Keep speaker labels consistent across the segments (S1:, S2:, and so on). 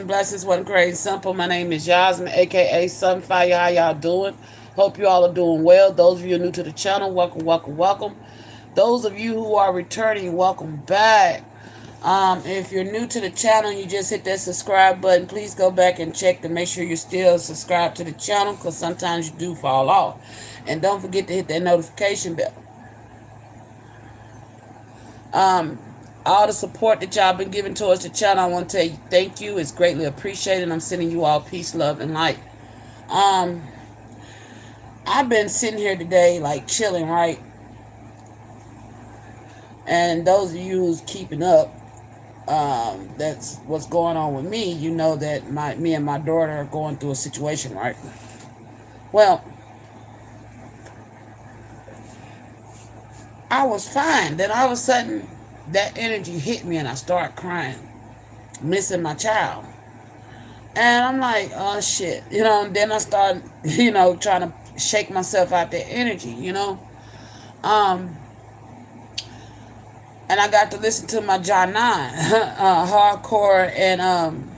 S1: and blessings. One crazy simple. My name is Yasmin, aka Sunfire. How y'all doing? Hope you all are doing well. Those of you new to the channel, welcome, welcome, welcome. Those of you who are returning, welcome back. If you're new to the channel and you just hit that subscribe button, please go back and check to make sure you're still subscribed to the channel because sometimes you do fall off. And don't forget to hit that notification bell. Um, all the support that y'all been giving towards the channel, I want to tell you thank you. It's greatly appreciated. I'm sending you all peace, love, and light. Um, I've been sitting here today, like chilling, right? And those of you who's keeping up, that's what's going on with me. You know that me and my daughter are going through a situation, right? Well, I was fine. Then all of a sudden, that energy hit me, and I started crying, missing my child. And I'm like, oh shit, and then I started, trying to shake myself out that energy, Um, and I got to listen to my John 9, hardcore, and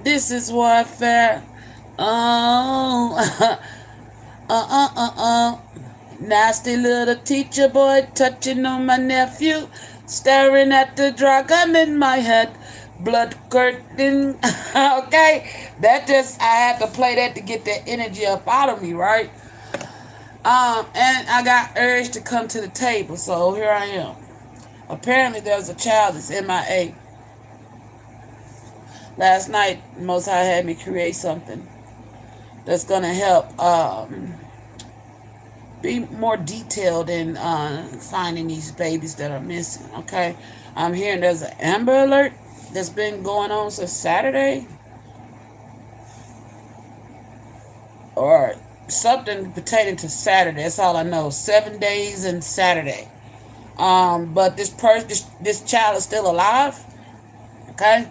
S1: this is warfare. Oh, nasty little teacher boy touching on my nephew, staring at the dragon in my head. Blood curtain. Okay, I had to play that to get that energy up out of me, right? And I got urged to come to the table, so here I am. Apparently there's a child that's MIA. Last night Most High had me create something that's gonna help be more detailed in finding these babies that are missing. Okay, I'm hearing there's an Amber Alert that's been going on since Saturday, or something pertaining to Saturday. That's all I know. 7 days and Saturday. But this child is still alive. Okay.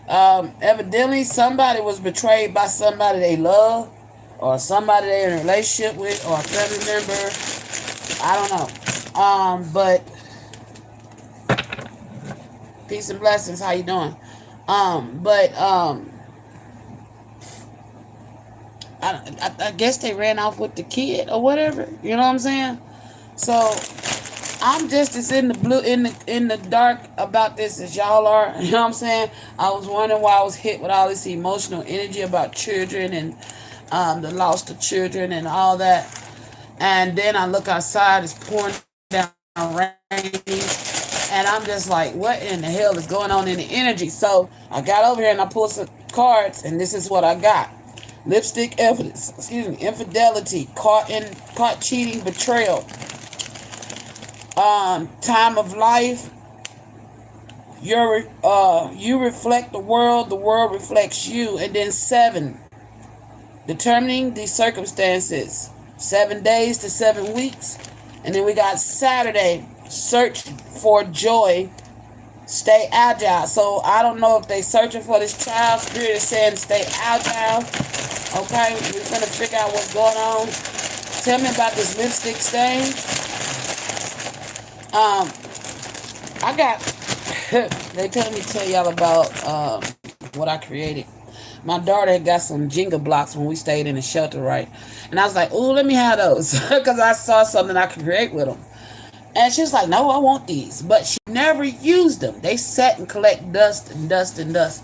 S1: Evidently somebody was betrayed by somebody they love, or somebody they're in a relationship with, or a family member. I don't know. But peace and blessings. How you doing? I guess they ran off with the kid or whatever. You know what I'm saying? So I'm just as in the dark about this as y'all are. You know what I'm saying? I was wondering why I was hit with all this emotional energy about children and the loss of children and all that. And then I look outside, it's pouring down rain. And I'm just like, what in the hell is going on in the energy? So I got over here and I pulled some cards, and this is what I got. Lipstick evidence, infidelity, caught cheating, betrayal, time of life. You reflect the world reflects you. And then 7, determining the circumstances, 7 days to 7 weeks. And then we got Saturday, search for joy, stay agile. So I don't know if they searching for this child. Spirit is saying stay agile. Okay, we're gonna figure out what's going on. Tell me about this lipstick stain. I got they told me to tell y'all about what I created. My daughter had got some Jenga blocks when we stayed in the shelter, right? And I was like, ooh, let me have those. Because I saw something I could create with them. And she was like, no, I want these. But she never used them. They sat and collect dust and dust and dust.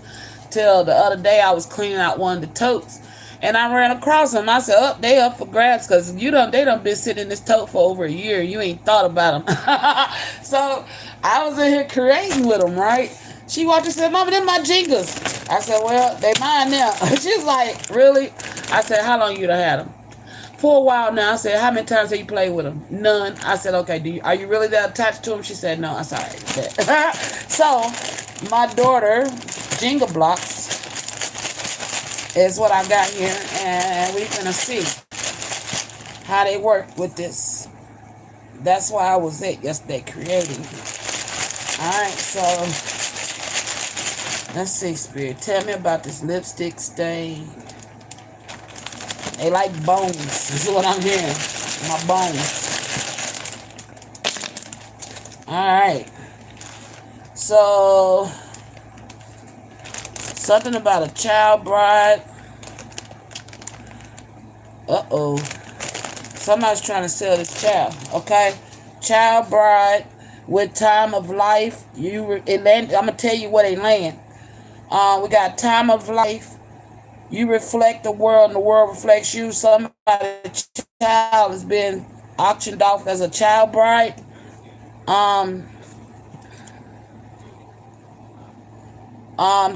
S1: Till the other day I was cleaning out one of the totes. And I ran across them. I said, oh, they up for grabs because they done been sitting in this tote for over a year. You ain't thought about them. So I was in here creating with them, right? She walked and said, Mama, them my Jengas. I said, well, they mine now. She's like, really? I said, how long you done had them? For a while now. I said, how many times have you played with them? None. I said, okay, are you really that attached to them? She said, no. I said, all right. So my daughter, Jenga blocks, is what I got here, and we finna see how they work with this. That's why I was at yesterday creating. Alright, so let's see, Spirit. Tell me about this lipstick stain. They like bones. This is what I'm hearing. My bones. Alright. So, something about a child bride. Uh-oh. Somebody's trying to sell this child. Okay? Child bride with time of life. I'm going to tell you what they land. We got time of life. You reflect the world and the world reflects you. Somebody's child has been auctioned off as a child bride.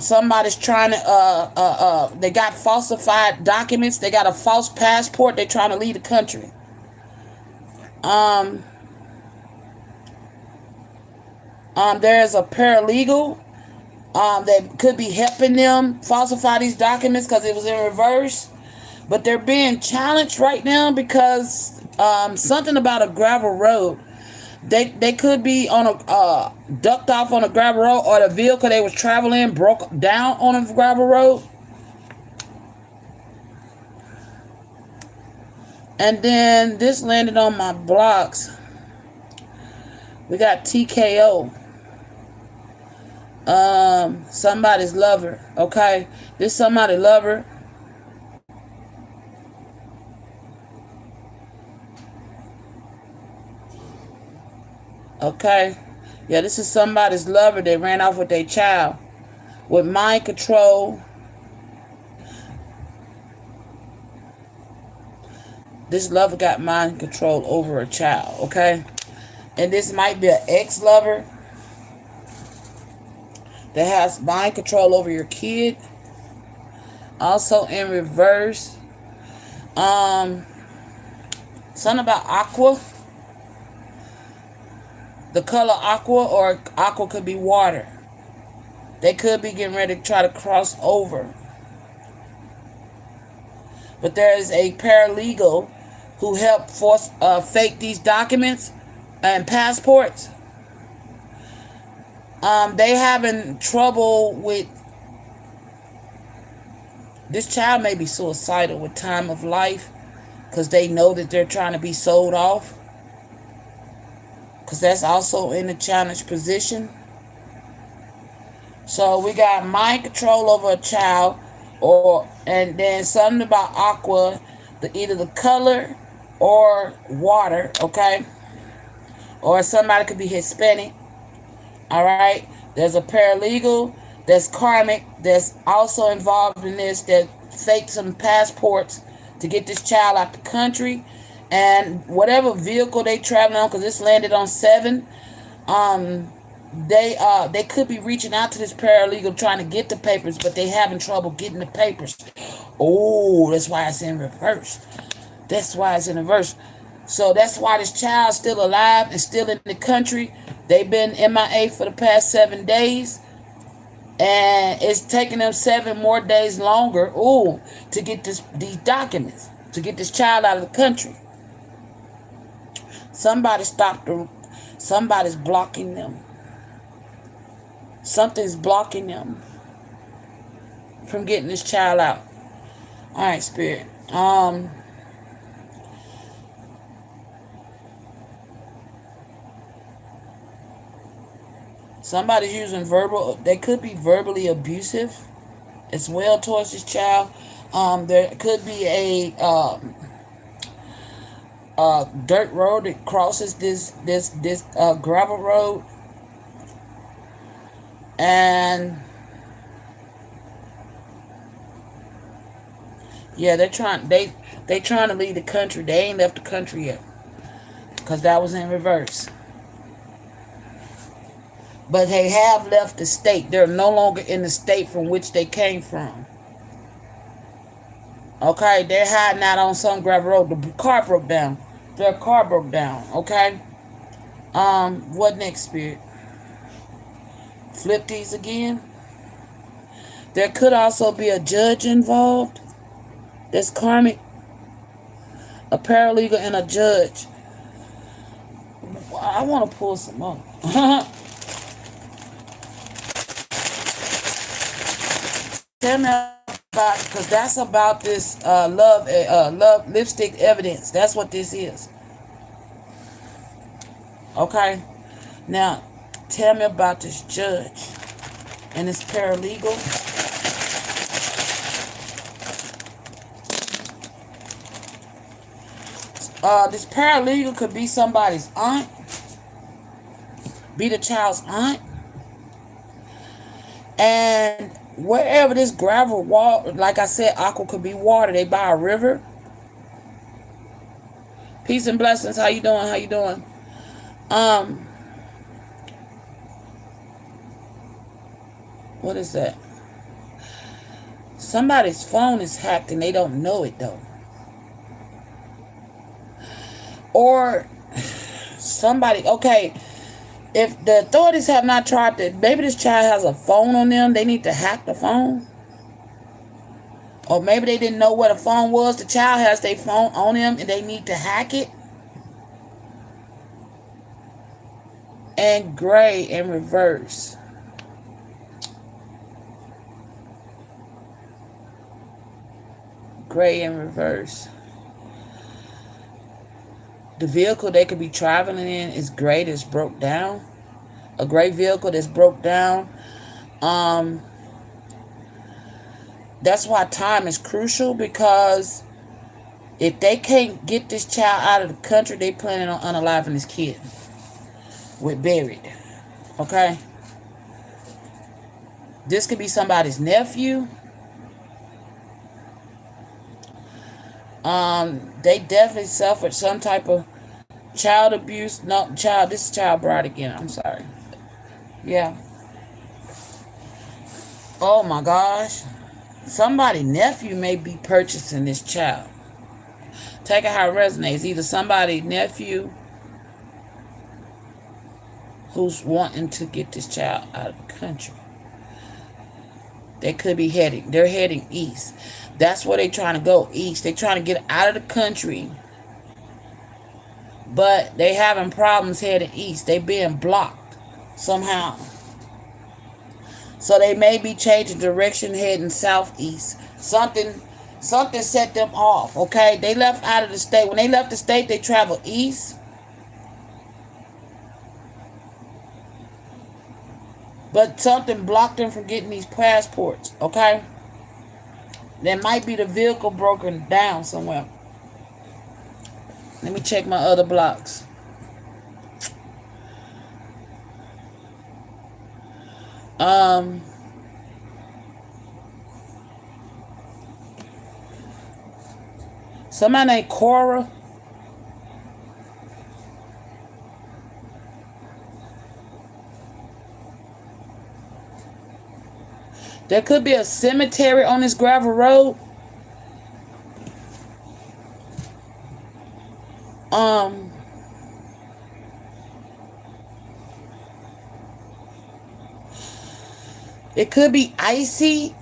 S1: Somebody's trying to they got falsified documents. They got a false passport. They're trying to leave the country. There's a paralegal that could be helping them falsify these documents because it was in reverse. But they're being challenged right now because something about a gravel road. They could be on a ducked off on a gravel road, or the vehicle they was traveling broke down on a gravel road. And then this landed on my blocks. We got TKO. Somebody's lover. Okay, this somebody's lover. Okay, yeah, this is somebody's lover. They ran off with their child with mind control. This lover got mind control over a child. Okay, and this might be an ex-lover that has mind control over your kid. Also in reverse, something about aqua. The color aqua, or aqua could be water. They could be getting ready to try to cross over. But there is a paralegal who helped fake these documents and passports. They having trouble with this child. May be suicidal with time of life because they know that they're trying to be sold off. Because that's also in a challenge position. So we got mind control over a child, and then something about aqua, either the color or water, okay? Or somebody could be Hispanic. All right. There's a paralegal that's karmic that's also involved in this, that faked some passports to get this child out the country. And whatever vehicle they traveling on, because this landed on 7, they could be reaching out to this paralegal trying to get the papers, but they having trouble getting the papers. Oh, that's why it's in reverse. That's why it's in reverse. So that's why this child's still alive and still in the country. They've been MIA for the past 7 days. And it's taking them 7 more days longer, to get these documents, to get this child out of the country. Somebody's blocking them. Something's blocking them from getting this child out. All right, Spirit. Somebody's using they could be verbally abusive as well towards this child. There could be a dirt road that crosses this gravel road, and yeah, they trying to leave the country. They ain't left the country yet because that was in reverse. But they have left the state. They're no longer in the state from which they came from. Okay, they're hiding out on some gravel road. The car broke down. Their car broke down. Okay. What next, Spirit? Flip these again. There could also be a judge involved. That's karmic. A paralegal and a judge. I want to pull some up. Tell me about, because that's about this love lipstick evidence. That's what this is. Okay. Now, Tell me about this judge and this paralegal. This paralegal could be somebody's aunt, be the child's aunt. And wherever this gravel wall, like I said, aqua could be water. They by a river. Peace and blessings. How you doing? How you doing? What is that? Somebody's phone is hacked and they don't know it though. Or somebody, okay, if the authorities have not tried to, maybe this child has a phone on them, they need to hack the phone. Or maybe they didn't know what a phone was. The child has their phone on them and they need to hack it. And gray in reverse. Gray in reverse. The vehicle they could be traveling in is gray, that's broke down. A gray vehicle that's broke down. That's why time is crucial, because if they can't get this child out of the country, they planning on unaliving this kid with buried. Okay? This could be somebody's nephew. They definitely suffered some type of child abuse. No, child, this is child bride again. I'm sorry. Yeah. Oh my gosh. Somebody's nephew may be purchasing this child. Take it how it resonates. Either somebody's nephew who's wanting to get this child out of the country. They could be they're heading east. That's where they're trying to go, east. They're trying to get out of the country. But they having problems heading east. They being blocked somehow. So they may be changing direction, heading southeast. Something set them off, okay? They left out of the state. When they left the state, they traveled east. But something blocked them from getting these passports, okay? There might be the vehicle broken down somewhere. Let me check my other blocks. Somebody named Cora. There could be a cemetery on this gravel road. It could be icy.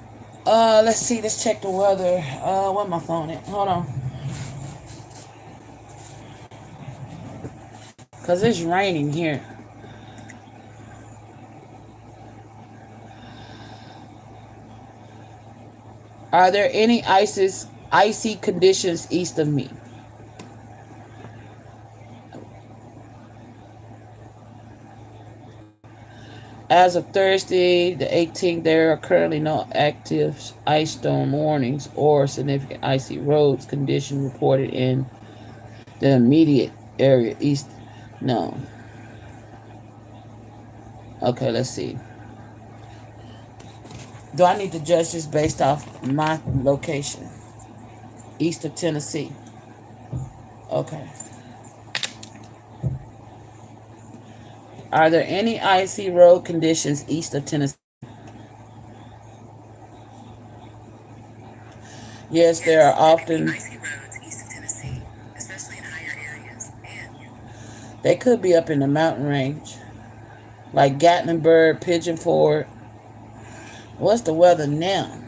S1: Let's see. Let's check the weather. Where my phone at? Hold on. Because it's raining here. Are there any icy conditions east of me? As of Thursday, the 18th, there are currently no active ice storm warnings or significant icy roads condition reported in the immediate area east. No. Okay, let's see. Do I need to judge this based off my location? East of Tennessee. Okay. Are there any icy road conditions east of Tennessee? Yes, there are often. Icy roads east of Tennessee, especially in higher areas. They could be up in the mountain range, like Gatlinburg, Pigeon Forge. What's the weather now?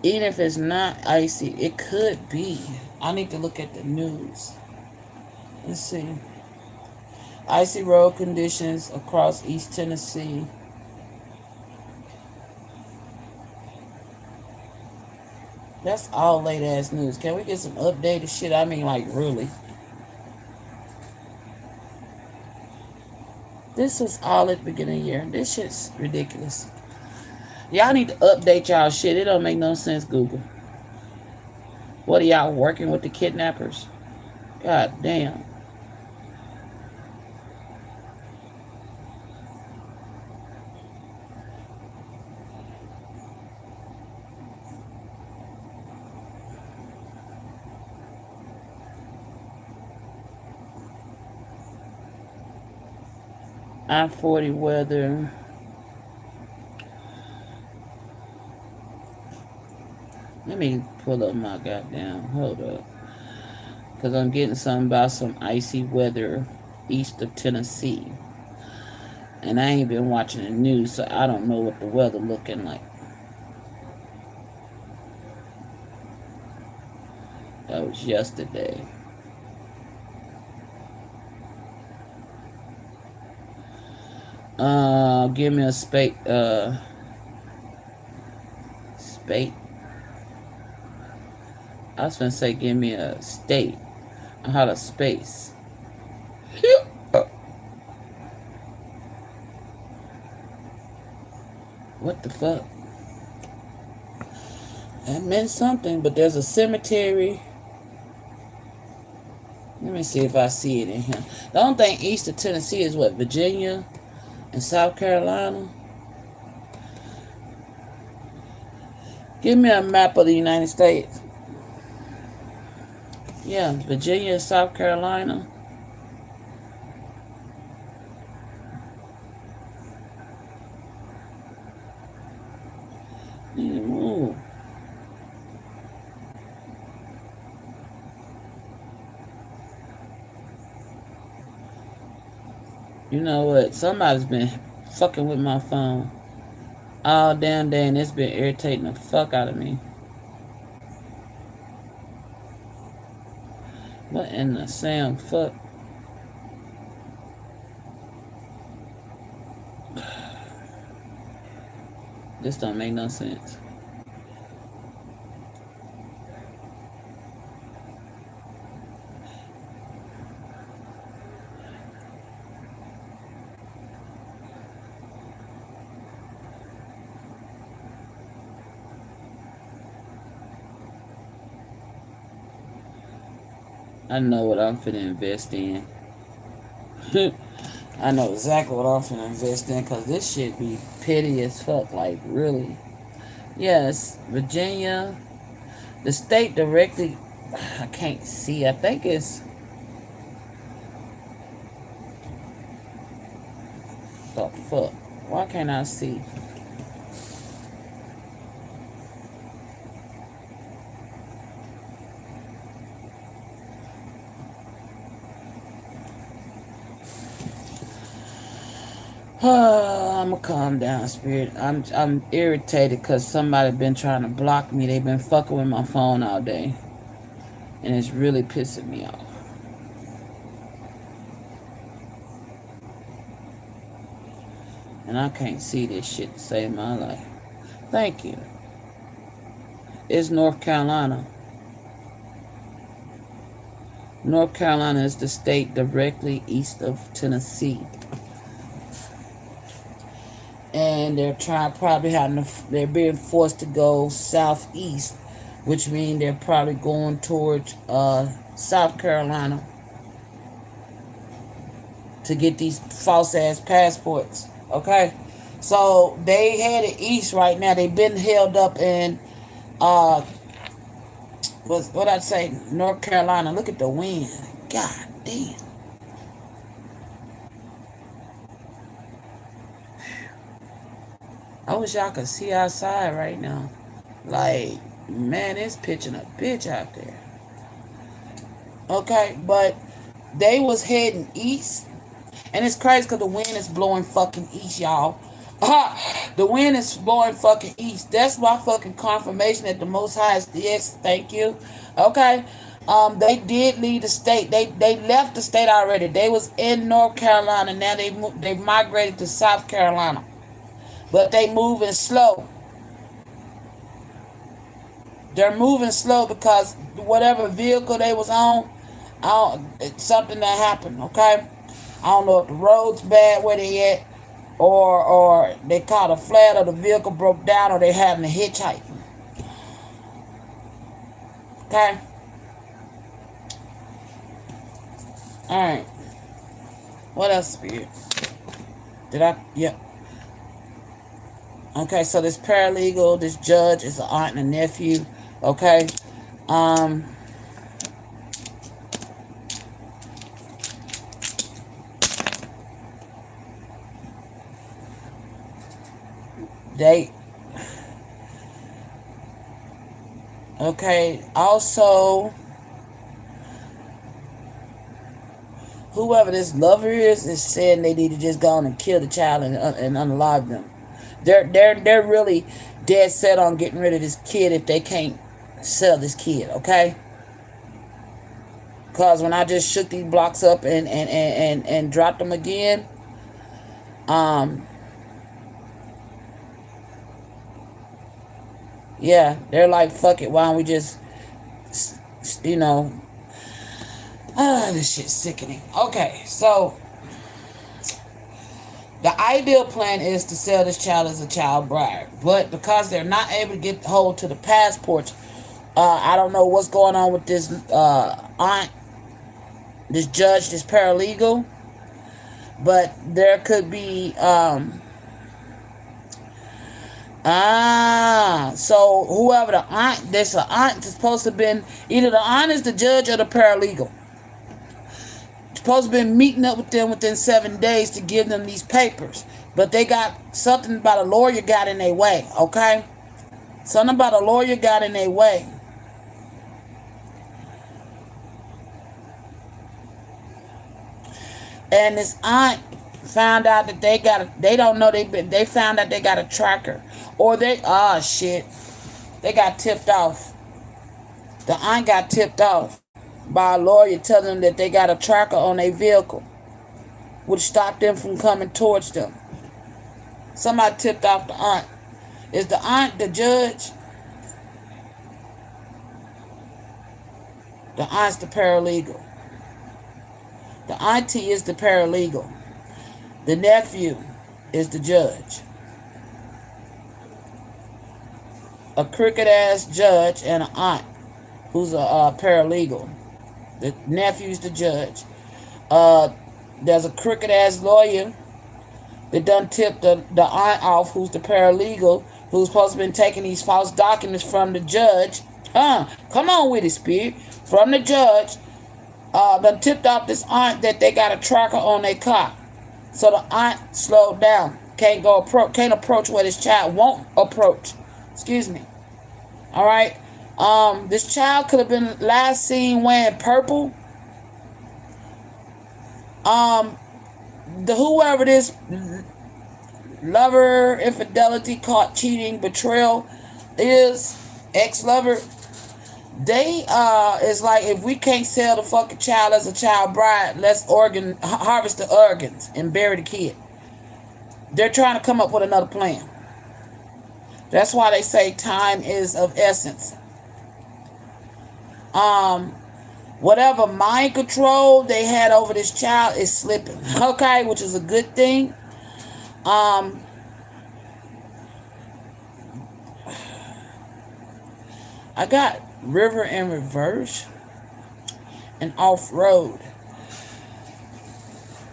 S1: Even if it's not icy, it could be. I need to look at the news. Let's see. Icy road conditions across East Tennessee. That's all late ass news. Can we get some updated shit? I mean, like, really. This was all at the beginning of the year. This shit's ridiculous. Y'all need to update y'all shit. It don't make no sense, Google. What are y'all working with the kidnappers? God damn. I-40 weather. Let me pull up my goddamn. Hold up. Because I'm getting something about some icy weather east of Tennessee. And I ain't been watching the news, so I don't know what the weather looking like. That was yesterday. Give me a spate. Spate. I was gonna say, give me a state. How to space. What the fuck? That meant something, but there's a cemetery. Let me see if I see it in here. The only thing east of Tennessee is what? Virginia and South Carolina? Give me a map of the United States. Yeah, Virginia, South Carolina. Ooh. You know what? Somebody's been fucking with my phone all damn day, and it's been irritating the fuck out of me. What in the Sam fuck? This don't make no sense. I know what I'm finna invest in. I know exactly what I'm finna invest in, because this shit be petty as fuck. Like, really. Yes, Virginia. The state directly. I can't see. I think it's. The fuck? Why can't I see? I'm gonna calm down, Spirit. I'm irritated because somebody been trying to block me. They've been fucking with my phone all day, and it's really pissing me off. And I can't see this shit to save my life. Thank you. It's North Carolina. North Carolina is the state directly east of Tennessee. And they're they're being forced to go southeast, which means they're probably going towards South Carolina to get these false ass passports. Okay, so they headed east right now. They've been held up in what I'd say, North Carolina. Look at the wind. God damn. I wish y'all could see outside right now. Like, man, it's pitching a bitch out there. Okay, but they was heading east. And it's crazy because the wind is blowing fucking east, y'all. The wind is blowing fucking east. That's my fucking confirmation that the Most High is yes. Thank you. Okay. They did leave the state. They left the state already. They was in North Carolina. Now they migrated to South Carolina, but they moving slow. They're moving slow because whatever vehicle they was on, it's something that happened, okay? I don't know if the road's bad where they at, or they caught a flat, or the vehicle broke down, or they having a hitchhike. Okay? Alright. What else, Spirit? Did I? Yep. Okay, so this paralegal, this judge is an aunt and a nephew. Okay? They... Okay, also... Whoever this lover is saying they need to just go on and kill the child and unalive them. They're really dead set on getting rid of this kid if they can't sell this kid, okay? Because when I just shook these blocks up and dropped them again, yeah, they're like, fuck it, why don't we just, you know, this shit's sickening. Okay, so the ideal plan is to sell this child as a child bride, but because they're not able to get hold to the passports, I don't know what's going on with this aunt, this judge, this paralegal, but there could be so whoever the aunt, there's an aunt that's supposed to have been, either the aunt is the judge or the paralegal. Supposed to have been meeting up with them within 7 days to give them these papers, but they got something about a lawyer got in their way, okay? Something about a lawyer got in their way. And this aunt found out that they don't know they found out they got a tracker, or they they got tipped off. The aunt got tipped off by a lawyer telling them that they got a tracker on their vehicle, which stopped them from coming towards them. Somebody tipped off the aunt. Is the aunt the judge? The aunt's the paralegal. The auntie is the paralegal. The nephew is the judge. A crooked ass judge and an aunt who's a paralegal. The nephew's the judge. There's a crooked ass lawyer that done tipped the aunt off, who's the paralegal, who's supposed to have been taking these false documents from the judge. Come on with it, Spirit. From the judge, done tipped off this aunt that they got a tracker on their car. So the aunt slowed down. Can't approach where this child won't approach. Excuse me. All right. This child could have been last seen wearing purple. Whoever this lover, infidelity, caught cheating, betrayal is, ex-lover, they is like, if we can't sell the fucking child as a child bride, let's harvest the organs and bury the kid. They're trying to come up with another plan. That's why they say time is of essence. Whatever mind control they had over this child is slipping, okay, which is a good thing. I got river in reverse and off-road.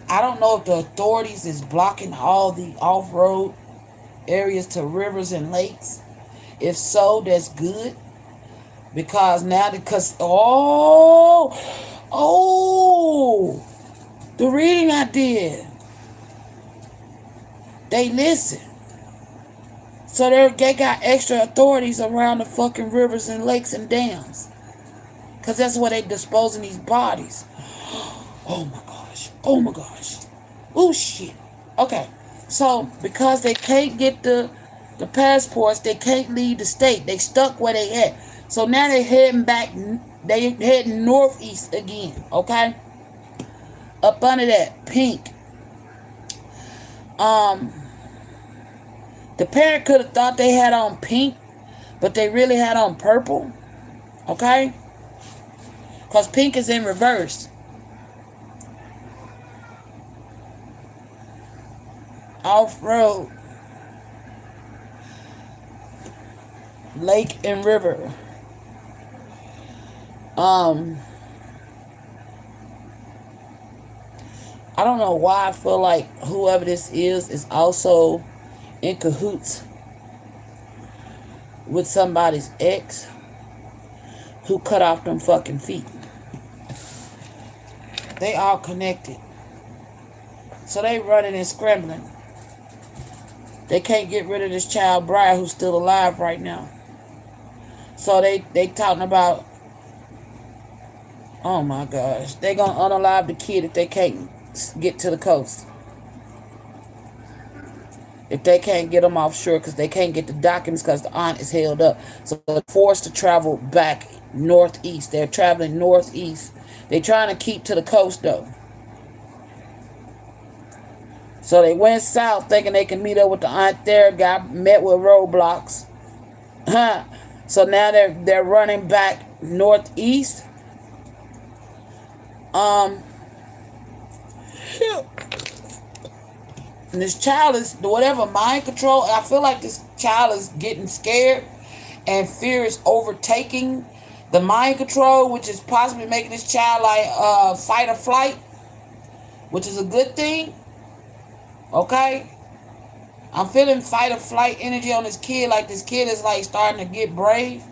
S1: I don't know if the authorities is blocking all the off-road areas to rivers and lakes. If so, that's good. Because now, the reading I did, they listen. So they got extra authorities around the fucking rivers and lakes and dams. Because that's where they disposing these bodies. Oh my gosh. Oh my gosh. Oh shit. Okay. So because they can't get the passports, they can't leave the state. They stuck where they at. So now they heading back. They heading northeast again. Okay. Up under that pink. The parent could have thought they had on pink, but they really had on purple. Okay? Because pink is in reverse. Off-road. Lake and river. I don't know why I feel like whoever this is also in cahoots with somebody's ex who cut off them fucking feet. They all connected. So they running and scrambling. They can't get rid of this child bride who's still alive right now. So they talking about, oh my gosh, they gonna unalive the kid if they can't get to the coast. If they can't get them offshore because they can't get the documents because the aunt is held up. So they're forced to travel back northeast. They're traveling northeast. They're trying to keep to the coast though. So they went south thinking they can meet up with the aunt there. Got met with roadblocks. So now they're running back northeast. And this child is whatever mind control. I feel like this child is getting scared, and fear is overtaking the mind control, which is possibly making this child like fight or flight, which is a good thing. Okay, I'm feeling fight or flight energy on this kid. Like this kid is like starting to get brave.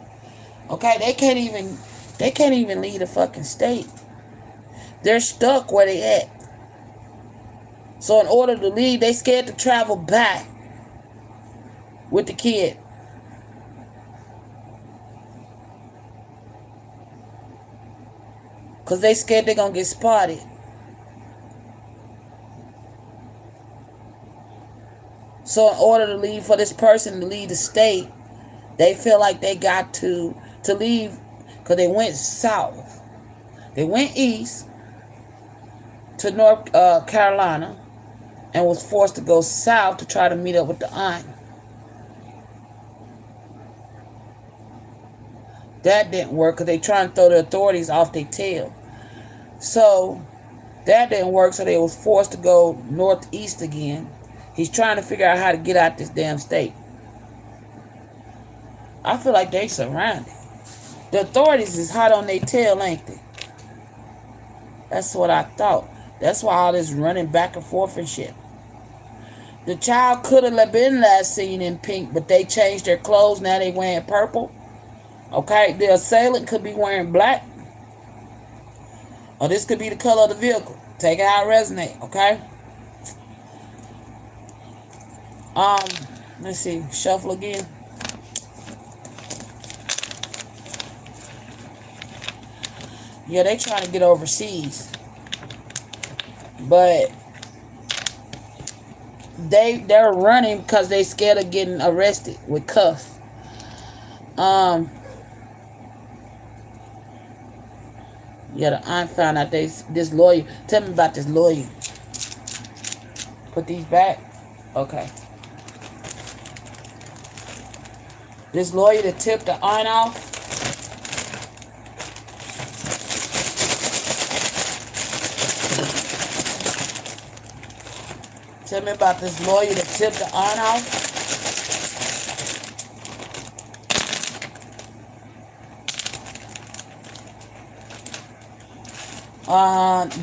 S1: Okay, they can't even leave the fucking state. They're stuck where they at. So in order to leave, they scared to travel back with the kid. Because they scared they're going to get spotted. So in order to leave, for this person to leave the state, they feel like they got to leave because they went south. They went east to North Carolina and was forced to go south to try to meet up with the aunt. That didn't work because they trying to throw the authorities off their tail. So that didn't work, so they was forced to go northeast again. He's trying to figure out how to get out this damn state. I feel like they surrounded. The authorities is hot on their tail, ain't they? That's what I thought. That's why all this running back and forth and shit. The child could have been last seen in pink, but they changed their clothes. Now they wearing purple. Okay, the assailant could be wearing black. Or this could be the color of the vehicle. Take it how it resonate, okay? Let's see. Shuffle again. Yeah, they trying to get overseas. But they're running because they scared of getting arrested with cuffs. Yeah, the aunt found out this lawyer. Tell me about this lawyer. Put these back. Okay. This lawyer that tipped the aunt off. Tell me about this lawyer that tipped the aunt off.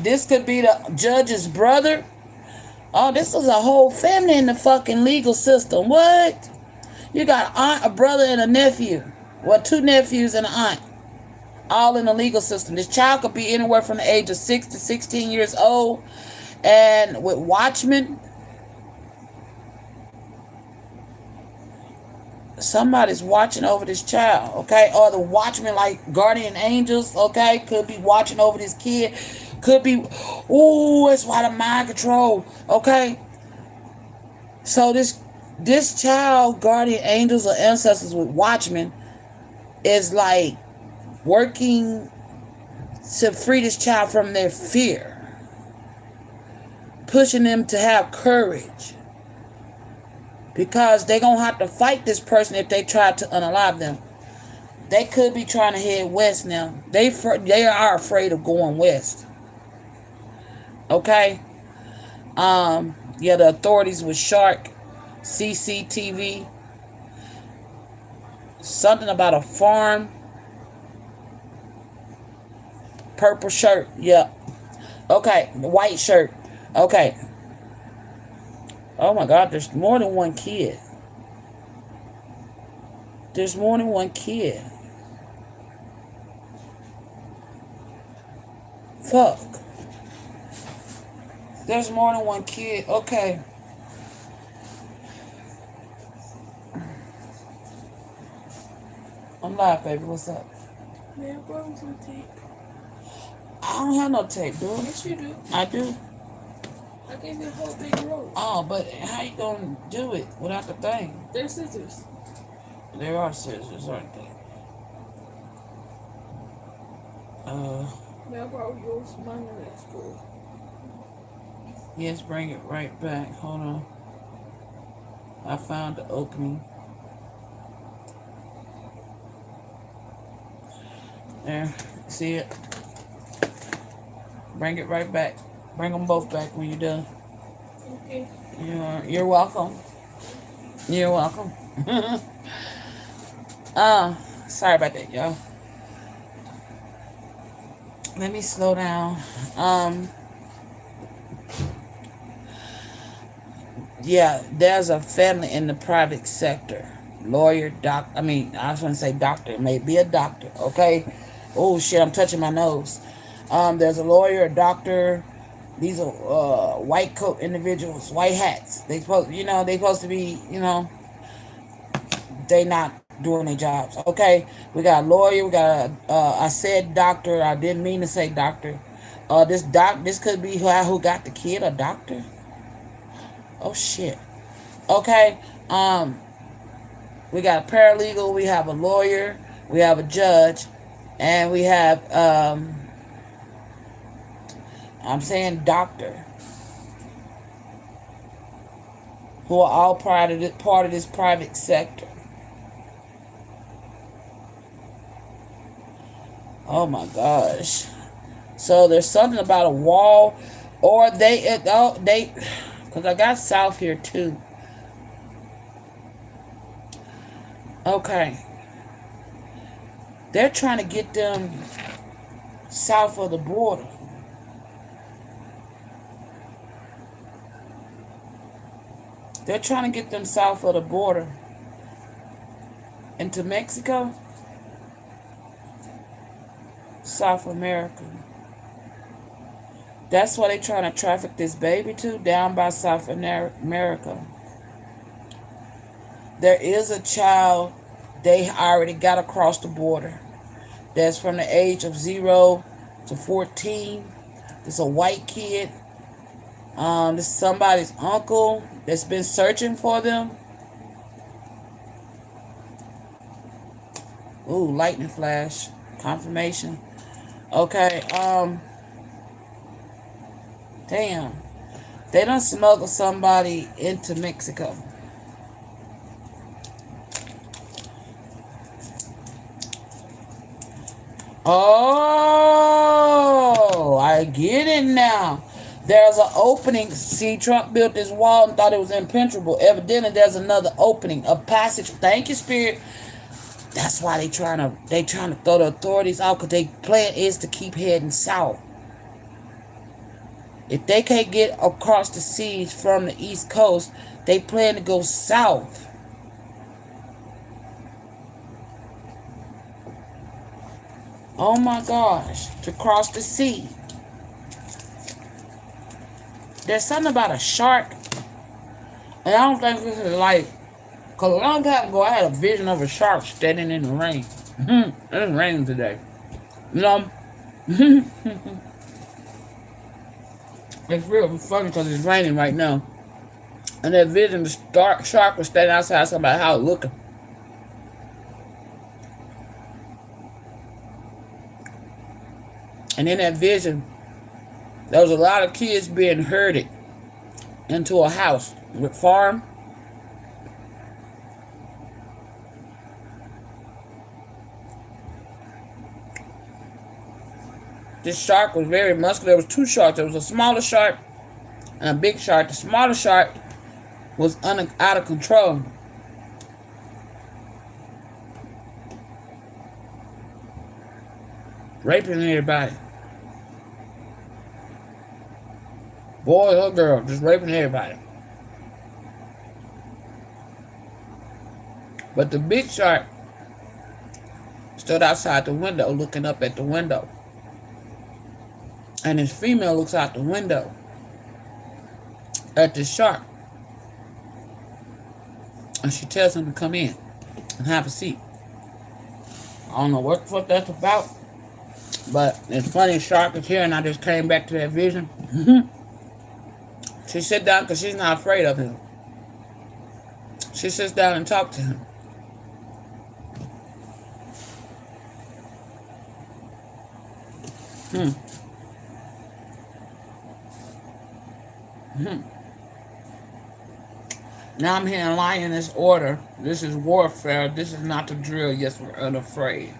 S1: This could be the judge's brother. Oh, this is a whole family in the fucking legal system. What? You got an aunt, a brother, and a nephew. Well, 2 nephews and an aunt. All in the legal system. This child could be anywhere from the age of 6 to 16 years old. And with watchmen. Somebody's watching over this child, okay? Or the watchmen, like guardian angels, okay? Could be watching over this kid. Could be, ooh, that's why the mind control, okay? So this child, guardian angels or ancestors with watchmen is like working to free this child from their fear. Pushing them to have courage. because they're going to have to fight this person if they try to unalive them. They could be trying to head west now. They are afraid of going west. Okay? Yeah, the authorities with Shark, CCTV, something about a farm, purple shirt, yeah. Okay, the white shirt. Okay. Oh my God, there's more than one kid. There's more than one kid. Fuck. There's more than one kid. Okay. I'm live, baby. What's up?
S2: Man, bro, some tape.
S1: I don't have no tape, dude.
S2: Yes, you do.
S1: I do.
S2: I gave you a whole big roll.
S1: Oh, but how you gonna do it without the thing?
S2: They're scissors.
S1: There are scissors, aren't they?
S2: Man, bro, yours, mine, and that's cool.
S1: Yes, bring it right back. Hold on. I found the opening. There. See it? Bring it right back. Bring them both back when you're done.
S2: Okay.
S1: You're welcome. You're welcome. Sorry about that, y'all. Let me slow down. Yeah, there's a family in the private sector. Lawyer, I was going to say doctor. It may be a doctor, okay? Oh, shit, I'm touching my nose. There's a lawyer, a doctor. These are white coat individuals, white hats. They supposed to be, they not doing their jobs, okay? We got a lawyer. We got I said doctor. I didn't mean to say doctor. This could be who got the kid, a doctor. Oh shit. Okay. We got a paralegal, we have a lawyer, we have a judge, and we have I'm saying doctor, who are all part of this private sector. Oh my gosh. So there's something about a wall, or they because I got south here too. Okay. They're trying to get them south of the border. They're trying to get them south of the border into Mexico, South America. That's why they're trying to traffic this baby to down by South America. There is a child they already got across the border that's from the age of 0 to 14. It's a white kid. This is somebody's uncle that's been searching for them. Ooh, lightning flash. Confirmation. Okay, damn. They done smuggled somebody into Mexico. Oh, I get it now. There's an opening. See, Trump built this wall and thought it was impenetrable. Evidently, there's another opening, a passage. Thank you, Spirit. That's why they trying to throw the authorities out, because their plan is to keep heading south. If they can't get across the seas from the East Coast, they plan to go south. Oh my gosh, to cross the sea. There's something about a shark, and I don't think this is like, because a long time ago I had a vision of a shark standing in the rain. It's raining today. You know? It's real funny because it's raining right now. And that vision, the shark was standing outside somebody's house looking. And in that vision, there was a lot of kids being herded into a house with farm. This shark was very muscular. There was two sharks. There was a smaller shark and a big shark. The smaller shark was out of control. Raping everybody. Boy or girl, just raping everybody. But the big shark stood outside the window looking up at the window. And his female looks out the window at the shark. And she tells him to come in and have a seat. I don't know what the fuck that's about. But it's funny, shark is here and I just came back to that vision. She sits down because she's not afraid of him. She sits down and talks to him. Now I'm hearing lioness order. This is warfare. This is not the drill. Yes, we're unafraid.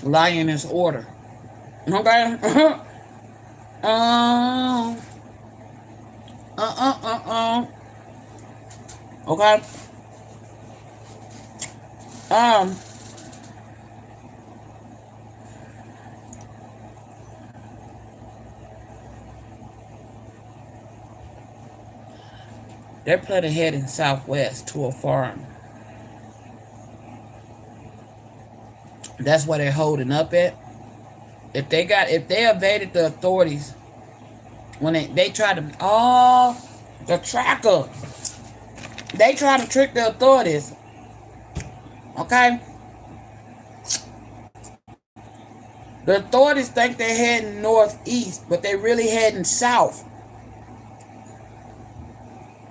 S1: Lioness order. Okay? Okay? They're planning heading southwest to a farm. That's where they're holding up at. If they evaded the authorities when they tried to the tracker. They try to trick the authorities. Okay? The authorities think they're heading northeast, but they're really heading south.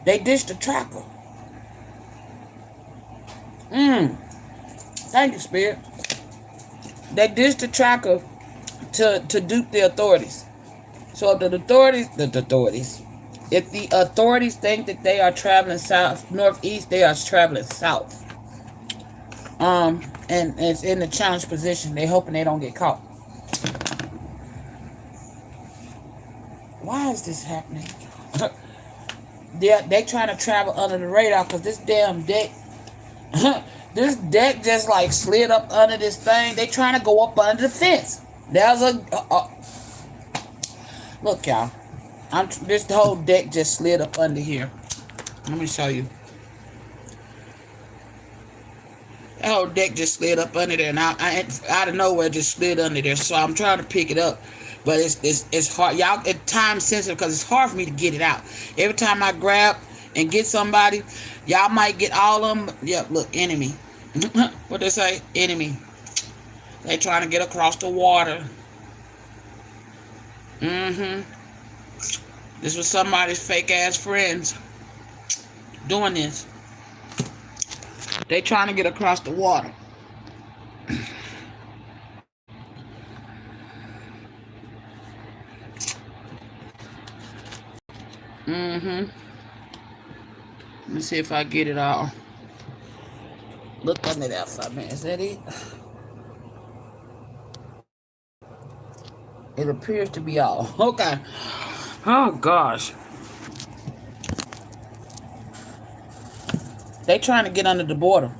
S1: They ditched the tracker. Thank you, Spirit. They ditched the tracker to dupe the authorities. So if the authorities think that they are traveling northeast, they are traveling south. And it's in the challenge position. They hoping they don't get caught. Why is this happening? They trying to travel under the radar because this damn deck, this deck just like slid up under this thing. They trying to go up under the fence. There's look, y'all. This whole deck just slid up under here. Let me show you. That whole deck just slid up under there, and I out of nowhere just slid under there. So I'm trying to pick it up. But it's hard, y'all. It's time sensitive because it's hard for me to get it out. Every time I grab and get somebody, y'all might get all of them. Yeah, look, enemy. What they say? Enemy. They trying to get across the water. This was somebody's fake ass friends doing this. They trying to get across the water. Let me see if I get it all. Look under that for a minute. Is that it? It appears to be all. Okay. Oh, gosh. They trying to get under the border.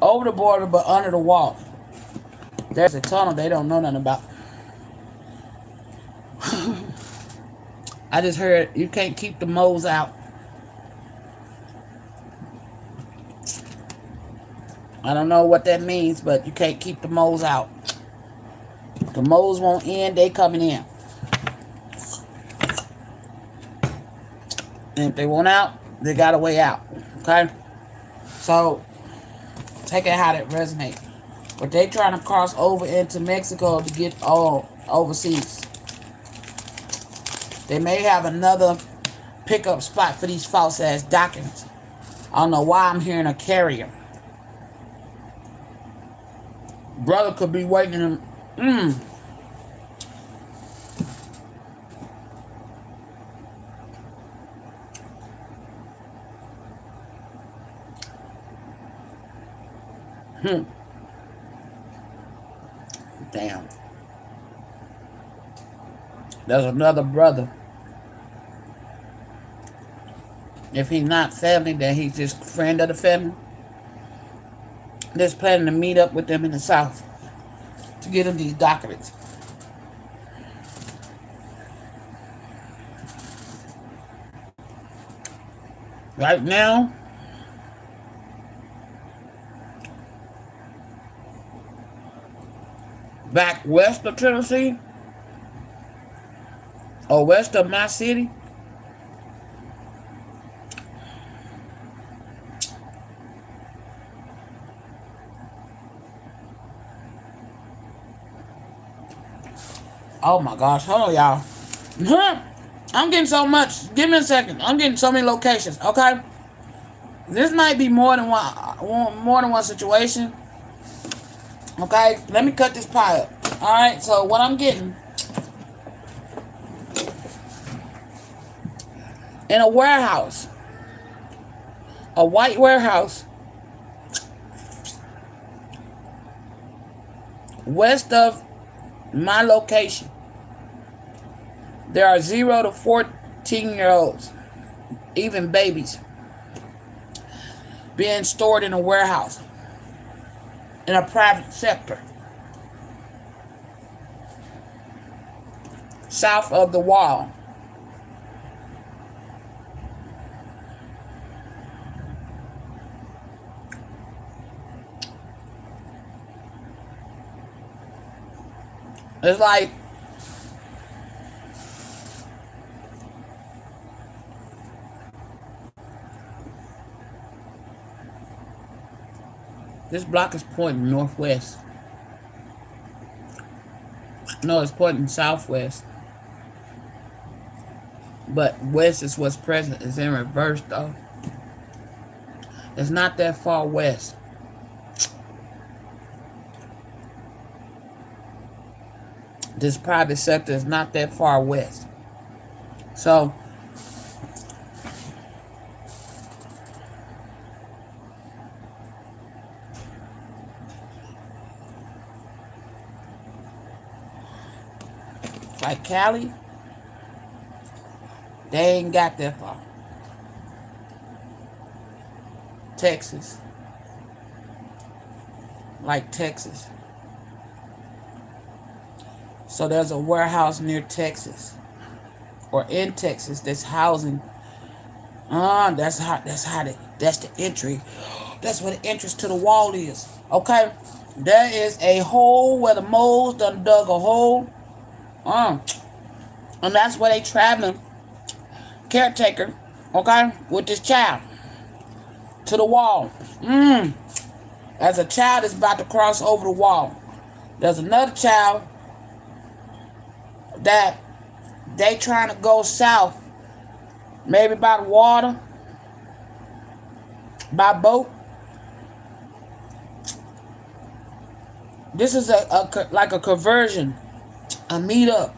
S1: Over the border, but under the wall. There's a tunnel they don't know nothing about. I just heard you can't keep the moles out. I don't know what that means, but you can't keep the moles out. The moles won't end, they coming in. And if they want out, they got a way out. Okay? So, take it how that resonates. But they trying to cross over into Mexico to get all overseas. They may have another pickup spot for these false ass documents. I don't know why I'm hearing a carrier. Brother could be waiting him. Damn. There's another brother. If he's not family, then he's just a friend of the family. Just planning to meet up with them in the South to get them these documents. Right now, back west of Tennessee, or west of my city, oh my gosh, hold on, y'all. I'm getting so much. Give me a second. I'm getting so many locations. Okay, this might be more than one situation. Okay, let me cut this pie up. All right, so what I'm getting in a warehouse, a white warehouse, west of my location. There are 0 to 14-year-olds, even babies, being stored in a warehouse in a private sector south of the wall. It's like this block is pointing northwest. No, it's pointing southwest. But west is what's present. It's in reverse though. It's not that far west. This private sector is not that far west. So like Cali, they ain't got that far. Texas, like Texas. So there's a warehouse near Texas, or in Texas, that's housing. That's the entry. That's where the entrance to the wall is. Okay, there is a hole where the moles done dug a hole. And that's where they traveling, caretaker, okay, with this child to the wall. As a child is about to cross over the wall, there's another child that they trying to go south, maybe by the water, by boat. This is like a conversion, a meetup.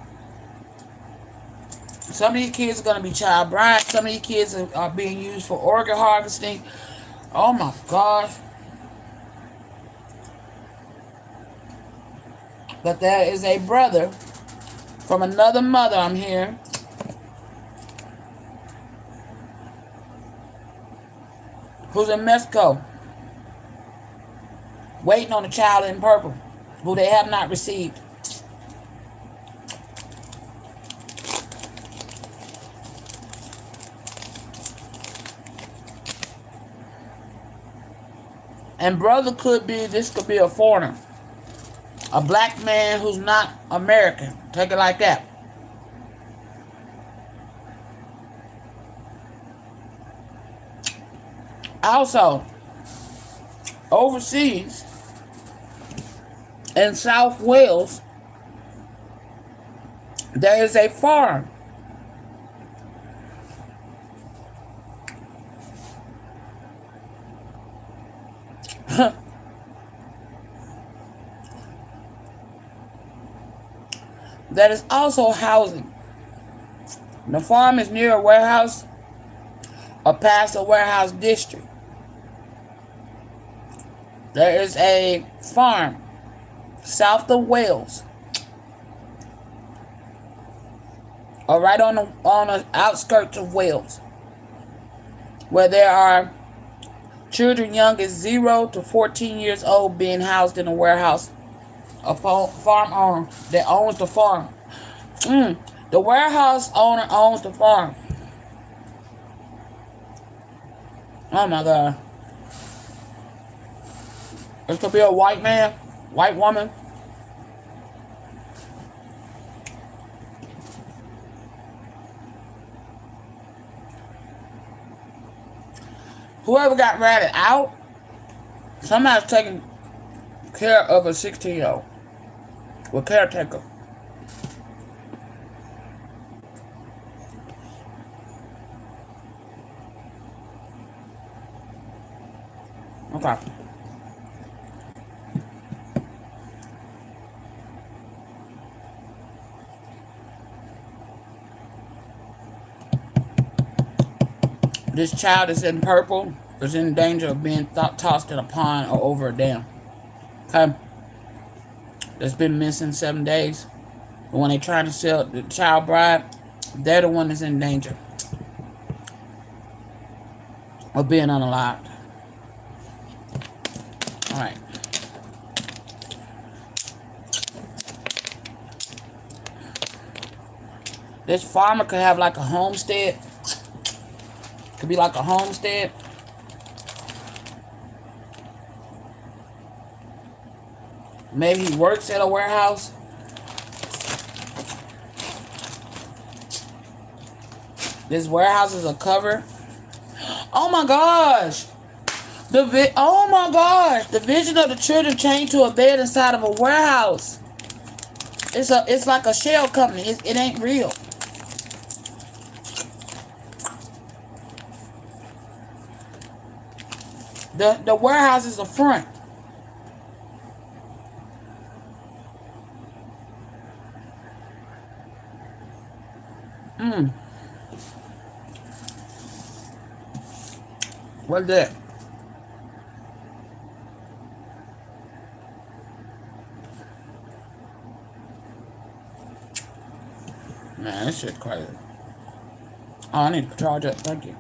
S1: Some of these kids are going to be child brides. Some of these kids are being used for organ harvesting. Oh my gosh. But there is a brother from another mother, I'm hearing, who's in Mexico, waiting on a child in purple, who they have not received. And brother this could be a foreigner. A black man who's not American. Take it like that. Also, overseas, in South Wales, there is a farm that is also housing. The farm is near a warehouse or past a warehouse district. There is a farm south of Wales or right on the outskirts of Wales, where there are children young as 0 to 14 years old being housed in a warehouse. A farm owner that owns the farm. The warehouse owner owns the farm. Oh my God. This could be a white man, white woman. Whoever got ratted out, somebody's taking care of a 16-year-old. With caretaker. Okay. This child is in purple is in danger of being tossed in a pond or over a dam. Okay? That's been missing 7 days. But when they try to sell the child bride, they're the one that's in danger of being unalived. Alright. This farmer could have like a homestead. Could be like a homestead. Maybe he works at a warehouse. This warehouse is a cover. Oh my gosh. Oh my gosh. The vision of the children chained to a bed inside of a warehouse. It's like a shell company. It ain't real. The warehouse is the front. What's that? Man, this shit crazy. Oh, I need to charge up. Thank you.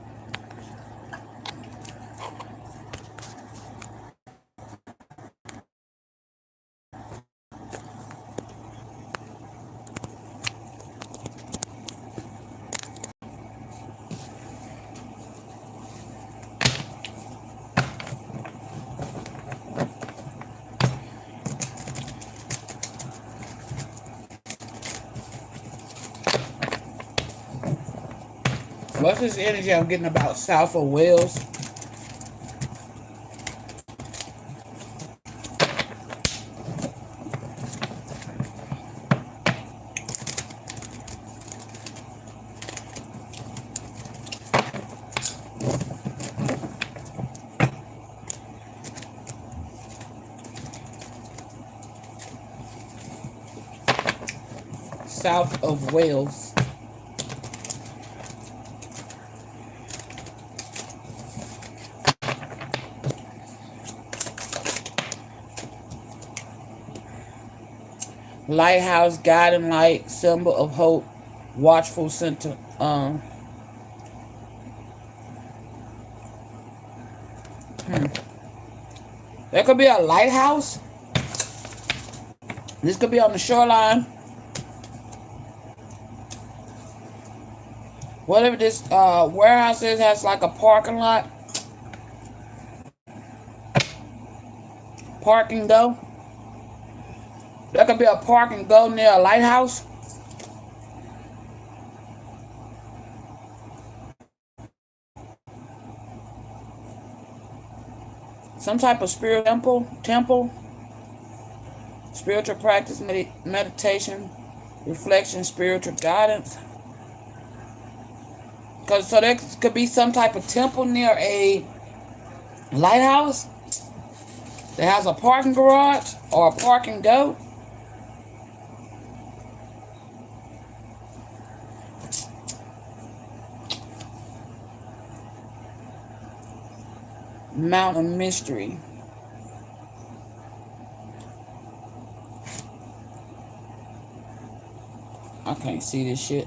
S1: What's this energy I'm getting about south of Wales? South of Wales. Lighthouse, guiding light, symbol of hope, watchful center. There could be a lighthouse. This could be on the shoreline. Whatever this warehouse is has like a parking lot. Park and go. There could be a park and go near a lighthouse. Some type of spiritual temple. Spiritual practice, meditation, reflection, spiritual guidance. So there could be some type of temple near a lighthouse that has a parking garage or a park and go. Mountain mystery. I can't see this shit.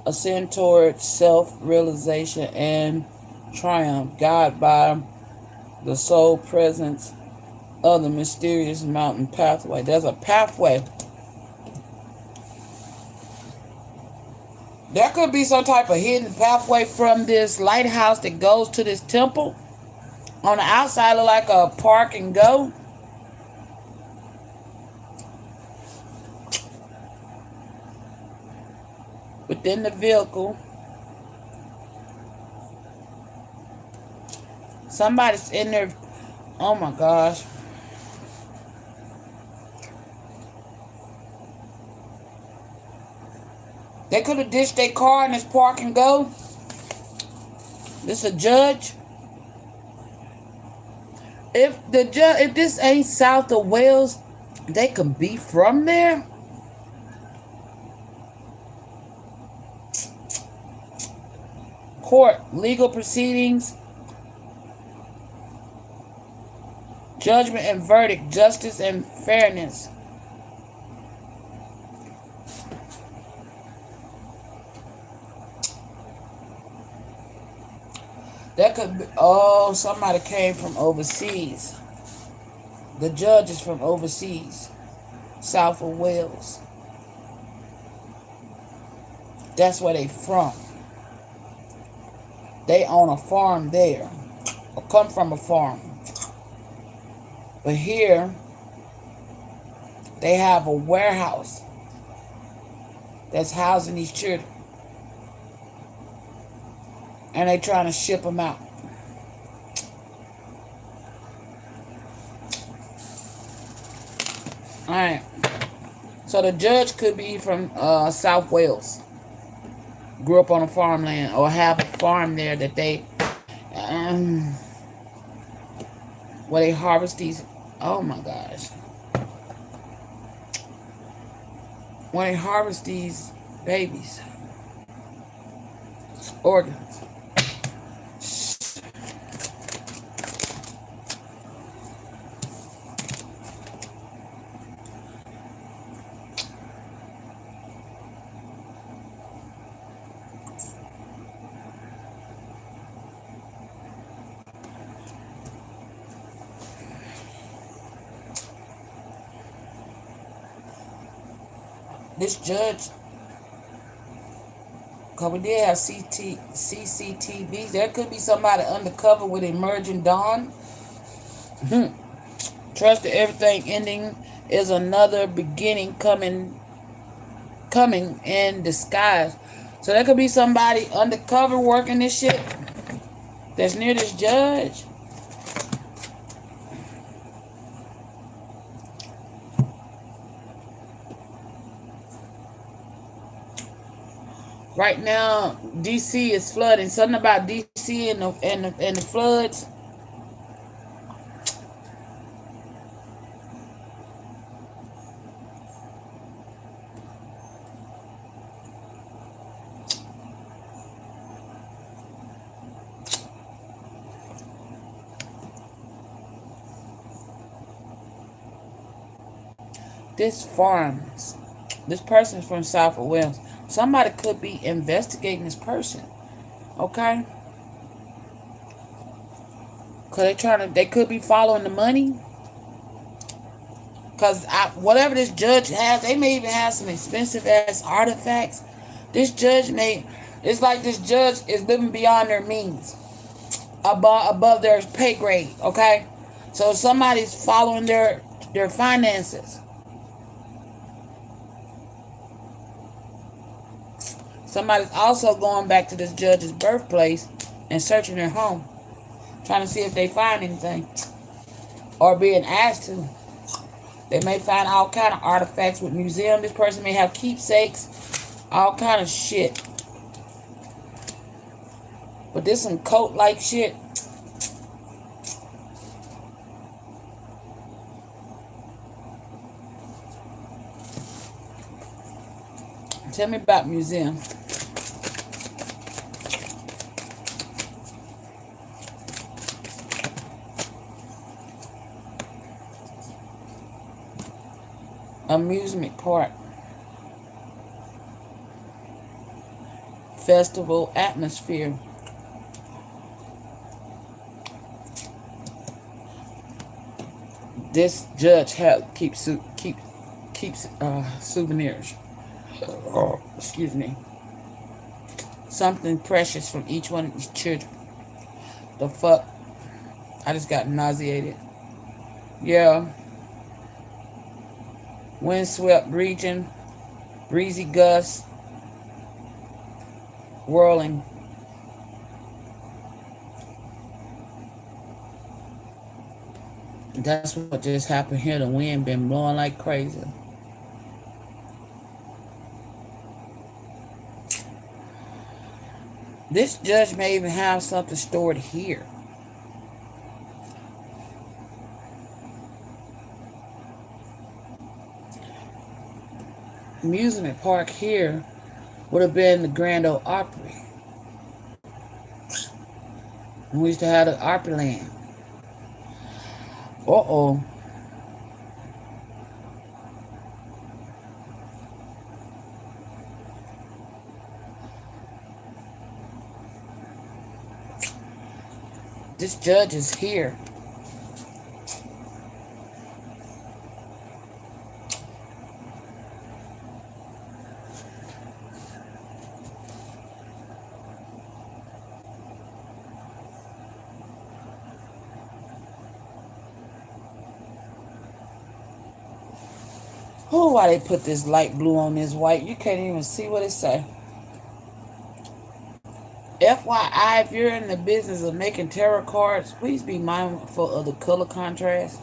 S1: ascend toward self-realization and triumph, guided by the soul presence of the mysterious mountain pathway. There's a pathway. There could be some type of hidden pathway from this lighthouse that goes to this temple. On the outside, look like a park and go. Within the vehicle, somebody's in there. Oh my gosh. They could have ditched their car in this park and go. This a judge. If this ain't south of Wales, they can be from there. Court, legal proceedings, judgment and verdict, justice and fairness. That could be, oh, somebody came from overseas. The judge is from overseas, south of Wales. That's where they from. They own a farm there, or come from a farm. But here, they have a warehouse that's housing these children. And they trying to ship them out. Alright. So the judge could be from South Wales. Grew up on a farmland or have a farm there that they where they harvest these. Oh my gosh. When they harvest these babies, organs. This judge, because we did have CCTVs, there could be somebody undercover with Emerging Dawn. Trust that everything ending is another beginning coming in disguise. So there could be somebody undercover working this shit that's near this judge. Right now, DC is flooding. Something about DC and the floods. This person's from South of Wales. Somebody could be investigating this person. Okay? Cause they could be following the money. Cause whatever this judge has, they may even have some expensive ass artifacts. This judge it's like this judge is living beyond their means. Above their pay grade, okay? So somebody's following their finances. Somebody's also going back to this judge's birthplace and searching their home, trying to see if they find anything, or being asked to. They may find all kind of artifacts with museum. This person may have keepsakes, all kind of shit. But this some cult-like shit. Tell me about museum. Amusement park. festival atmosphere. This judge keeps souvenirs. Oh, excuse me. Something precious from each one of these children. The fuck? I just got nauseated. Yeah. Windswept region. Breezy gusts. Whirling. That's what just happened here. The wind been blowing like crazy. This judge may even have something stored here. Amusement park here would have been the Grand Ole Opry. We used to have the Opryland. Uh-oh. This judge is here. Oh, why they put this light blue on this white? You can't even see what it say. FYI, if you're in the business of making tarot cards, please be mindful of the color contrast.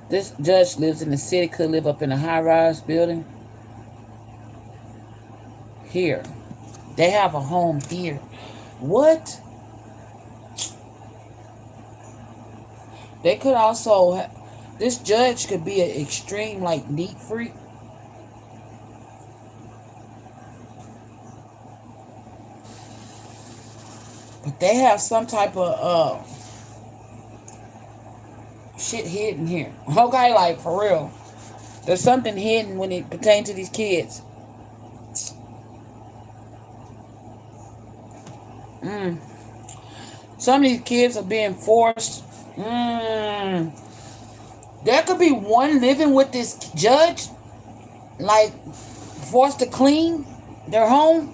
S1: This judge lives in the city, could live up in a high-rise building. Here. They have a home here. What? They could also... This judge could be an extreme, like, neat freak. But they have some type of... shit hidden here. Okay, like, for real. There's something hidden when it pertains to these kids. Some of these kids are being forced. There could be one living with this judge, like, forced to clean their home.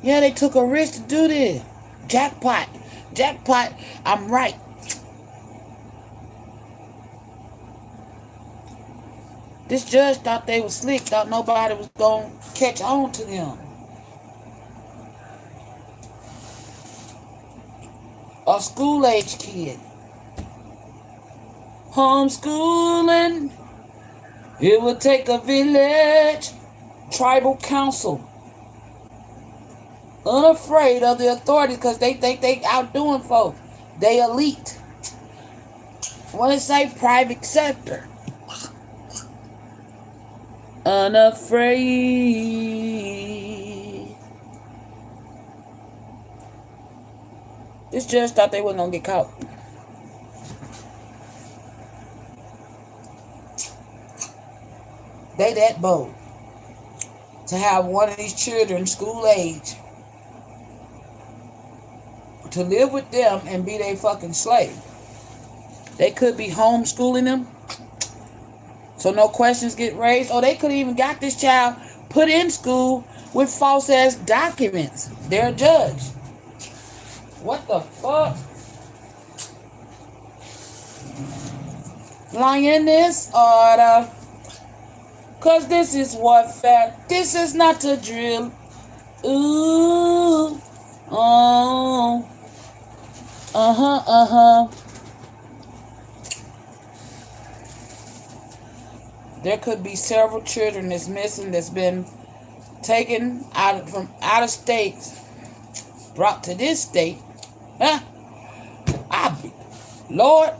S1: Yeah, they took a risk to do this. Jackpot. Jackpot. I'm right. This judge thought they was slick, thought nobody was going to catch on to them. A school-age kid. Homeschooling. It would take a village. Tribal council. Unafraid of the authorities because they think they outdoing folks. They elite. What it say? Private sector. Unafraid. This judge thought they wasn't gonna get caught. They that bold to have one of these children school age to live with them and be their fucking slave. They could be homeschooling them. So no questions get raised. Or they could even got this child put in school with false ass documents. They're a judge. What the fuck? Lioness order. Cause this is warfare. This is not a drill. Ooh. Oh. There could be several children that's missing, that's been taken from out of states, brought to this state. Huh? Lord,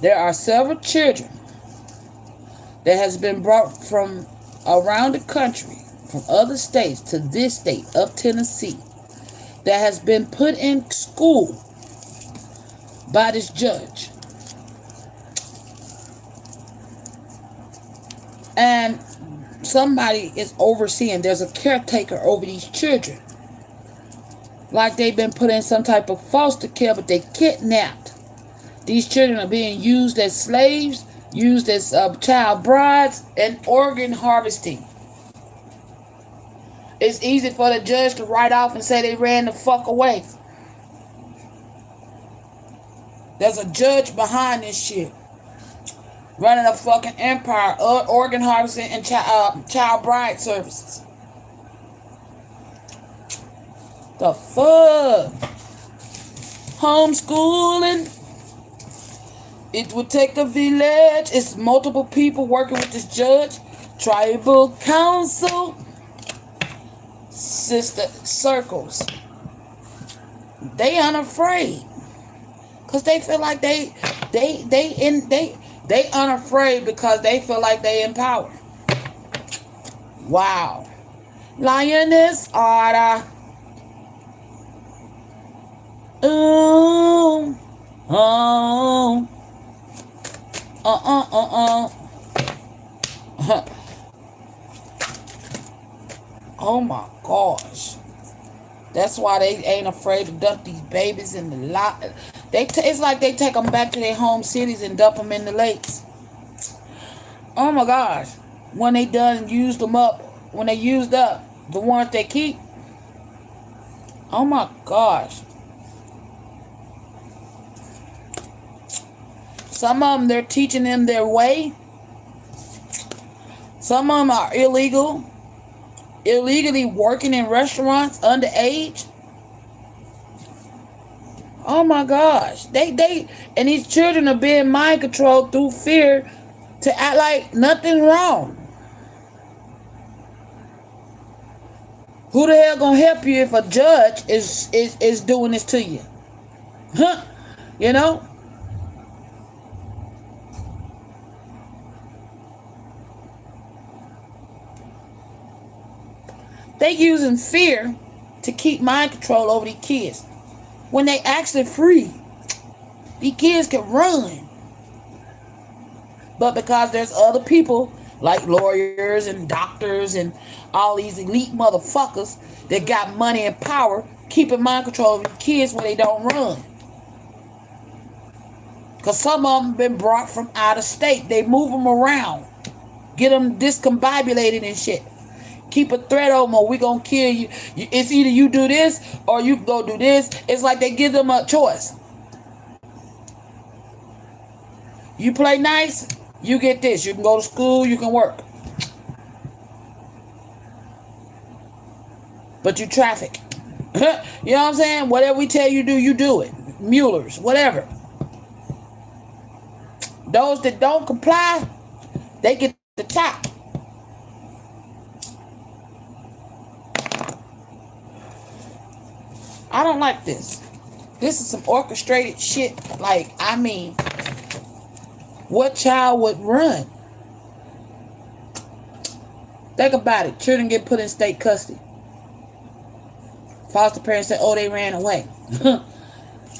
S1: there are several children that has been brought from around the country, from other states to this state of Tennessee that has been put in school by this judge. And somebody is overseeing, there's a caretaker over these children. Like they've been put in some type of foster care, but they kidnapped. These children are being used as slaves, used as child brides, and organ harvesting. It's easy for the judge to write off and say they ran the fuck away. There's a judge behind this shit. Running a fucking empire, organ harvesting and child bride services. The fuck? Homeschooling. It would take a village. It's multiple people working with this judge. Tribal council. Sister circles. They unafraid. Cause they feel like they unafraid because they feel like they in power. Wow. Lioness order. Oh. Oh my gosh. That's why they ain't afraid to dump these babies in the lot. It's like they take them back to their home cities and dump them in the lakes. Oh my gosh. When they done used them up, when they used up the ones they keep. Oh my gosh. Some of them, they're teaching them their way. Some of them are illegal. Illegally working in restaurants underage. Oh my gosh. They and these children are being mind controlled through fear to act like nothing wrong. Who the hell gonna help you if a judge is doing this to you? Huh? You know? They using fear to keep mind control over these kids. When they actually free, these kids can run. But because there's other people like lawyers and doctors and all these elite motherfuckers that got money and power keeping mind control over the kids when they don't run. Because some of them been brought from out of state. They move them around. Get them discombobulated and shit. Keep a threat on them, we gonna kill you. It's either you do this or you go do this. It's like they give them a choice. You play nice, you get this. You can go to school, you can work. But you traffic. You know what I'm saying? Whatever we tell you to do, you do it. Muellers, whatever. Those that don't comply, they get the top. I don't like this. This is some orchestrated shit. Like, I mean, what child would run? Think about it. Children get put in state custody. Foster parents say, oh, they ran away.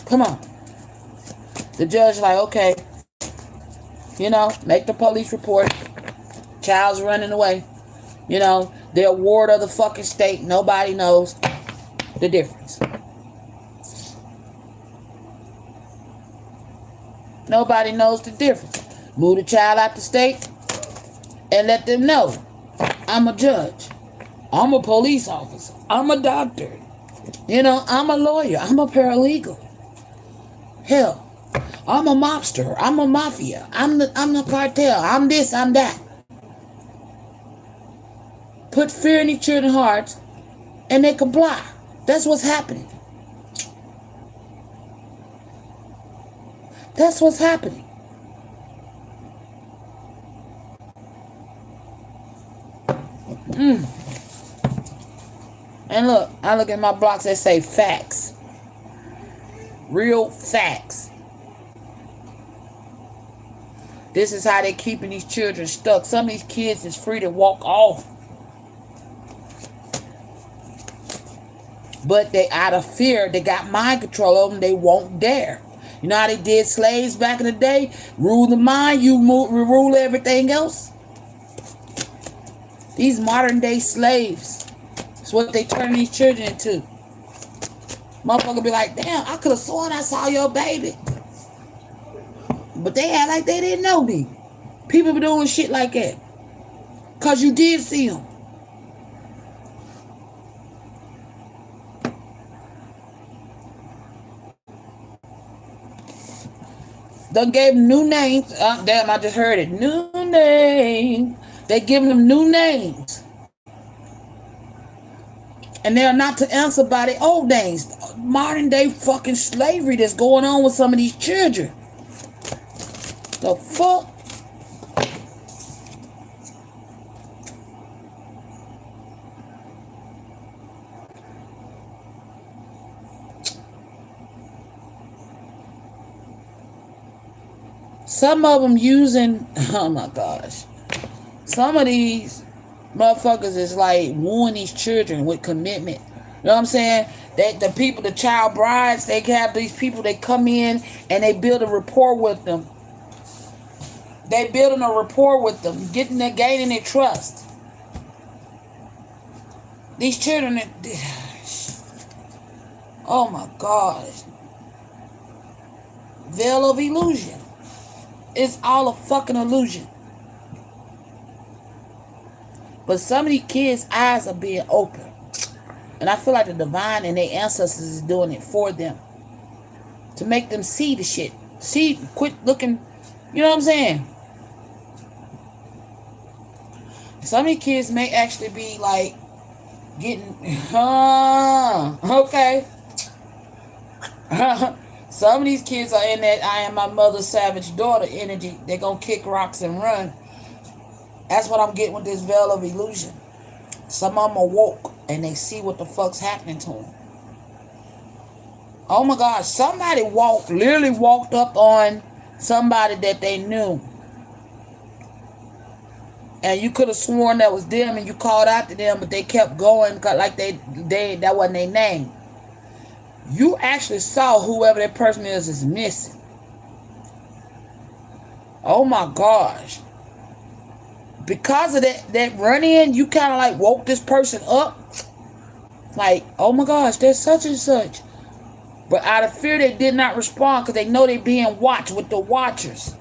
S1: Come on. The judge like, okay, you know, make the police report. Child's running away. You know, they're a ward of the fucking state. Nobody knows the difference. Nobody knows the difference. Move the child out the state and let them know. I'm a judge. I'm a police officer. I'm a doctor. You know, I'm a lawyer. I'm a paralegal. Hell, I'm a mobster. I'm a mafia. I'm the cartel. I'm this, I'm that. Put fear in these children's hearts and they comply. That's what's happening. That's what's happening. And look, I look at my blocks that say facts. Real facts. This is how they keeping these children stuck. Some of these kids is free to walk off. But they, out of fear, they got mind control of them. They won't dare. You know how they did slaves back in the day? Rule the mind, you rule everything else. These modern day slaves, it's what they turn these children into. Motherfucker be like, damn, I could have sworn I saw your baby. But they act like they didn't know me. People be doing shit like that. Because you did see them. They gave them new names. Damn, I just heard it. New name. They giving them new names. And they're not to answer by their old names. Modern day fucking slavery that's going on with some of these children. The fuck? Some of them using, oh my gosh. Some of these motherfuckers is like wooing these children with commitment. You know what I'm saying? That the people, the child brides, they have these people, they come in and they build a rapport with them. They building a rapport with them, gaining their trust. These children, oh my gosh. Veil of illusion. It's all a fucking illusion. But some of these kids' eyes are being opened. And I feel like the divine and their ancestors is doing it for them. To make them see the shit. See, quit looking, you know what I'm saying? Some of these kids may actually be like getting, okay. Some of these kids are in that I am my mother's savage daughter energy. They're going to kick rocks and run. That's what I'm getting with this veil of illusion. Some of them are woke and they see what the fuck's happening to them. Oh my gosh, somebody literally walked up on somebody that they knew. And you could have sworn that was them and you called out to them, but they kept going like that wasn't their name. You actually saw whoever that person is missing. Oh my gosh. Because of that run-in, you kind of like woke this person up. Like, oh my gosh, there's such and such. But out of fear, they did not respond because they know they're being watched with the watchers.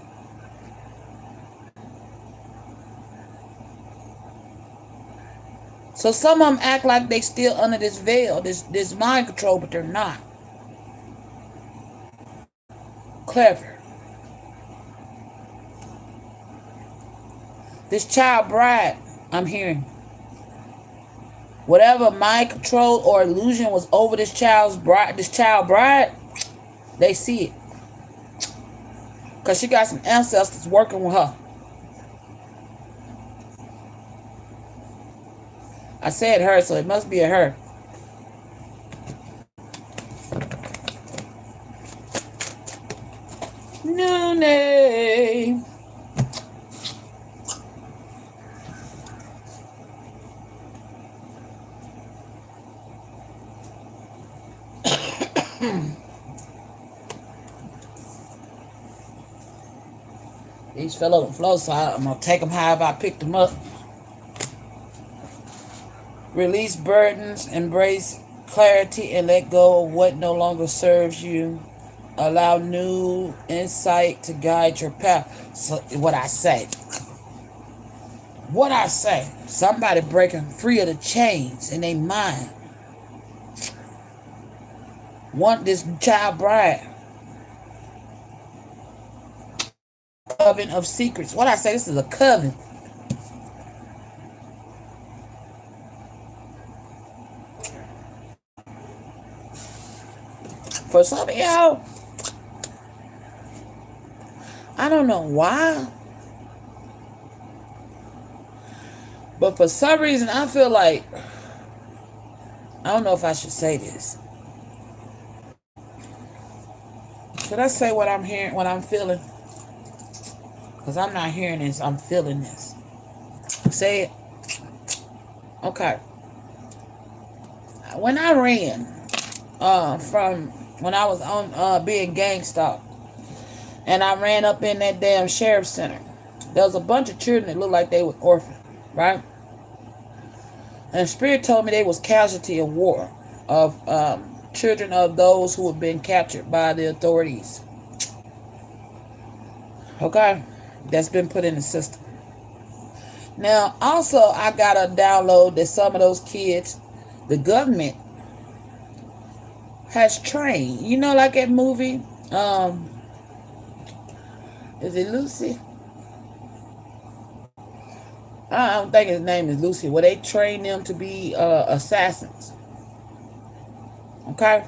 S1: So some of them act like they still under this veil, this mind control, but they're not. Clever. This child bride, I'm hearing. Whatever mind control or illusion was over this child bride, they see it. Because she got some ancestors working with her. I said her, so it must be a her. New name. These fell on the floor, so I'm going to take them however I picked them up. Release burdens, embrace clarity, and let go of what no longer serves you. Allow new insight to guide your path. So what I say, somebody breaking free of the chains in their mind. Want this child bride. Coven of secrets. What I say, this is a coven. For some of y'all, I don't know why, but for some reason I feel like, I don't know if I should say this. Should I say what I'm hearing, what I'm feeling? Because I'm not hearing this, I'm feeling this. Say it. Okay. When I ran, from when I was on being gang stalked, and I ran up in that damn sheriff center. There was a bunch of children that looked like they were orphaned, right? And Spirit told me they was casualty of war, of children of those who have been captured by the authorities. Okay, that's been put in the system. Now, also, I got a download that some of those kids, the government has trained. You know, like that movie, is it Lucy? I don't think his name is Lucy. Where they train them to be assassins. Okay?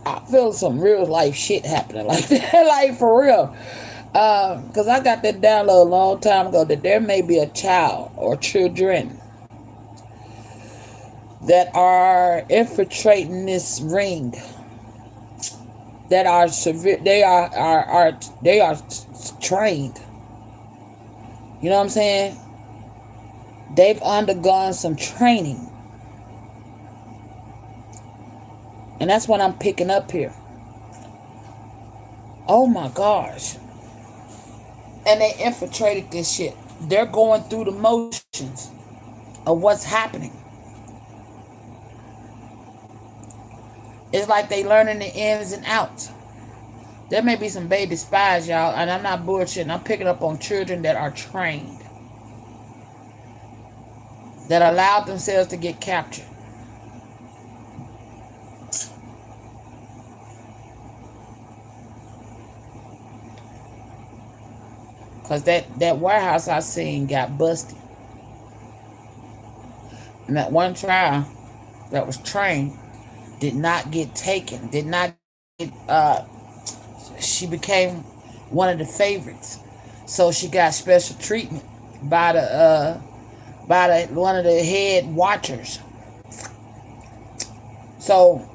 S1: I feel some real life shit happening like that. Like, for real. Because I got that download a long time ago that there may be a child or children that are infiltrating this ring, that are severe. They are trained. You know what I'm saying? They've undergone some training. And that's what I'm picking up here. Oh my gosh. And they infiltrated this shit. They're going through the motions of what's happening. It's like they learning the ins and outs. There may be some baby spies, y'all, and I'm not bullshitting. I'm picking up on children that are trained, that allowed themselves to get captured. Because that warehouse I seen got busted. And that one child that was trained did not get taken. Did not get, she became one of the favorites. So she got special treatment by the one of the head watchers. So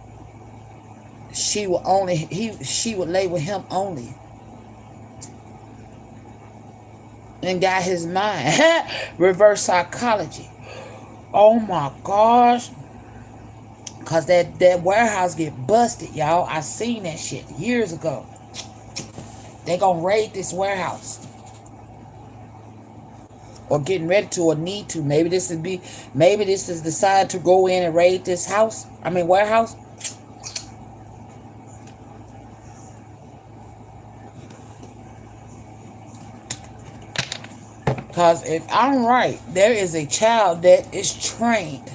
S1: she would lay with him only. And got his mind. Reverse psychology. Oh my gosh. Cause that warehouse get busted, y'all. I seen that shit years ago. They gonna raid this warehouse. Or getting ready to, or need to. Maybe this is decided to go in and raid this warehouse. Because if I'm right, there is a child that is trained.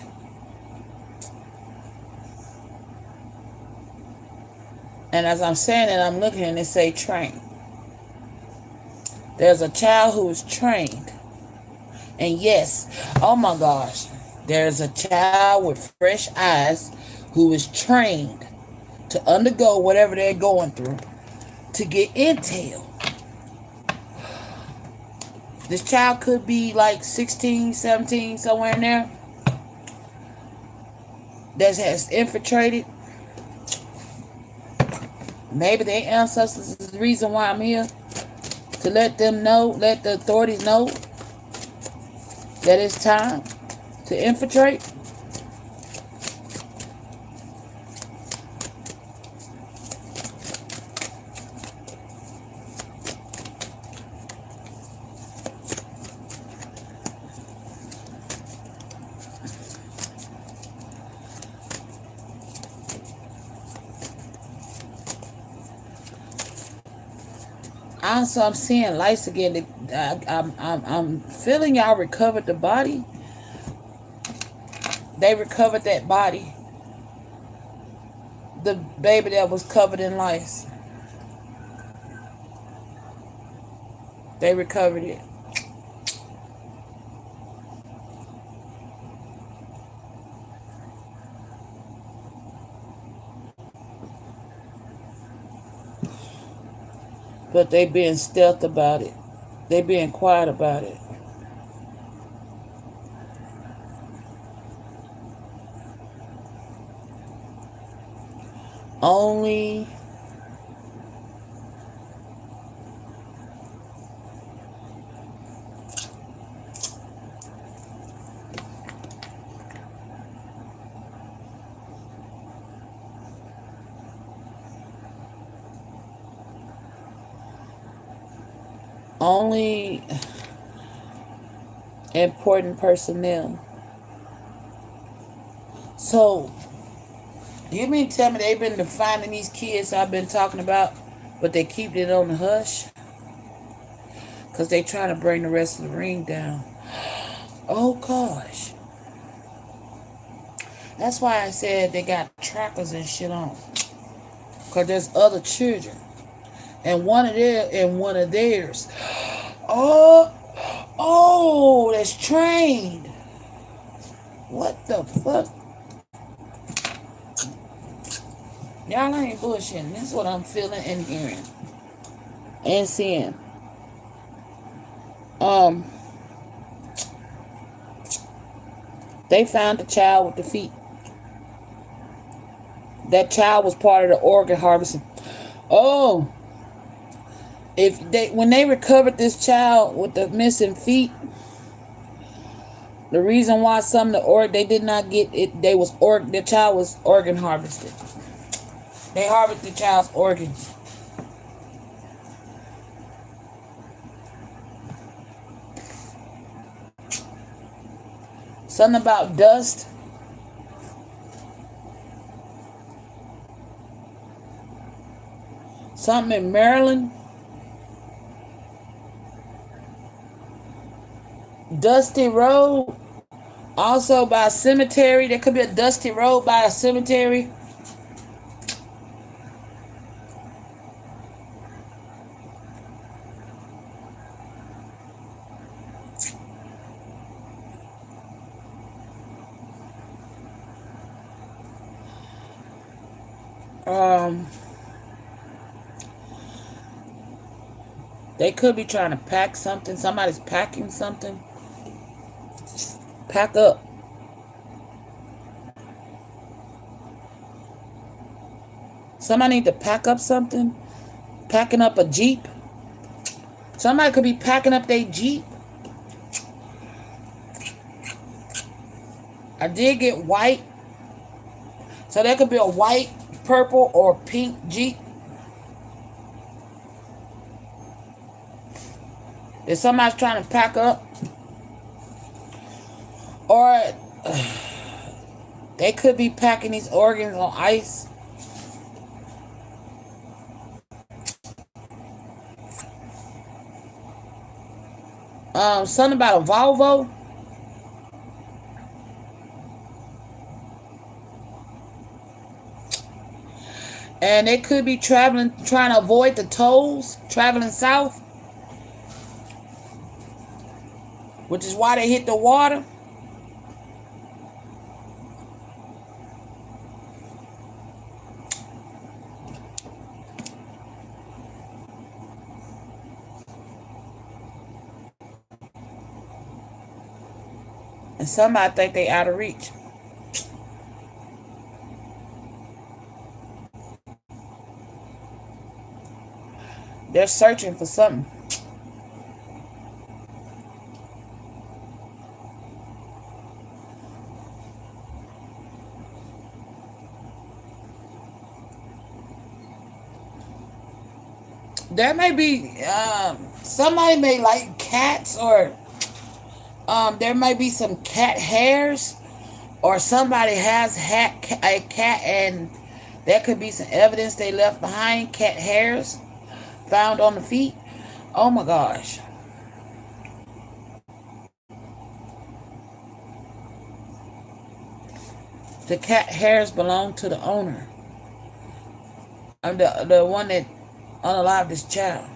S1: And as I'm saying it, I'm looking and it say trained. There's a child who is trained. And yes, oh my gosh, there's a child with fresh eyes who is trained to undergo whatever they're going through to get intel. This child could be like 16, 17, somewhere in there, that has infiltrated. Maybe their ancestors is the reason why I'm here. To let them know, let the authorities know that it's time to infiltrate. So I'm seeing lights again. I'm feeling y'all recovered the body. They recovered that body. The baby that was covered in lice. They recovered it. But they being stealth about it. They being quiet about it. Only Only important personnel. So, you mean to tell me they've been finding these kids I've been talking about, but they keep it on the hush? Because they trying to bring the rest of the ring down. Oh, gosh. That's why I said they got trackers and shit on. Because there's other children. And one of theirs. Oh, that's trained. What the fuck? Y'all ain't bullshitting. This is what I'm feeling and hearing. And seeing. They found the child with the feet. That child was part of the organ harvesting. Oh, when they recovered this child with the missing feet, the reason why they did not get it, the child was organ harvested. They harvested the child's organs. Something about dust. Something in Maryland. Dusty road. Also by a cemetery. There could be a dusty road by a cemetery. They could be trying to pack something. Somebody's packing something. Pack up. Somebody need to pack up something. Packing up a Jeep. Somebody could be packing up their Jeep. I did get white. So there could be a white, purple, or pink Jeep. If somebody's trying to pack up. Or they could be packing these organs on ice. Something about a Volvo. And they could be trying to avoid the tolls, traveling south. Which is why they hit the water. And somebody think they out of reach. They're searching for something. There may be somebody may like cats, or there might be some cat hairs, or somebody has a cat and there could be some evidence they left behind, cat hairs found on the feet. Oh my gosh. The cat hairs belong to the owner. The one that unalived this child.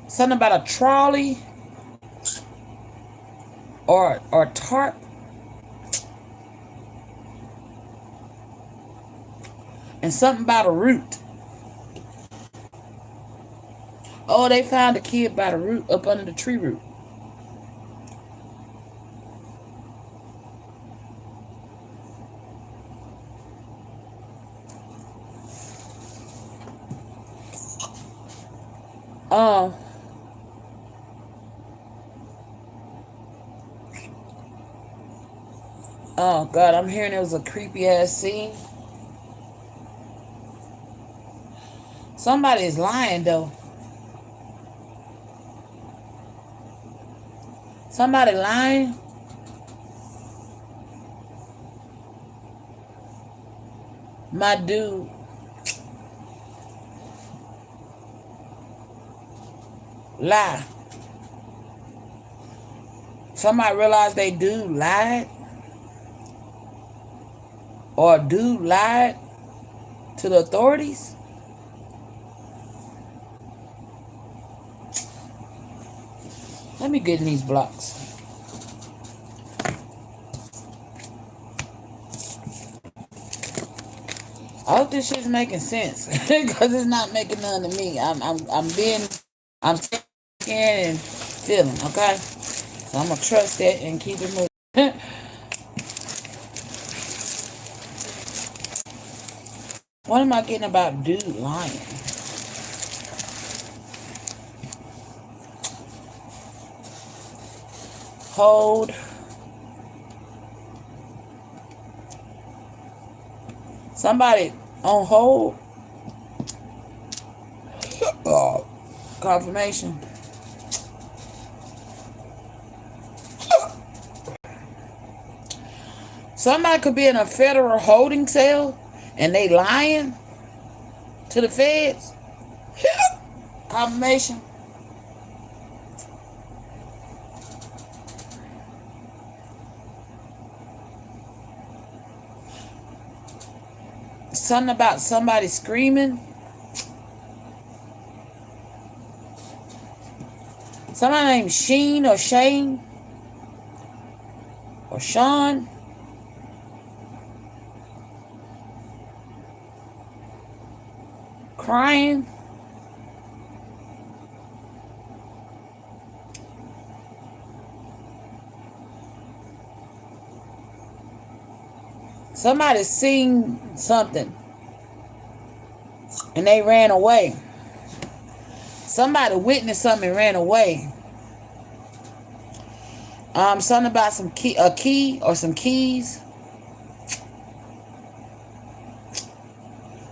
S1: Something about a trolley or tarp. And something about a root. Oh, they found a kid by the root, up under the tree root. Oh God, I'm hearing it was a creepy ass scene. Somebody is lying though. Somebody lying. My dude. Lie. Somebody realize they do lied. Or dude lied to the authorities. Let me get in these blocks. I hope this shit's making sense because it's not making none to me. I'm scared and feeling, okay? So I'm gonna trust that and keep it moving. What am I getting about dude lying? Hold. Somebody on hold. Confirmation. Somebody could be in a federal holding cell and they lying to the feds. Confirmation. Something about somebody screaming. Somebody named Sheen or Shane or Sean. Crying. Somebody seen something and they ran away. Somebody witnessed something and ran away. Something about a key or some keys.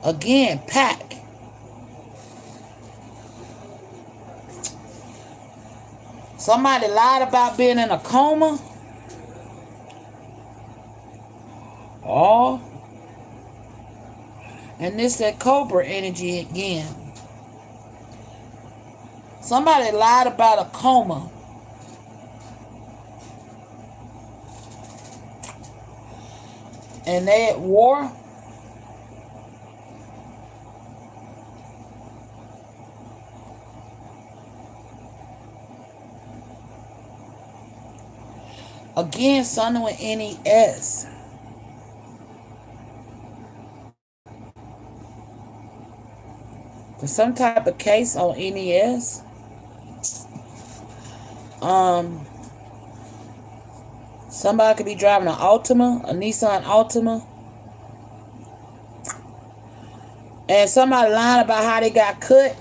S1: Again, pack. Somebody lied about being in a coma. Oh. And this that Cobra energy again. Somebody lied about a coma. And they at war. Again, something with NES. There's some type of case on NES. Somebody could be driving an Altima, a Nissan Altima. And somebody lying about how they got cut.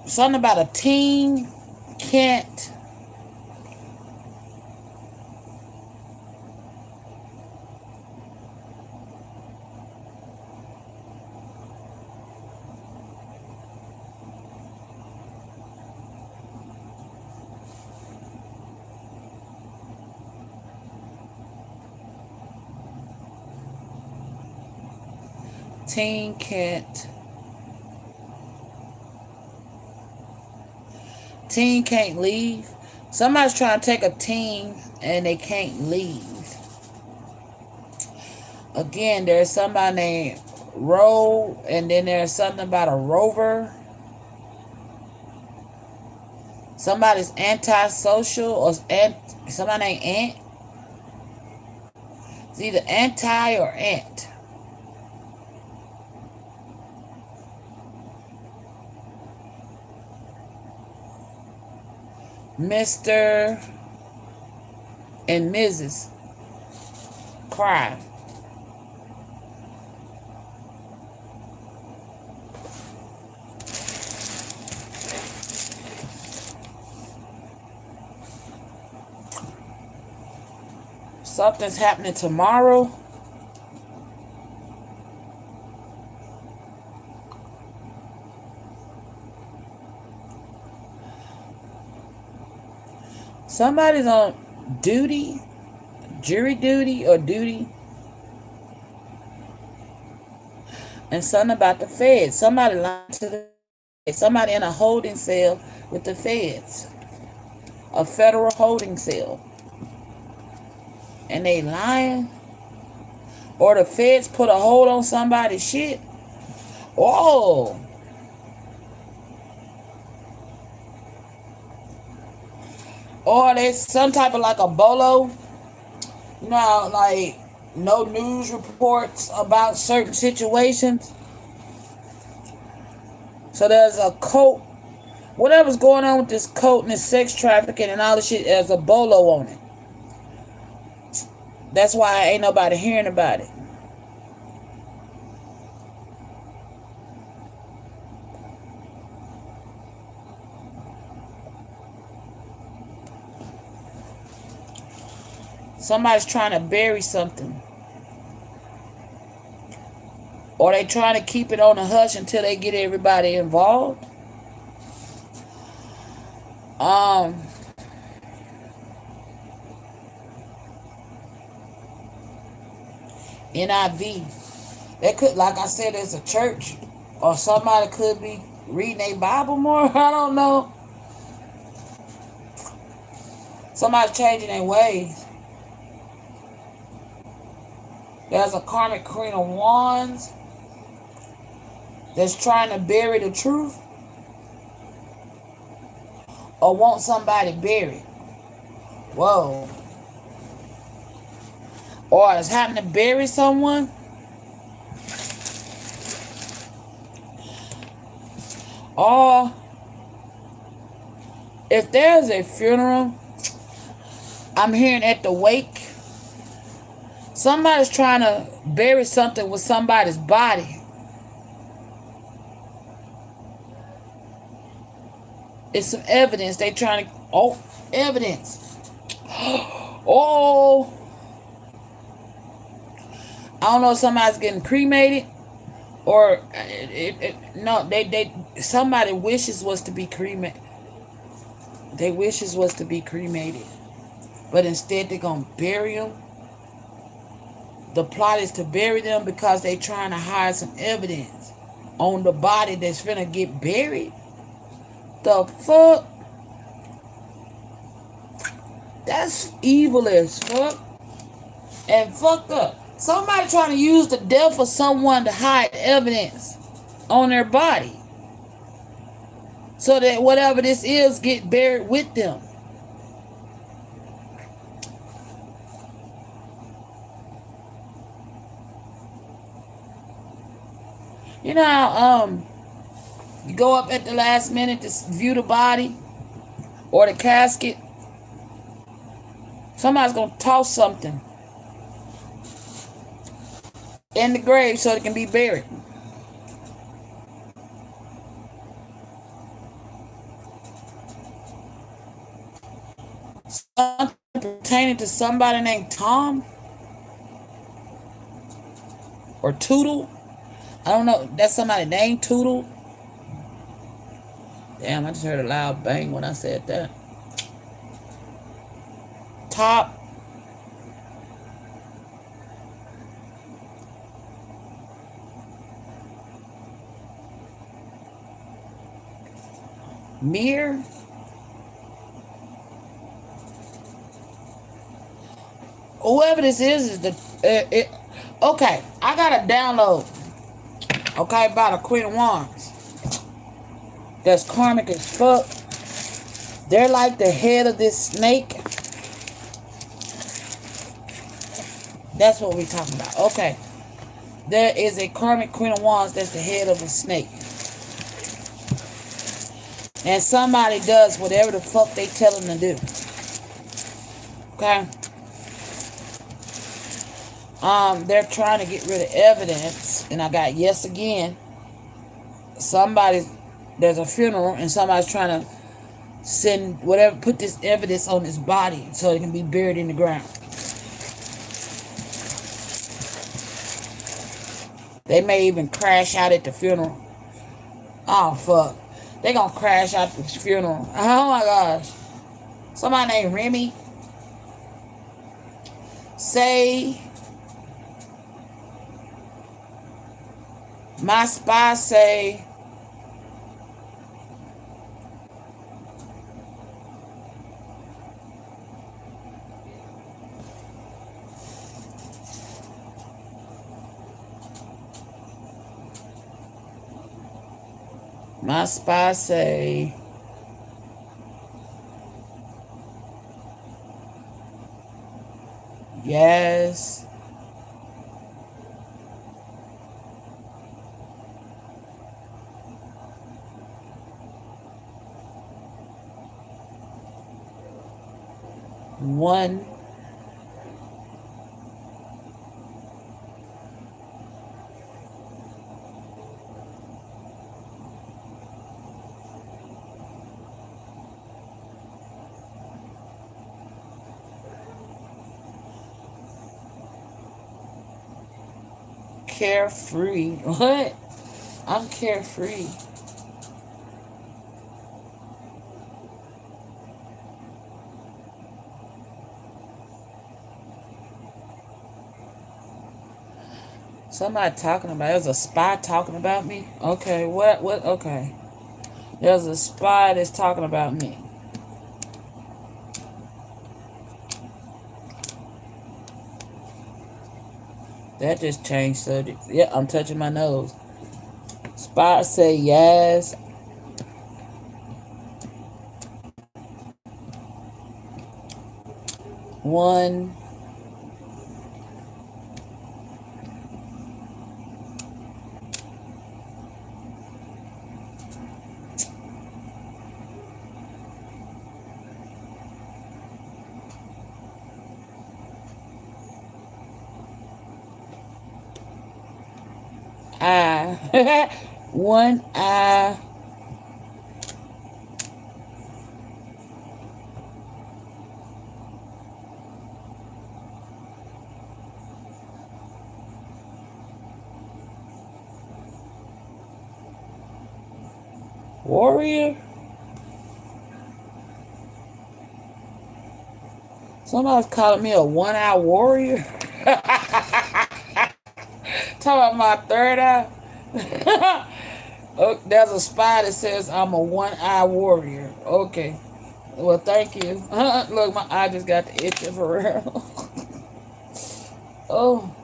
S1: Something about a teen can't. Teen can't. Teen can't leave. Somebody's trying to take a teen and they can't leave. Again, there's somebody named Roe, and then there's something about a rover. Somebody's antisocial or somebody named Ant. It's either anti or ant. Mr. and Mrs. Cry. Something's happening tomorrow. Somebody's on duty, jury duty or duty, and something about the feds. Somebody lied to the feds. Somebody in a holding cell with the feds. A federal holding cell. And they lying. Or the feds put a hold on somebody's shit. Oh. Or there's some type of like a bolo. You know, like no news reports about certain situations. So there's a cult. Whatever's going on with this cult and this sex trafficking and all this shit, there's a bolo on it. That's why ain't nobody hearing about it. Somebody's trying to bury something. Or they trying to keep it on the hush until they get everybody involved. NIV. That could, like I said, there's a church. Or somebody could be reading their Bible more. I don't know. Somebody's changing their ways. There's a karmic queen of wands that's trying to bury the truth or want somebody buried. Whoa. Or is having to bury someone. Or if there's a funeral, I'm hearing at the wake, somebody's trying to bury something with somebody's body. It's some evidence. They trying to... Oh, evidence. Oh. I don't know if somebody's getting cremated. Or... no, somebody wishes was to be cremated. Their wishes was to be cremated. But instead they're going to bury them. The plot is to bury them because they trying to hide some evidence on the body that's finna get buried. The fuck? That's evil as fuck. And fucked up. Somebody trying to use the death of someone to hide evidence on their body. So that whatever this is get buried with them. You know how you go up at the last minute to view the body or the casket? Somebody's going to toss something in the grave so it can be buried. Something pertaining to somebody named Tom or Tootle. I don't know. That's somebody named Tootle. Damn, I just heard a loud bang when I said that. Top. Mirror. Whoever this is the... okay, I got a download. Okay, about a Queen of Wands. That's karmic as fuck. They're like the head of this snake. That's what we're talking about. Okay. There is a karmic Queen of Wands that's the head of a snake. And somebody does whatever the fuck they tell them to do. Okay? They're trying to get rid of evidence. And I got yes again. There's a funeral and somebody's trying to send whatever, put this evidence on his body so it can be buried in the ground. They may even crash out at the funeral. Oh, fuck. They gonna crash out at the funeral. Oh, my gosh. Somebody named Remy. Say, my spy say, my spy say, yes. One carefree. What? I'm carefree. Somebody talking about, there's a spy talking about me? Okay, what, okay. There's a spy that's talking about me. That just changed subject. Yeah, I'm touching my nose. Spy say yes. One. Eye. One eye. Warrior? Somebody's calling me a one-eye warrior. Talking about my third eye. Oh, there's a spy that says I'm a one-eye warrior. Okay. Well, thank you. Look, my eye just got the itching for real. Oh,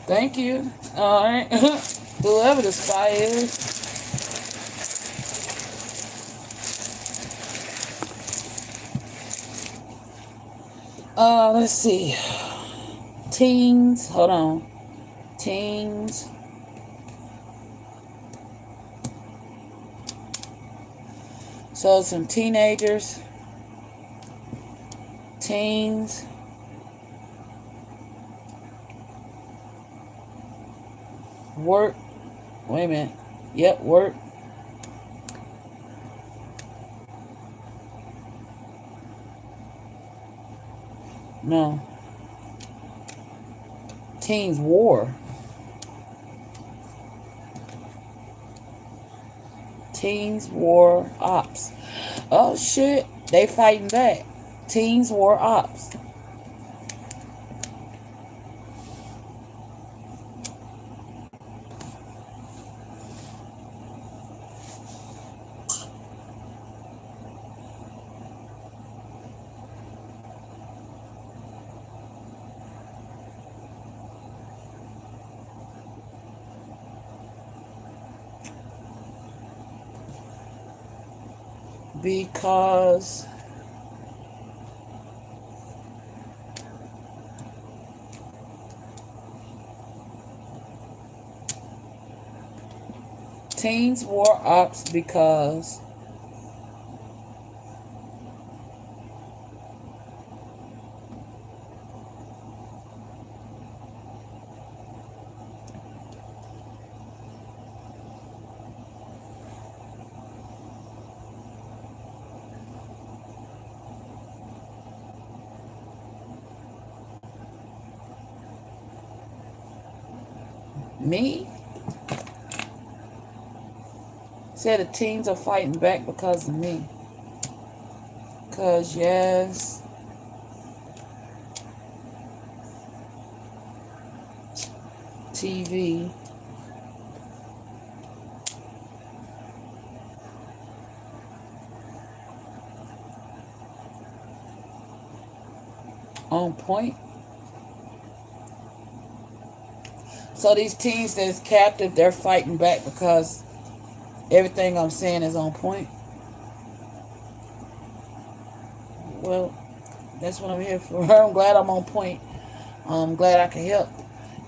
S1: thank you. All right. Whoever the spy is. Let's see. Teens. Hold on. Teens. So some teenagers. Teens. Work. Wait a minute. Yep, work. No. Teens war. Teens war ops. Oh shit. They fighting back. Teens war ops. Because teens war ops because me said the teens are fighting back because of me. Cause yes, TV on point. So these teens that's captive, they're fighting back because everything I'm saying is on point. Well, that's what I'm here for. I'm glad I'm on point. I'm glad I can help.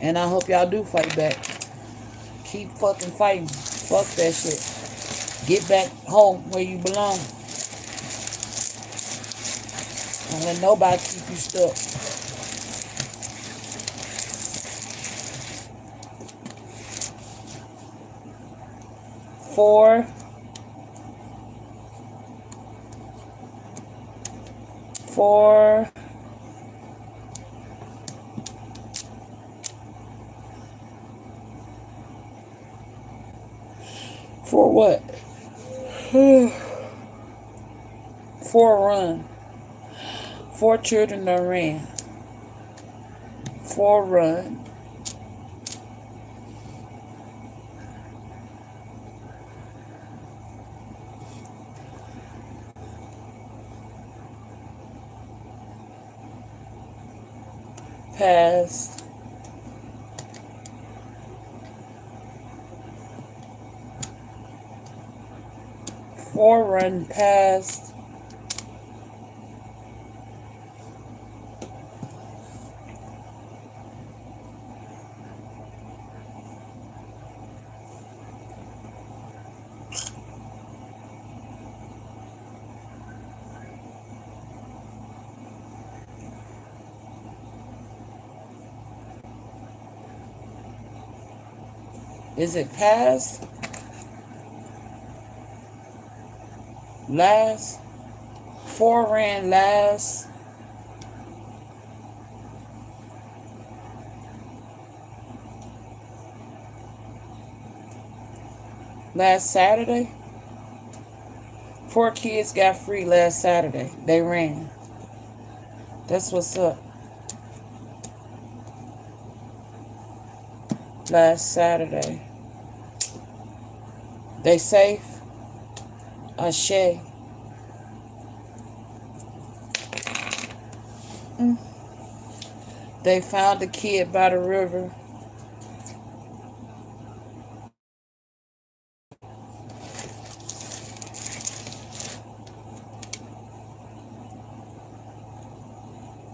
S1: And I hope y'all do fight back. Keep fucking fighting. Fuck that shit. Get back home where you belong. Don't let nobody keep you stuck. Four. For what? For a run. 4 children that ran. For a run. Past. For run past. Is it past? Last? 4 ran last. Last Saturday? 4 kids got free last Saturday. They ran. That's what's up. Last Saturday. They safe? Ashe. They found the kid by the river.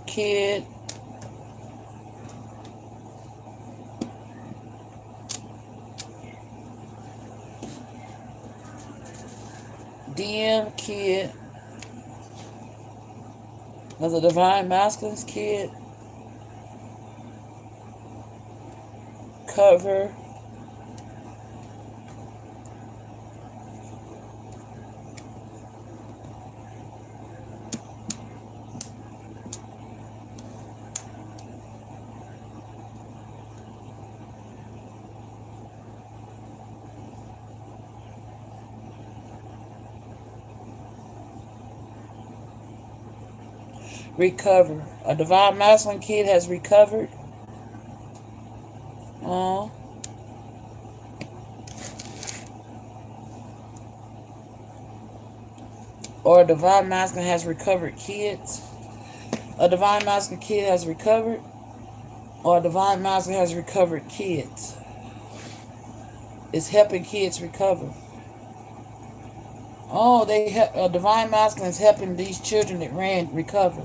S1: Kid. DM kid. Was a Divine Masculine's kid. Cover. Recover. A Divine Masculine kid has recovered. Or a Divine Masculine has recovered kids. A Divine Masculine kid has recovered. Or a Divine Masculine has recovered kids. It's helping kids recover. Oh, a Divine Masculine is helping these children that ran recover.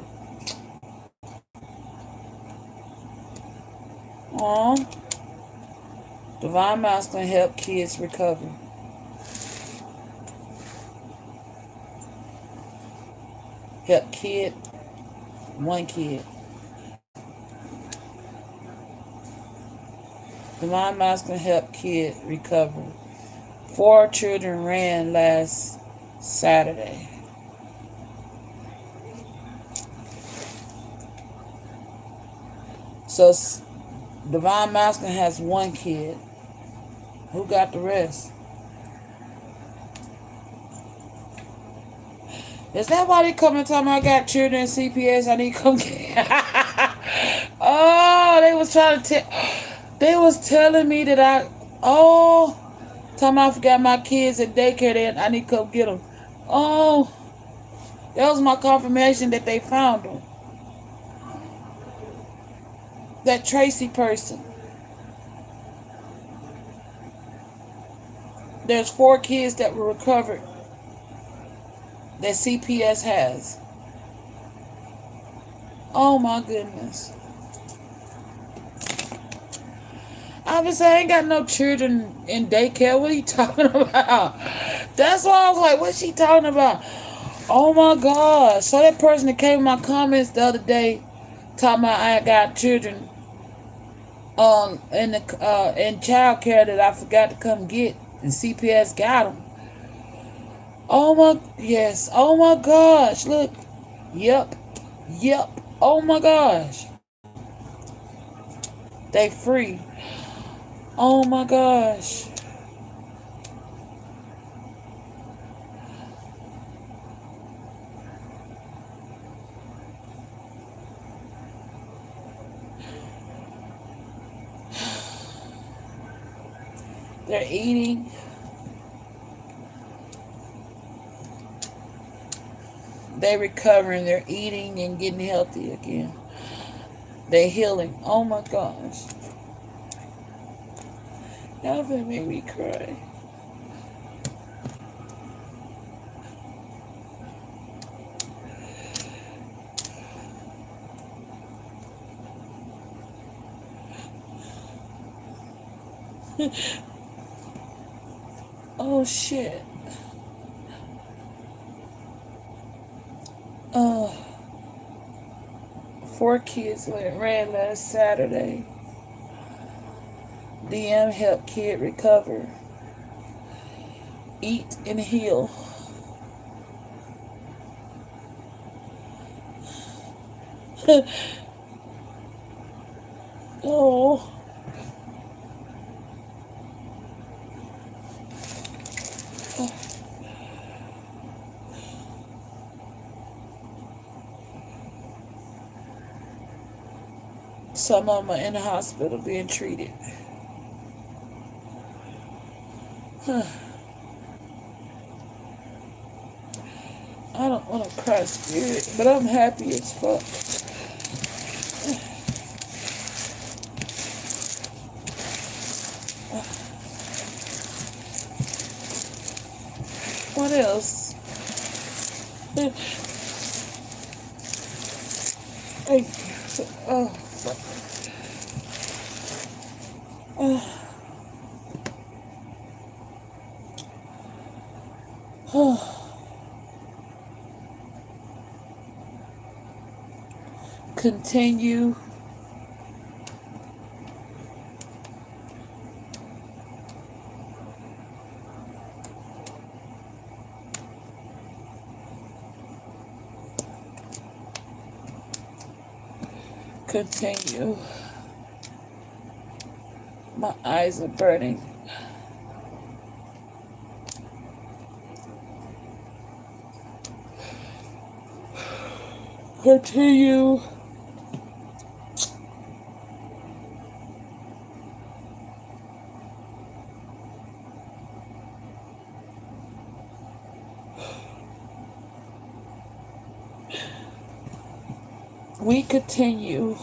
S1: Oh, Divine Masculine help kids recover. Help kid. 1 kid. Divine Masculine help kid recover. 4 children ran last Saturday. So Divine Masculine has 1 kid. Who got the rest? Is that why they come and tell me I got children in CPS? I need to come get. Oh, they was trying to tell. They was telling me that I. Oh, time I forgot my kids at daycare. Then I need to come get them. Oh, that was my confirmation that they found them. That Tracy person. There's 4 kids that were recovered that CPS has. Oh my goodness. I was saying I ain't got no children in daycare. What are you talking about? That's why I was like, what's she talking about? Oh my God. So that person that came in my comments the other day talking about I got children in child care that I forgot to come get and CPS got them. Oh my yes. Oh my gosh. Look. Yep. Yep. Oh my gosh. They free. Oh my gosh. They're eating. They're recovering. They're eating and getting healthy again. They're healing. Oh my gosh. Y'all gonna make me cry. Oh shit. Uh, 4 kids ran last Saturday. DM helped kid recover, eat, and heal. Oh. Some of them are in the hospital being treated. I don't want to cry spirit, but I'm happy as fuck. What else? Hey, oh, fuck. Continue. Continue. My eyes are burning. Continue. We continue.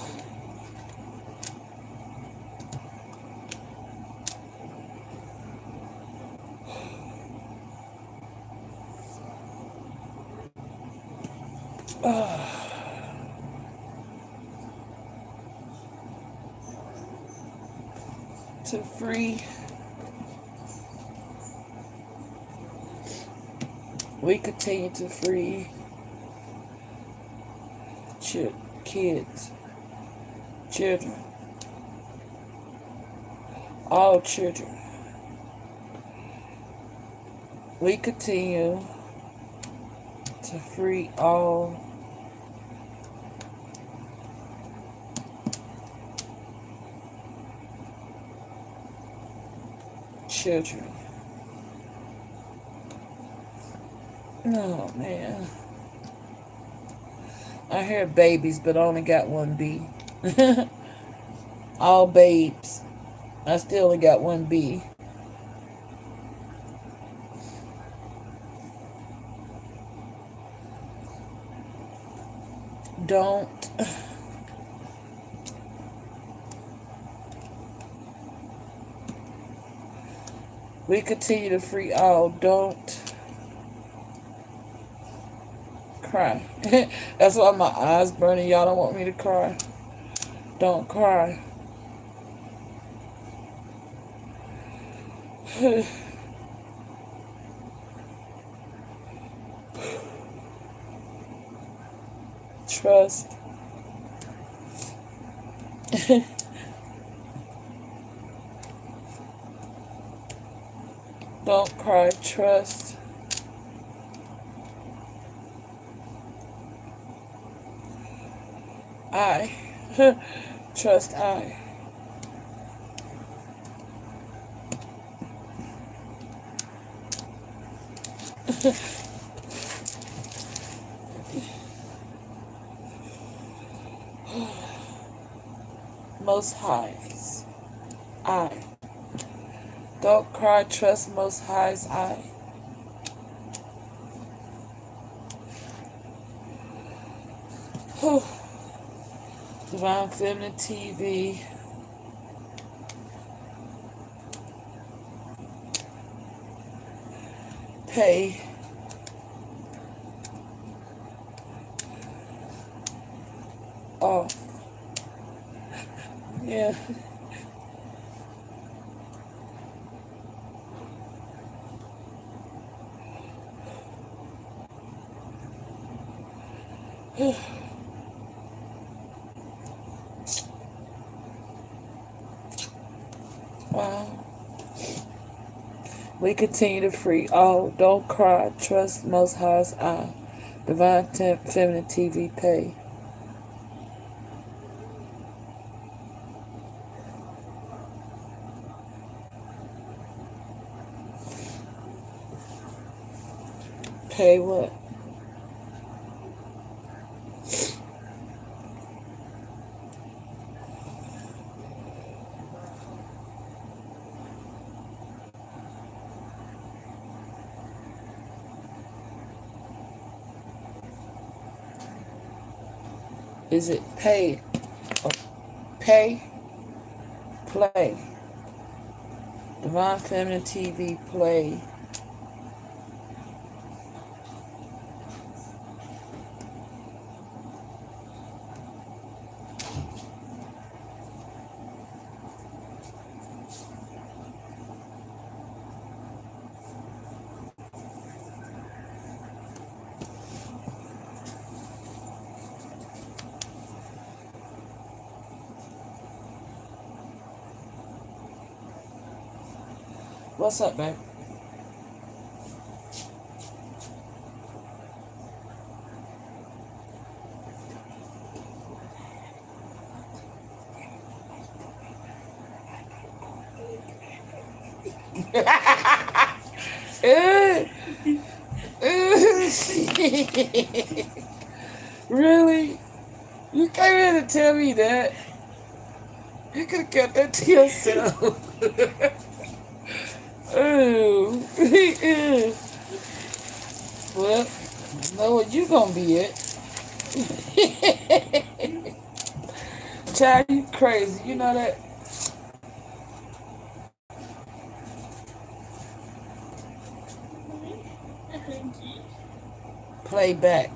S1: To free. We continue to free kids, children, all children. We continue to free all children Oh man. I hear babies, but I only got one B. All babes. I still only got one B. Don't. We continue to free all. Don't cry. That's why my eyes burning. Y'all don't want me to cry. Don't cry. Trust. Don't cry. Trust. I. Trust I. Most highs. I. Don't cry. Trust most highs. I. Divine Feminine TV. Pay. Off. Yeah. Wow. We continue to free all. Don't cry. Trust most high's eye. Divine Feminine TV. Pay. Pay what? Is it pay or pay? Play. Divine Feminine TV. Play. What's up, babe? Really? You came here to tell me that? You could have kept that to yourself. Oh. Well, know what you gonna be at. Child, you crazy. You know that? Play back.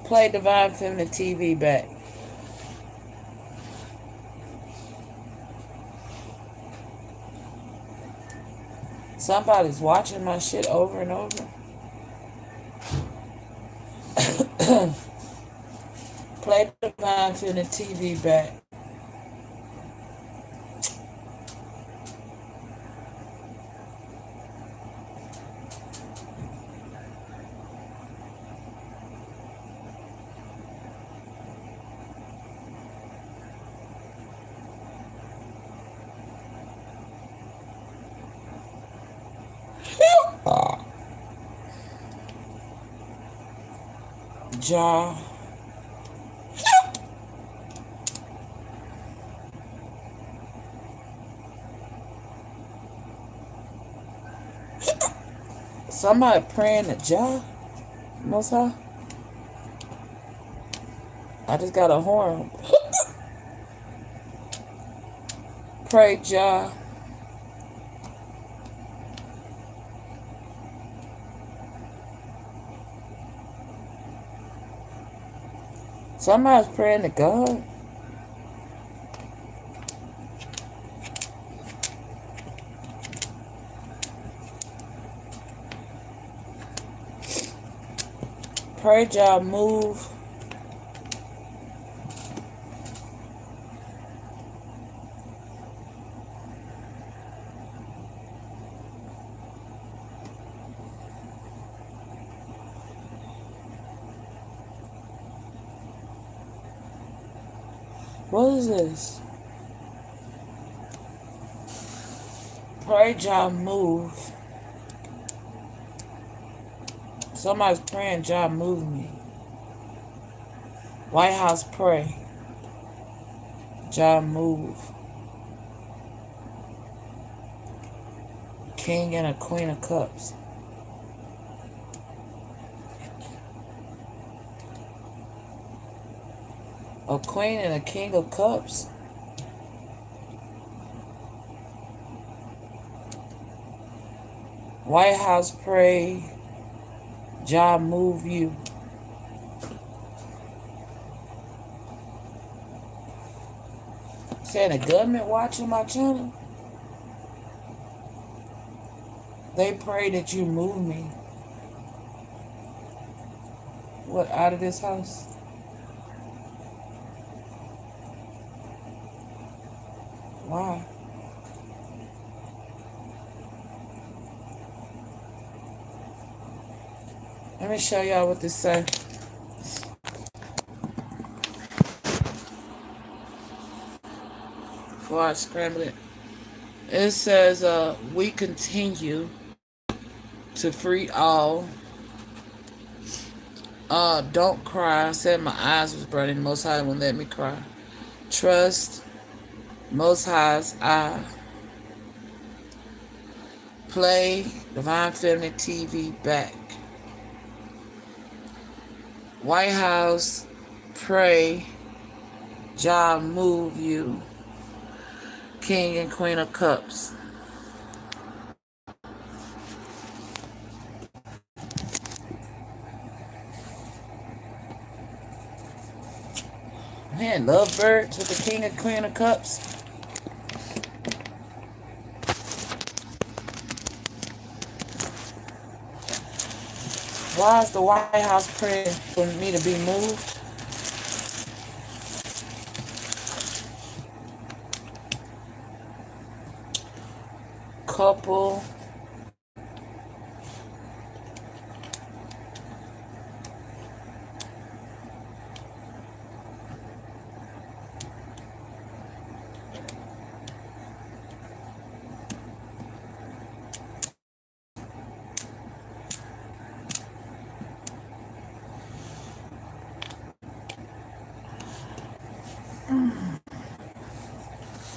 S1: Play Divine Feminine TV back. Somebody's watching my shit over and over. Play Divine Feminine TV back. Jah. Somebody praying to Jah. Most High. I just got a horn. Pray Jah. Somebody's praying to God. Pray Jah move. What is this? Pray Jah move. Somebody's praying Jah move me. White House pray. Jah move. King and a Queen of Cups. A Queen and a King of Cups. White House pray. Jah move you. Saying the government watching my channel. They pray that you move me. What, out of this house? Why? Let me show y'all what this says. Before I scramble it. It says, we continue to free all. Don't cry. I said my eyes was burning. Most High won't let me cry. Trust Most High's eye. Play Divine Feminine TV back. White House pray. Jah move you. King and Queen of Cups. Man, lovebirds with the King and Queen of Cups. Why is the White House praying for me to be moved? Couple.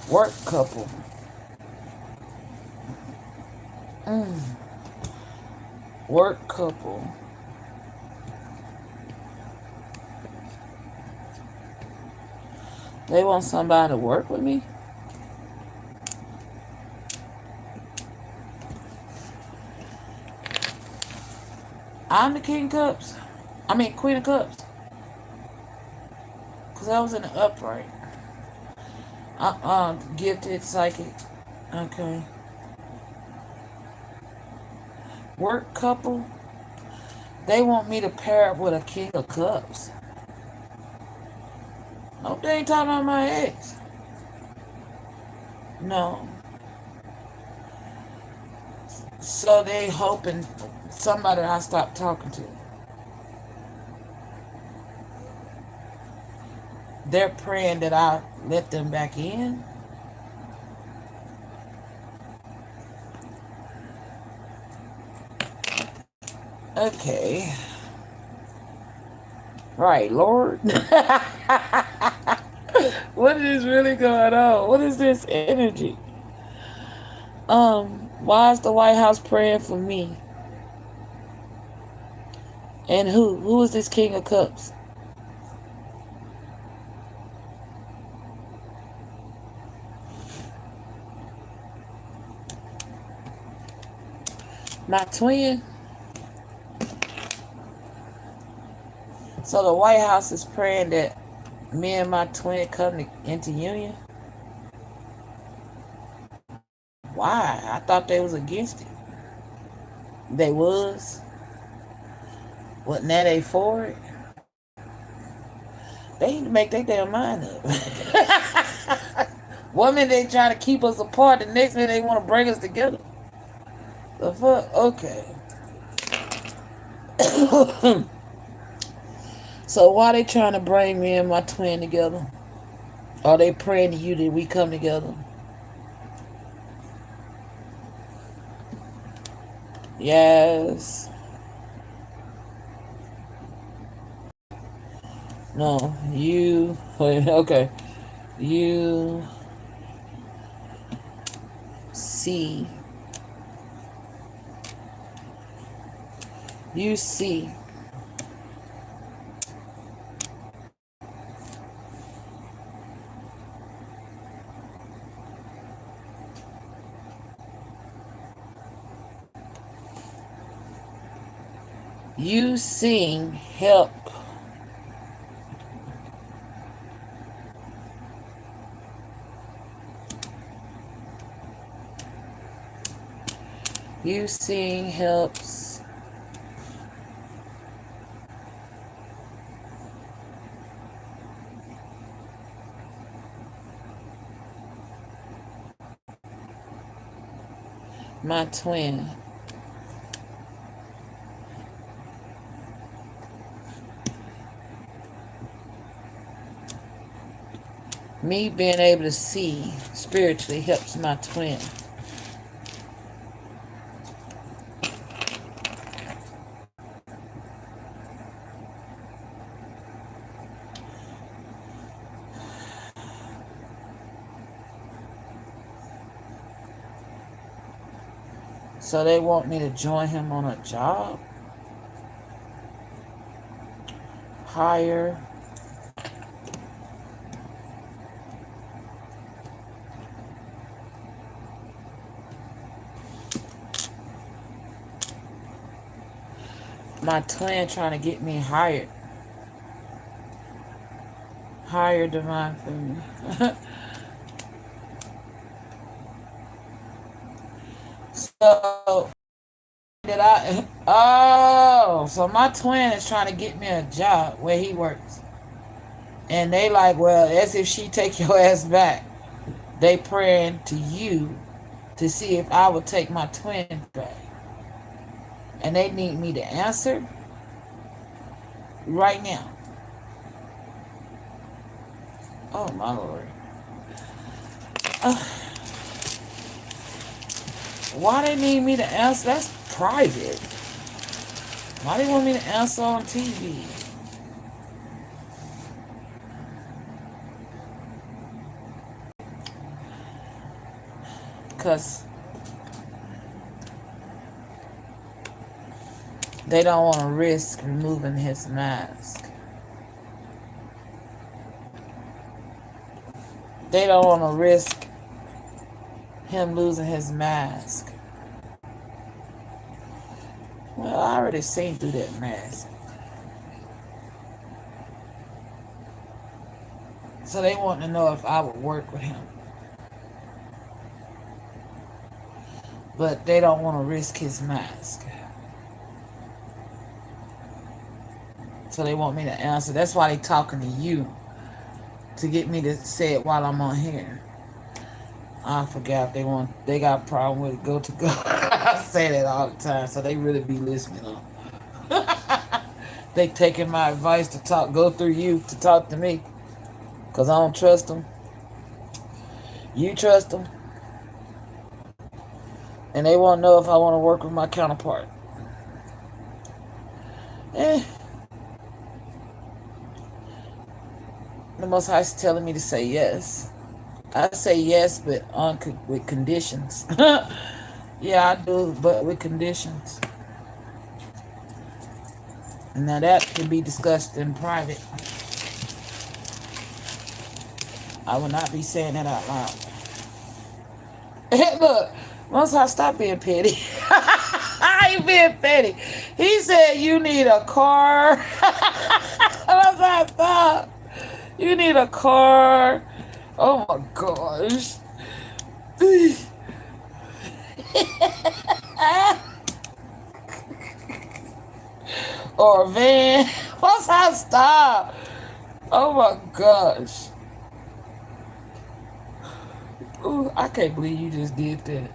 S1: Work couple. Work couple. They want somebody to work with me? I'm the King of Cups. I mean Queen of Cups. Because I was in the upright. Gifted psychic. Okay. Work couple. They want me to pair up with a King of Cups. No, they ain't talking about my ex. No. So they hoping somebody I stop talking to. They're praying that I let them back in. Okay. Right, Lord. What is really going on? What is this energy? Why is the White House praying for me? And who? Who is this King of Cups? My twin. So the White House is praying that me and my twin into union. Why? I thought they was against it. They was. What, now they for it? They need to make their damn mind up. One minute they trying to keep us apart, the next minute they want to bring us together. The fuck? Okay. So why they trying to bring me and my twin together? Are they praying to you that we come together? Yes. No, you. Wait, okay. You see. You see. You sing help. You sing helps. My twin. Me being able to see spiritually helps my twin. So they want me to join him on a job? Hire. My twin trying to get me hired. Hire divine feminine. So did I? Oh, so my twin is trying to get me a job where he works, and they like, well, as if she take your ass back. They praying to you to see if I would take my twin back, and they need me to answer right now. Oh my Lord. Why they need me to answer? That's private. Why they want me to answer on TV? Because they don't want to risk removing his mask. They don't want to risk him losing his mask. Well, I already seen through that mask. So they want to know if I would work with him. But they don't want to risk his mask. So they want me to answer. That's why they talking to you. To get me to say it while I'm on here. I forgot they got a problem with it. Go to go. I say that all the time, so they really be listening on. They taking my advice to go through you to talk to me. Because I don't trust them. You trust them. And they want to know if I want to work with my counterpart. The Most High is telling me to say yes. I say yes, but with conditions. Yeah, I do, but with conditions. Now that can be discussed in private. I will not be saying that out loud. Hey, look, Most High, stop being petty. I ain't being petty. He said you need a car. Most High, stop. You need a car. Oh my gosh. Or a van. Most High, stop. Oh my gosh. Ooh, I can't believe you just did that.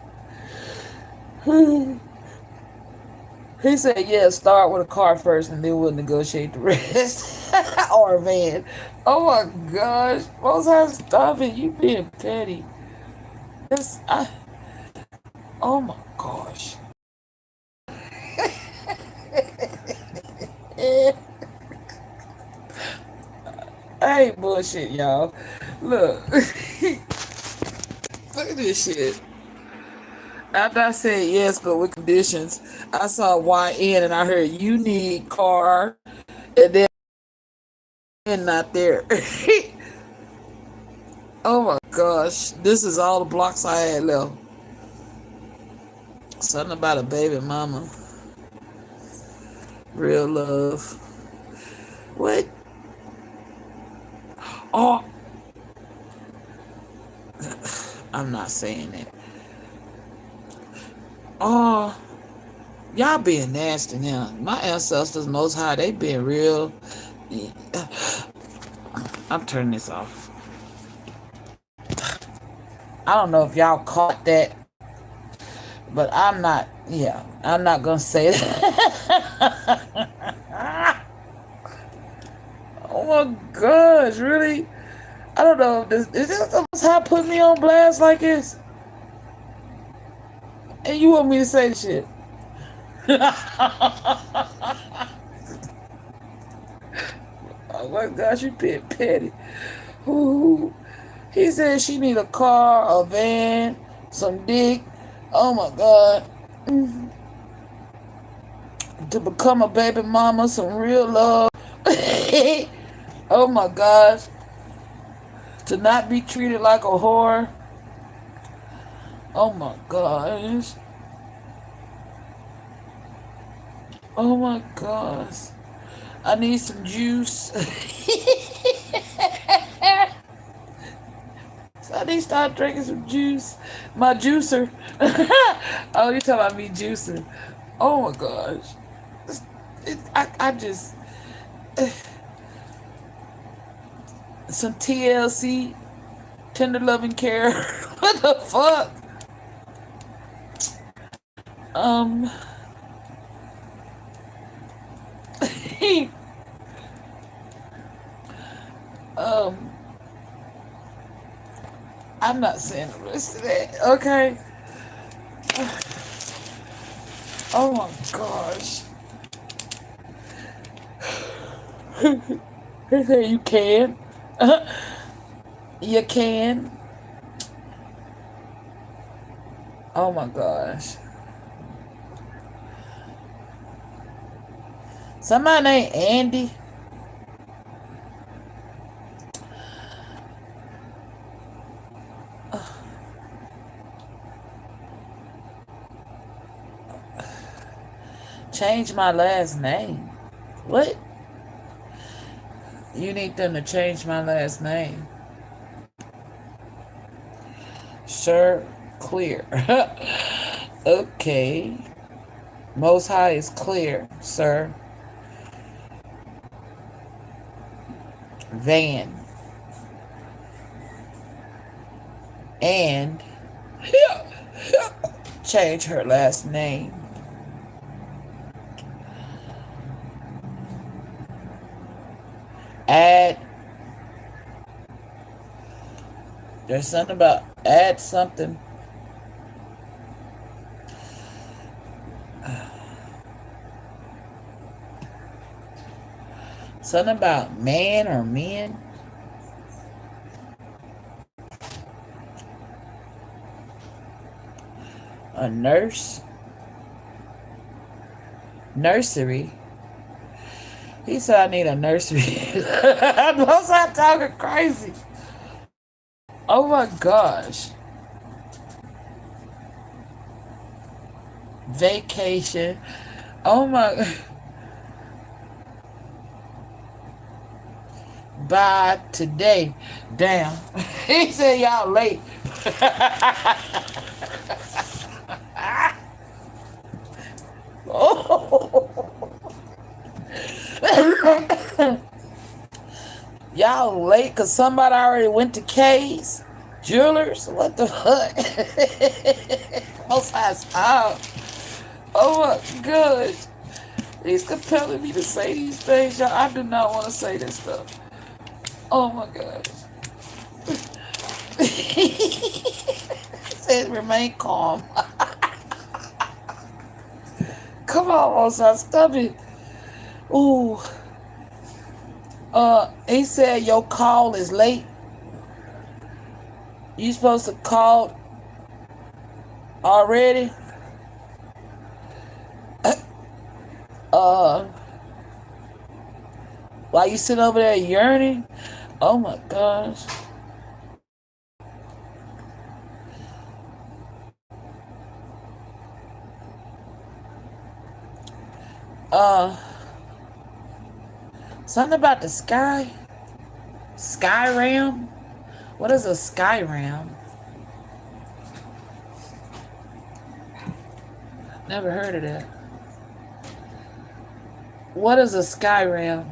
S1: He said, yeah, start with a car first and then we'll negotiate the rest. Or a van. Oh my gosh. Most High, stop it. You being petty. Oh my gosh. I ain't bullshit, y'all. Look. Look at this shit. After I said yes, but with conditions, I saw YN and I heard you need car, and then not there. Oh my gosh, this is all the blocks I had left. Something about a baby mama. Real love. What? Oh, I'm not saying that. Oh, y'all being nasty now. My ancestors, Most High, they been real. I'm turning this off. I don't know if y'all caught that, but I'm not gonna say that. Oh my gosh, really? I don't know if is this the Most High put me on blast like this? And you want me to say the shit? Oh my gosh, you being petty. Ooh. He said she need a car, a van, some dick. Oh my God. To become a baby mama, some real love. Oh my gosh. To not be treated like a whore. Oh my gosh. Oh my gosh. I need some juice. So I need to start drinking some juice. My juicer. Oh, you talking about me juicing. Oh my gosh. I just... Some TLC. Tender loving care. What the fuck? I'm not saying the rest of that, okay? Oh my gosh. He said you can. You can. Oh my gosh. Somebody named Andy. Change my last name. What? You need them to change my last name. Sure, clear. Okay. Most High is clear, sir. Van. And change her last name. Add. There's something about add something. Something about man or men. A nurse? Nursery? He said I need a nursery. Most I'm talking crazy. Oh my gosh. Vacation. Oh my. By today. Damn. He said y'all late. Oh. Y'all late because somebody already went to K's? Jewelers? What the fuck? Most high stop. Oh my gosh. He's compelling me to say these things, y'all. I do not want to say this stuff. Oh my gosh. Says remain calm. Come on, Mozart, stop it. Ooh. He said your call is late. You supposed to call already? While you sitting over there yearning? Oh my gosh. Something about the sky? Skyram? What is a Skyram? Never heard of that. What is a Skyram?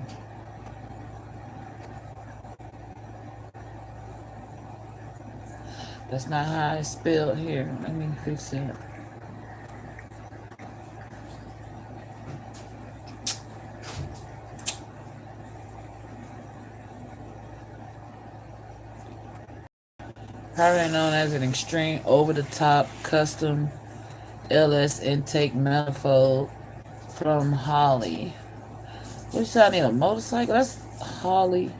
S1: That's not how it's spelled here. Let me fix that. Probably known as an extreme over-the-top custom LS intake manifold from Holley. Which I need a motorcycle? That's Holley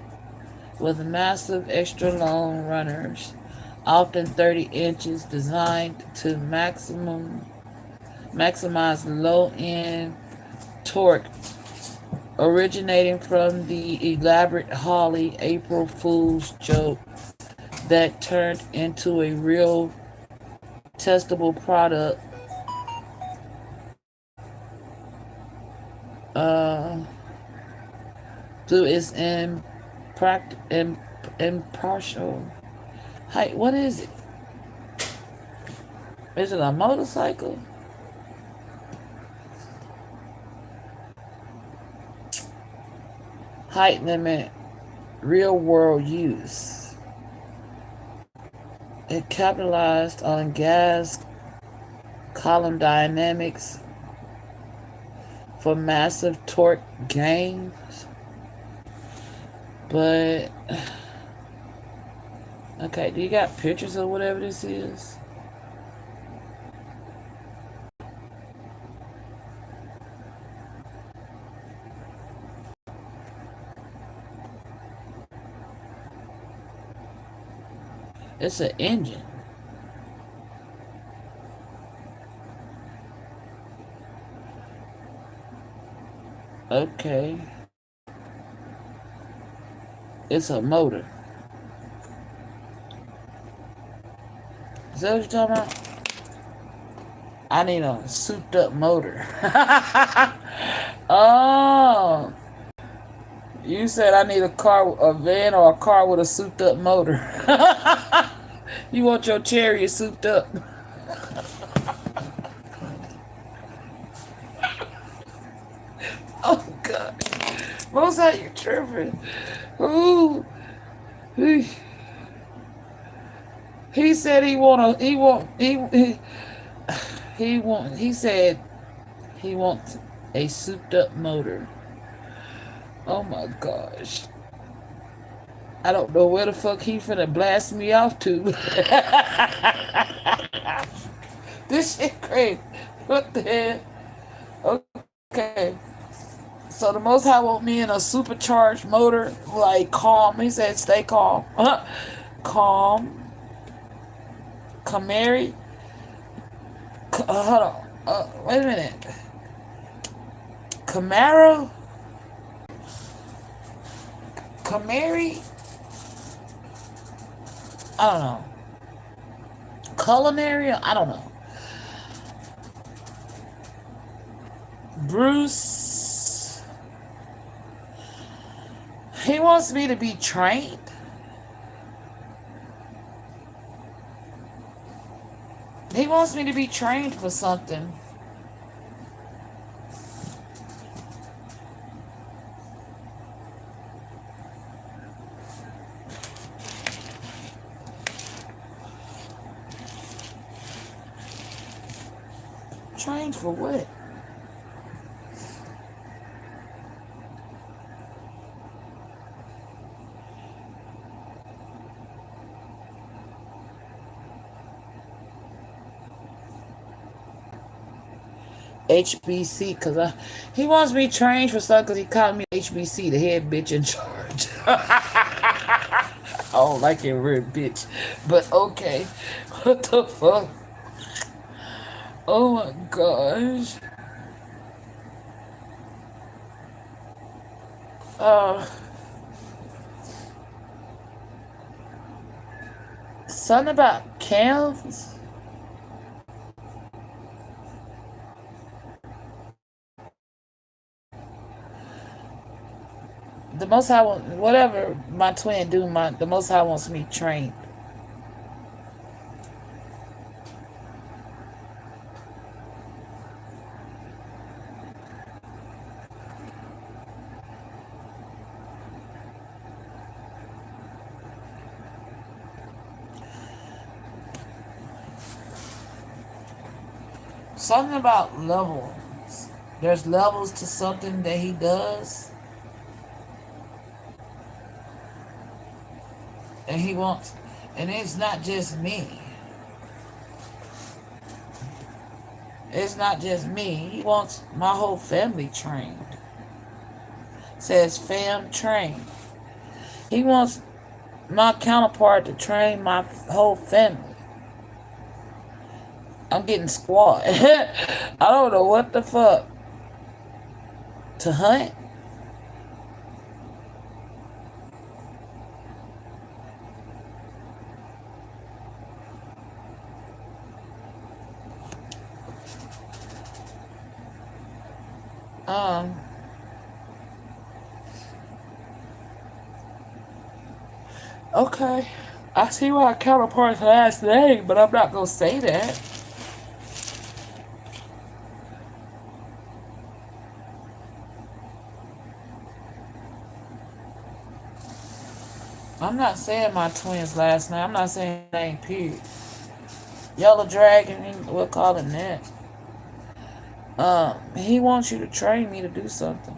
S1: with massive extra long runners, often 30 inches, designed to maximize low-end torque, originating from the elaborate Holley April Fool's joke that turned into a real testable product through its impartial height. What is it? Is it a motorcycle? Height limit, real world use. It capitalized on gas column dynamics for massive torque gains. But okay, do you got pictures of whatever this is? It's an engine. Okay. It's a motor. Is that what you're talking about? I need a souped up motor. Oh. You said I need a car, a van or a car with a souped up motor. You want your Chariot souped up. Oh God. Most how you tripping. Ooh. He said he said he wants a souped up motor. Oh my gosh. I don't know where the fuck he finna blast me off to. This shit crazy. What the hell? Okay. So the Most High want me in a supercharged motor, like calm. He said stay calm. Calm. Camry. Hold on. Wait a minute. Camaro? Camry? I don't know. Culinary? I don't know. Bruce. He wants me to be trained. He wants me to be trained for something. Trained for what? HBC, because he wants me trained for something because he called me HBC, the head bitch in charge. I don't like that word bitch, but okay. What the fuck? Oh my gosh. Something about cams? The Most High, whatever my twin do, the Most High wants me trained. Something about levels. There's levels to something that he does. And he wants, and it's not just me. It's not just me. He wants my whole family trained. Says fam trained. He wants my counterpart to train my whole family. I'm getting squat. I don't know what the fuck. To hunt? Okay. I see why counterpart's last name, but I'm not gonna say that. I'm not saying my twin's last name. I'm not saying name, period. Yellow Dragon, we'll call him that. He wants you to train me to do something.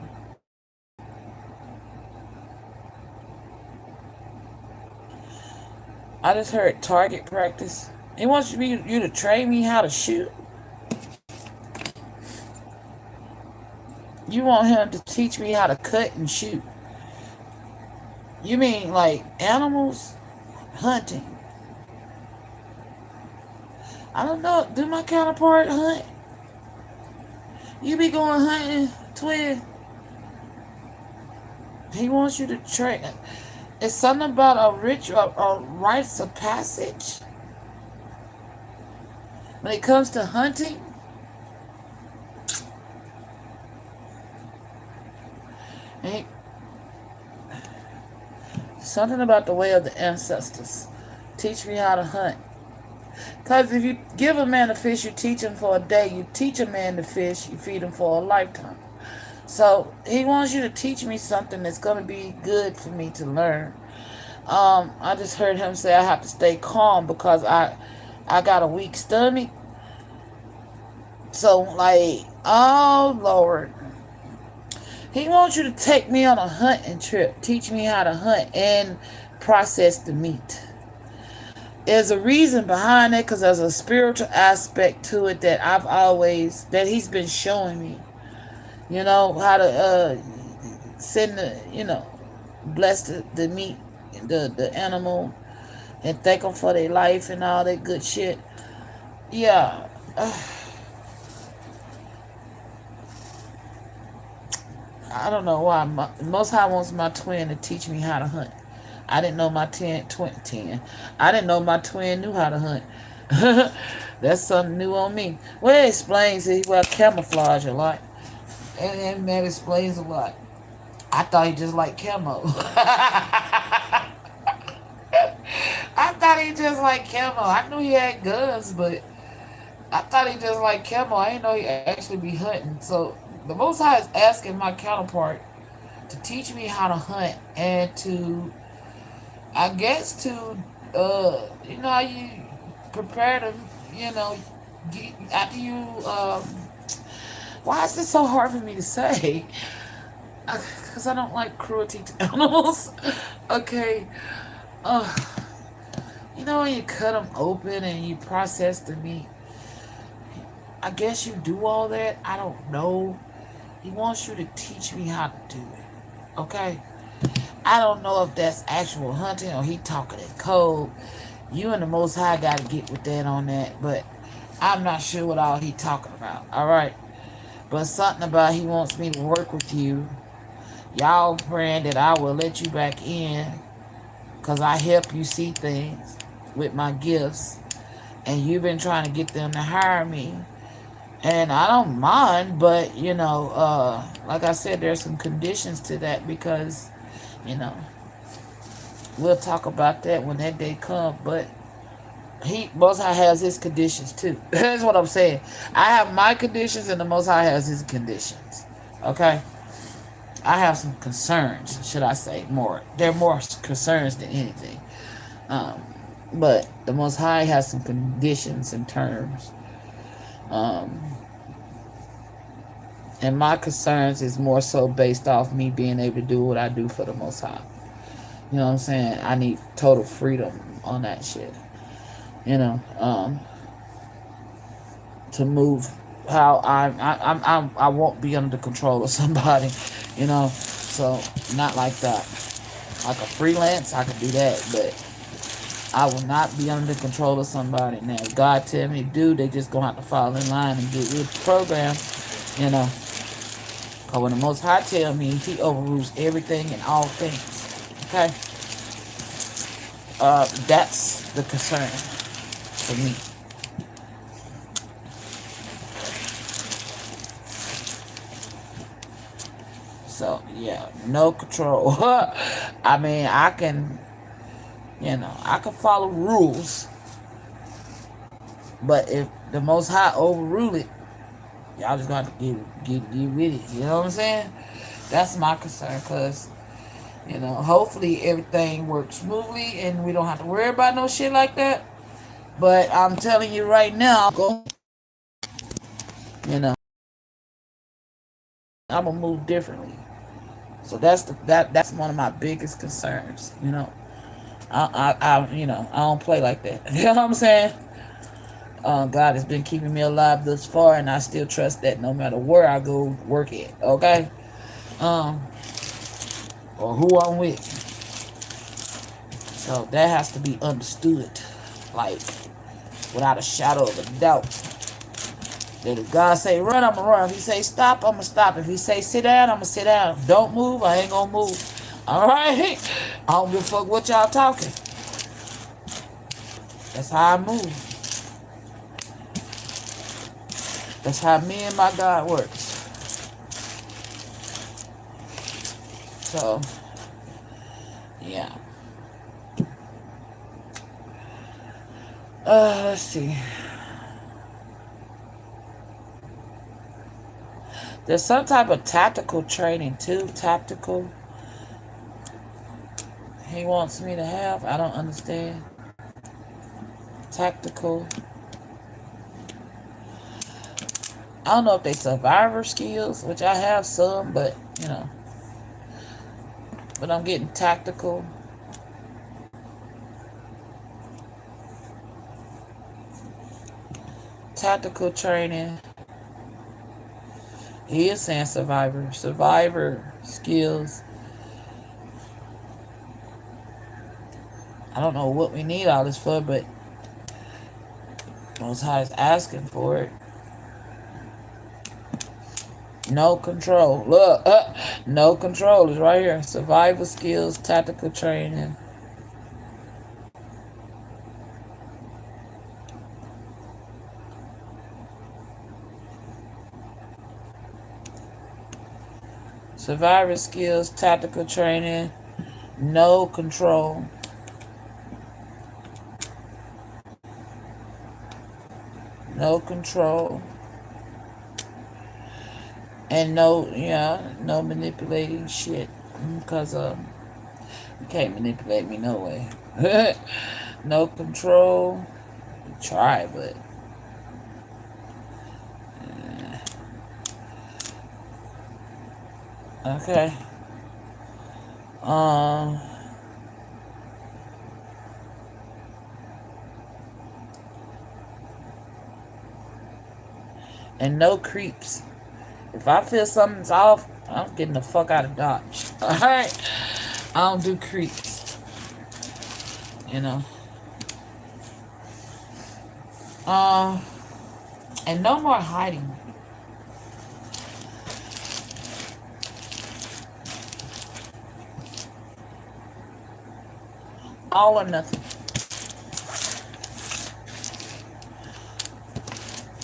S1: I just heard target practice. He wants you to train me how to shoot. You want him to teach me how to cut and shoot. You mean like animals? Hunting. I don't know. Do my counterpart hunt? You be going hunting, twin? He wants you to train. It's something about a ritual, a rites of passage. When it comes to hunting, something about the way of the ancestors. Teach me how to hunt. Because if you give a man a fish, you teach him for a day. You teach a man to fish, you feed him for a lifetime. So he wants you to teach me something that's going to be good for me to learn. I just heard him say I have to stay calm because I got a weak stomach. So like, oh Lord. He wants you to take me on a hunting trip. Teach me how to hunt and process the meat. There's a reason behind it because there's a spiritual aspect to it that he's been showing me. You know, how to send bless the meat, the animal, and thank them for their life and all that good shit. Yeah. I don't know why. Most High wants my twin to teach me how to hunt. I didn't know my 10. I didn't know my twin knew how to hunt. That's something new on me. Well, it explains it. Well, camouflage a lot. And that explains a lot. I thought he just liked camo. I thought he just liked camo. I knew he had guns, but I thought he just liked camo. I didn't know he actually be hunting. So the Most High is asking my counterpart to teach me how to hunt and to, I guess, to, you know, how you prepare to, you know, after you, why is this so hard for me to say? Because I don't like cruelty to animals. Okay. Uh, you know, when you cut them open and you process the meat, I guess you do all that. I don't know. He wants you to teach me how to do it. Okay? I don't know if that's actual hunting or he talking in code. You and the Most High got to get with that on that. But I'm not sure what all he talking about. All right? But something about he wants me to work with you. Y'all praying that I will let you back in because I help you see things with my gifts. And you've been trying to get them to hire me. And I don't mind, but, you know, like I said, there's some conditions to that because, you know, we'll talk about that when that day comes. But Most High has his conditions too. That's what I'm saying. I have my conditions and the Most High has his conditions. Okay? I have some concerns, should I say, more. They're more concerns than anything. But the Most High has some conditions and terms. And my concerns is more so based off me being able to do what I do for the Most High. You know what I'm saying? I need total freedom on that shit. You know, to move how I won't be under the control of somebody. You know, so not like that. Like a freelance, I could do that, but I will not be under the control of somebody. Now, if God tell me to do, they just gonna have to fall in line and get with the program. You know. Because when the Most High tell me, he overrules everything and all things. Okay? That's the concern for me. So, yeah, no control. I mean, I can, you know, I can follow rules. But if the Most High overrule it, y'all just got to get with it. You know what I'm saying? That's my concern, because, you know, hopefully everything works smoothly and we don't have to worry about no shit like that. But I'm telling you right now, you know, I'm gonna move differently. So that's one of my biggest concerns. You know, you know, I don't play like that. You know what I'm saying? God has been keeping me alive thus far, and I still trust that no matter where I go work at, okay? Or who I'm with. So that has to be understood, like, without a shadow of a doubt. That if God say run, I'm gonna run. If he say stop, I'm gonna stop. If he say sit down, I'm gonna sit down. Don't move, I ain't gonna move. Alright? I don't give a fuck what y'all talking. That's how I move. That's how me and my God works. So, yeah. Let's see. There's some type of tactical training too. Tactical. He wants me to have. I don't understand. Tactical. I don't know if they survivor skills, which I have some, but, you know. But I'm getting tactical. Tactical training. He is saying survivor. Survivor skills. I don't know what we need all this for, but Most High is asking for it. No control. Look, no control is right here. Survival skills, tactical training. Survivor skills, tactical training, no control. No control. And no, yeah, no manipulating shit. Because you can't manipulate me no way. No control. Try, but okay. Um, and no creeps. If I feel something's off, I'm getting the fuck out of Dodge. Alright? I don't do creeps. You know. And no more hiding. All or nothing.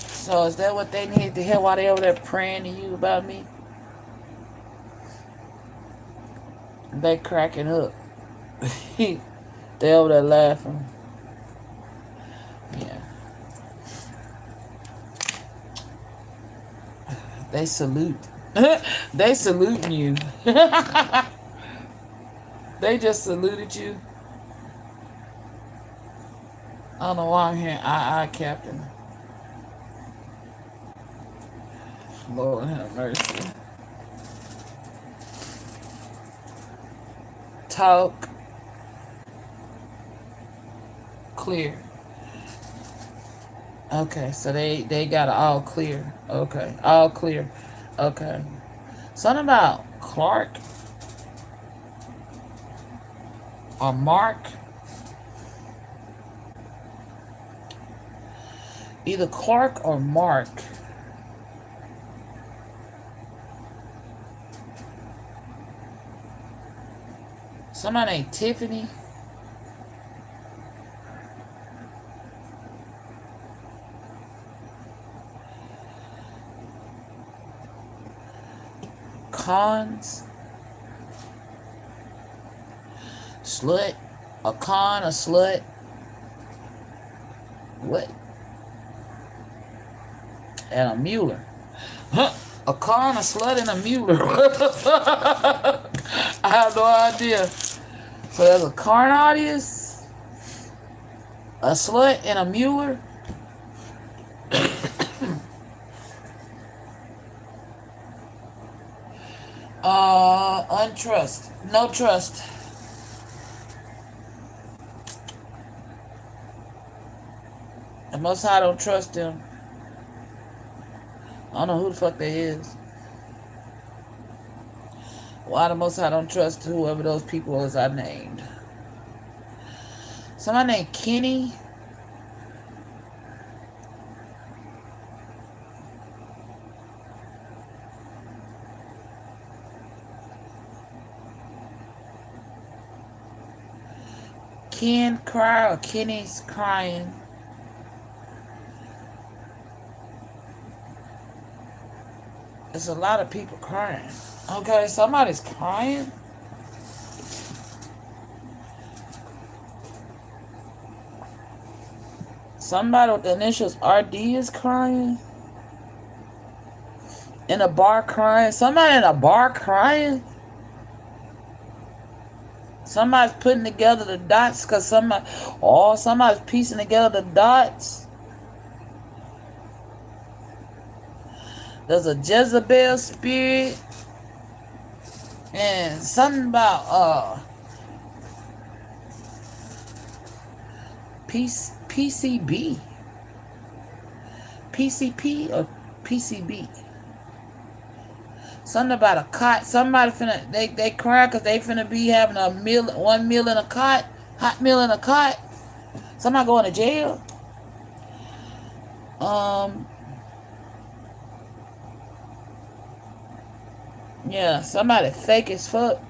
S1: So is that what they need to hear while they over there praying to you about me? They cracking up. They over there laughing. Yeah. They salute. They saluting you. They just saluted you. I don't know why I'm hearing I Captain. Lord have mercy. Talk. Clear. Okay, so they got it all clear. Okay, all clear. Okay. Something about Clark or Mark. Either Clark or Mark. Somebody named Tiffany. Cons. Slut. A con, a slut. What? And a Mueller. Huh? A con, a slut, and a Mueller. I have no idea. So there's a Carnadius, a slut, and a Mueller. Untrust. No trust. The Most High don't trust them. I don't know who the fuck they is. Why the Most High don't trust whoever those people is I named. Somebody named Kenny. Ken cry or Kenny's crying. There's a lot of people crying. Okay, somebody's crying. Somebody with the initials RD is crying. In a bar crying. Somebody in a bar crying. Somebody's putting together the dots because somebody's piecing together the dots. There's a Jezebel spirit. And something about PCB. PCP or PCB. Something about a cot. Somebody finna they cry because they finna be having a meal, 1 meal in a cot, hot meal in a cot. Somebody going to jail. Yeah, somebody fake as fuck.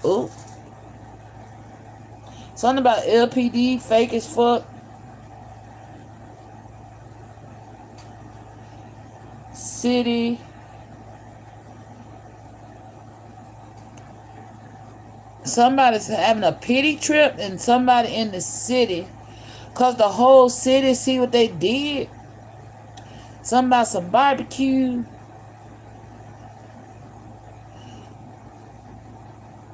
S1: Ooh. Something about LPD, fake as fuck. City. Somebody's having a pity trip and somebody in the city. Because the whole city see what they did. Something about some barbecue.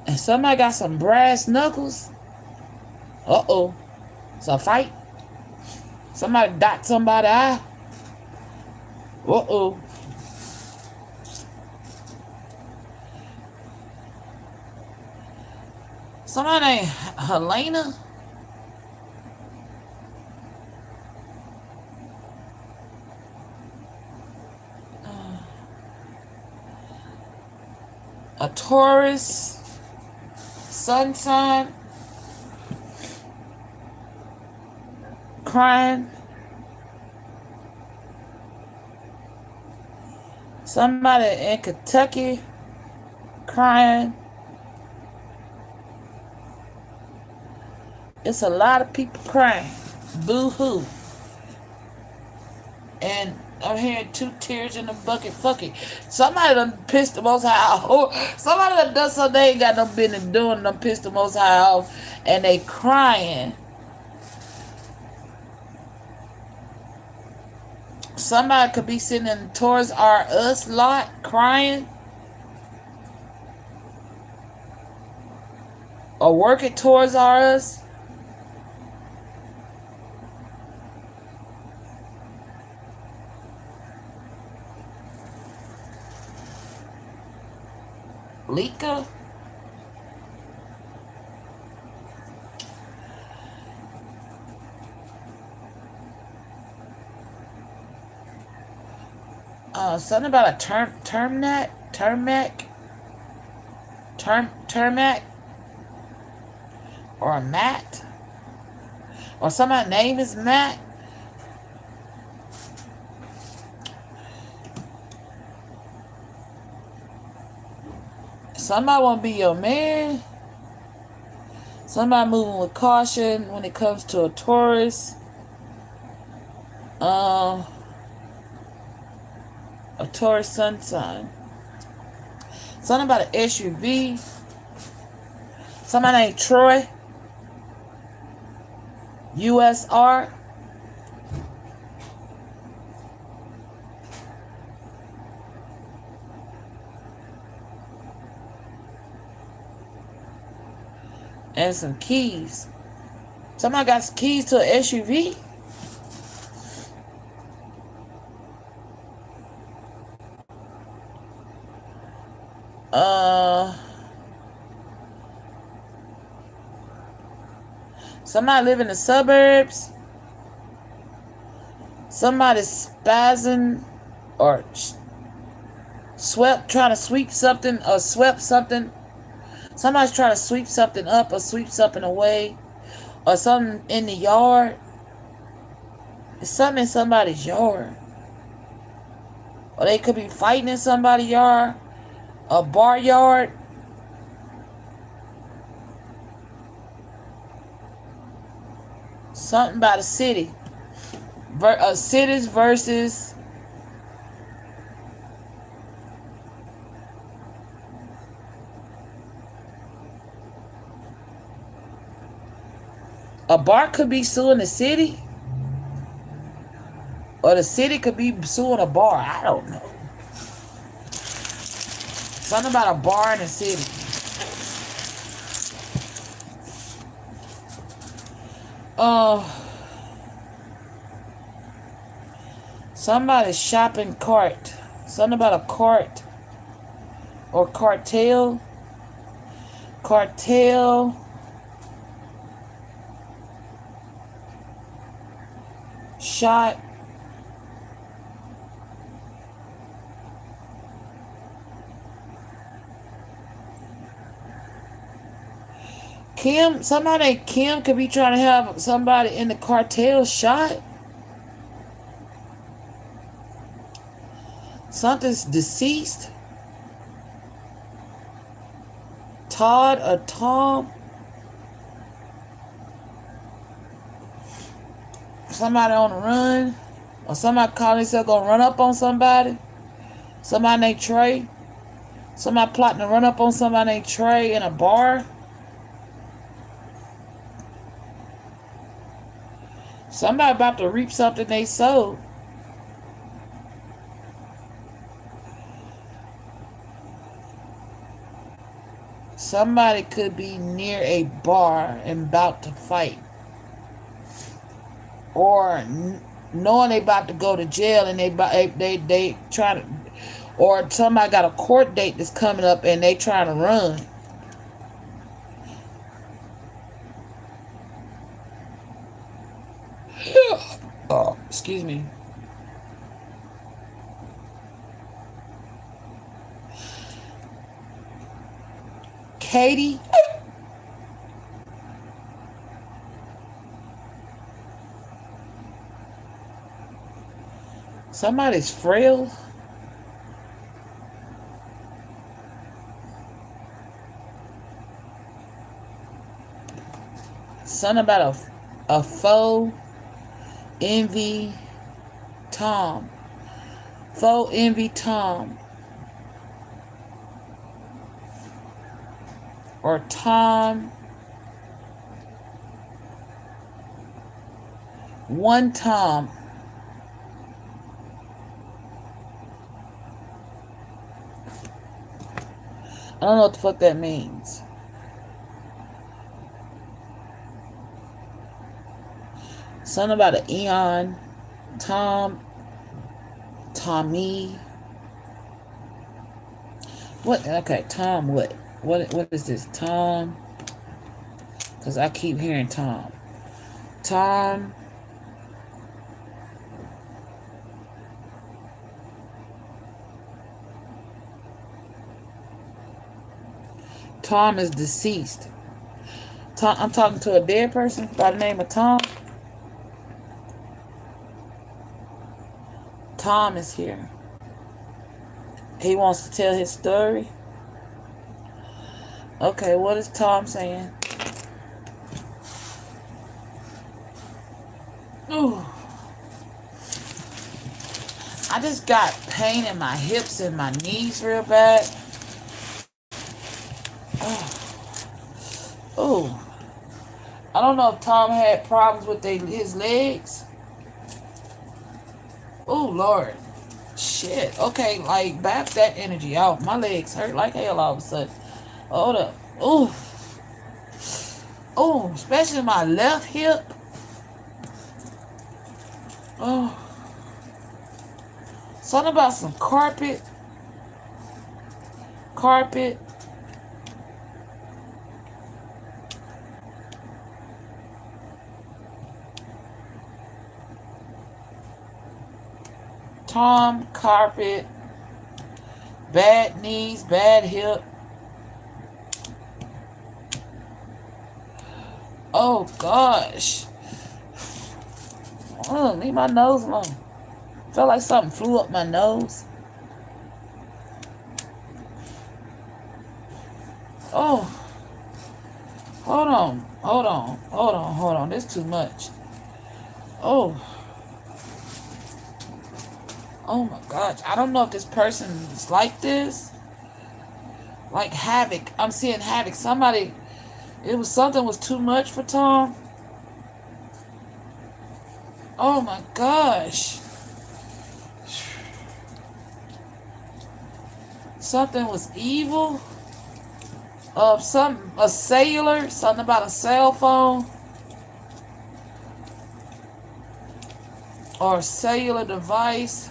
S1: And somebody got some brass knuckles. Uh-oh. It's a fight. Somebody dot somebody's eye. Uh-oh. Somebody named Helena. A Taurus. Sun sign. Crying. Somebody in Kentucky crying. It's a lot of people crying. Boo-hoo. And I'm hearing 2 tears in the bucket. Fuck it. Somebody done pissed the Most High off. Somebody done done something they ain't got no business doing. Done pissed the Most High off. And they crying. Somebody could be sitting in Toys R Us lot crying. Or work at Toys R Us. Lika. Something about a termac, or a Matt, or somebody's name is Matt. Somebody want to be your man. Somebody moving with caution when it comes to a Taurus. A Taurus sun sign. Something about an SUV. Somebody named Troy. USR. And some keys. Somebody got some keys to an SUV. Somebody live in the suburbs. Somebody spazzing or trying to sweep something or swept something. Somebody's trying to sweep something up or sweep something away or something in the yard. It's something in somebody's yard. Or they could be fighting in somebody's yard. A bar yard. Something about a city. Cities versus a bar could be suing the city. Or the city could be suing a bar. I don't know. Something about a bar in the city. Somebody's shopping cart. Something about a cart. Or cartel. Cartel. Shot. Kim, somebody named Kim could be trying to have somebody in the cartel shot. Something's deceased. Todd or Tom. Somebody on the run. Or somebody calling themselves gonna run up on somebody. Somebody named Trey. Somebody plotting to run up on somebody named Trey in a bar. Somebody about to reap something they sowed. Somebody could be near a bar and about to fight. Or knowing they about to go to jail and they try to, or somebody got a court date that's coming up and they trying to run. Oh, excuse me. Katie. Somebody's frail. Something about a foe. Envy Tom. Foe envy Tom. Or Tom. One Tom. I don't know what the fuck that means. Something about an Eon. Tom. Tommy. What? Okay, Tom what? What is this? Tom. Because I keep hearing Tom. Tom. Tom is deceased. Tom, I'm talking to a dead person by the name of Tom. Tom is here. He wants to tell his story. Okay, what is Tom saying? Ooh. I just got pain in my hips and my knees real bad. Oh. I don't know if Tom had problems with his legs. Oh, Lord. Shit. Okay, like, back that energy out. My legs hurt like hell all of a sudden. Hold up. Oh. Oh, especially my left hip. Oh. Something about some carpet. Carpet. Tom, carpet. Bad knees, bad hip. Oh, gosh. Oh, leave my nose alone. Felt like something flew up my nose. Oh. Hold on. Hold on. Hold on. Hold on. This is too much. Oh. Oh my gosh. I don't know if this person is like this. Like Havoc. I'm seeing Havoc. Somebody. It was something was too much for Tom. Oh my gosh. Something was evil. A cellular, something about a cell phone. Or a cellular device.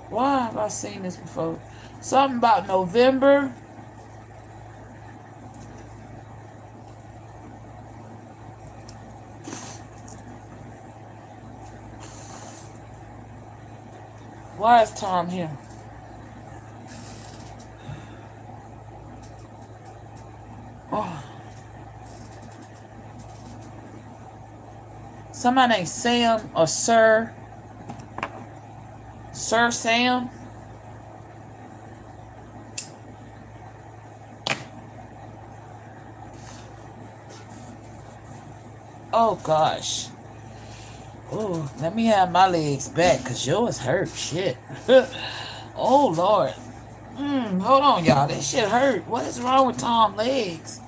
S1: Why have I seen this before? Something about November. Why is Tom here? Oh. Somebody named Sam or Sir. Sir Sam. Oh gosh. Oh, let me have my legs back because yours hurt. Shit. Oh Lord. Hold on, y'all. This shit hurt. What is wrong with Tom's legs?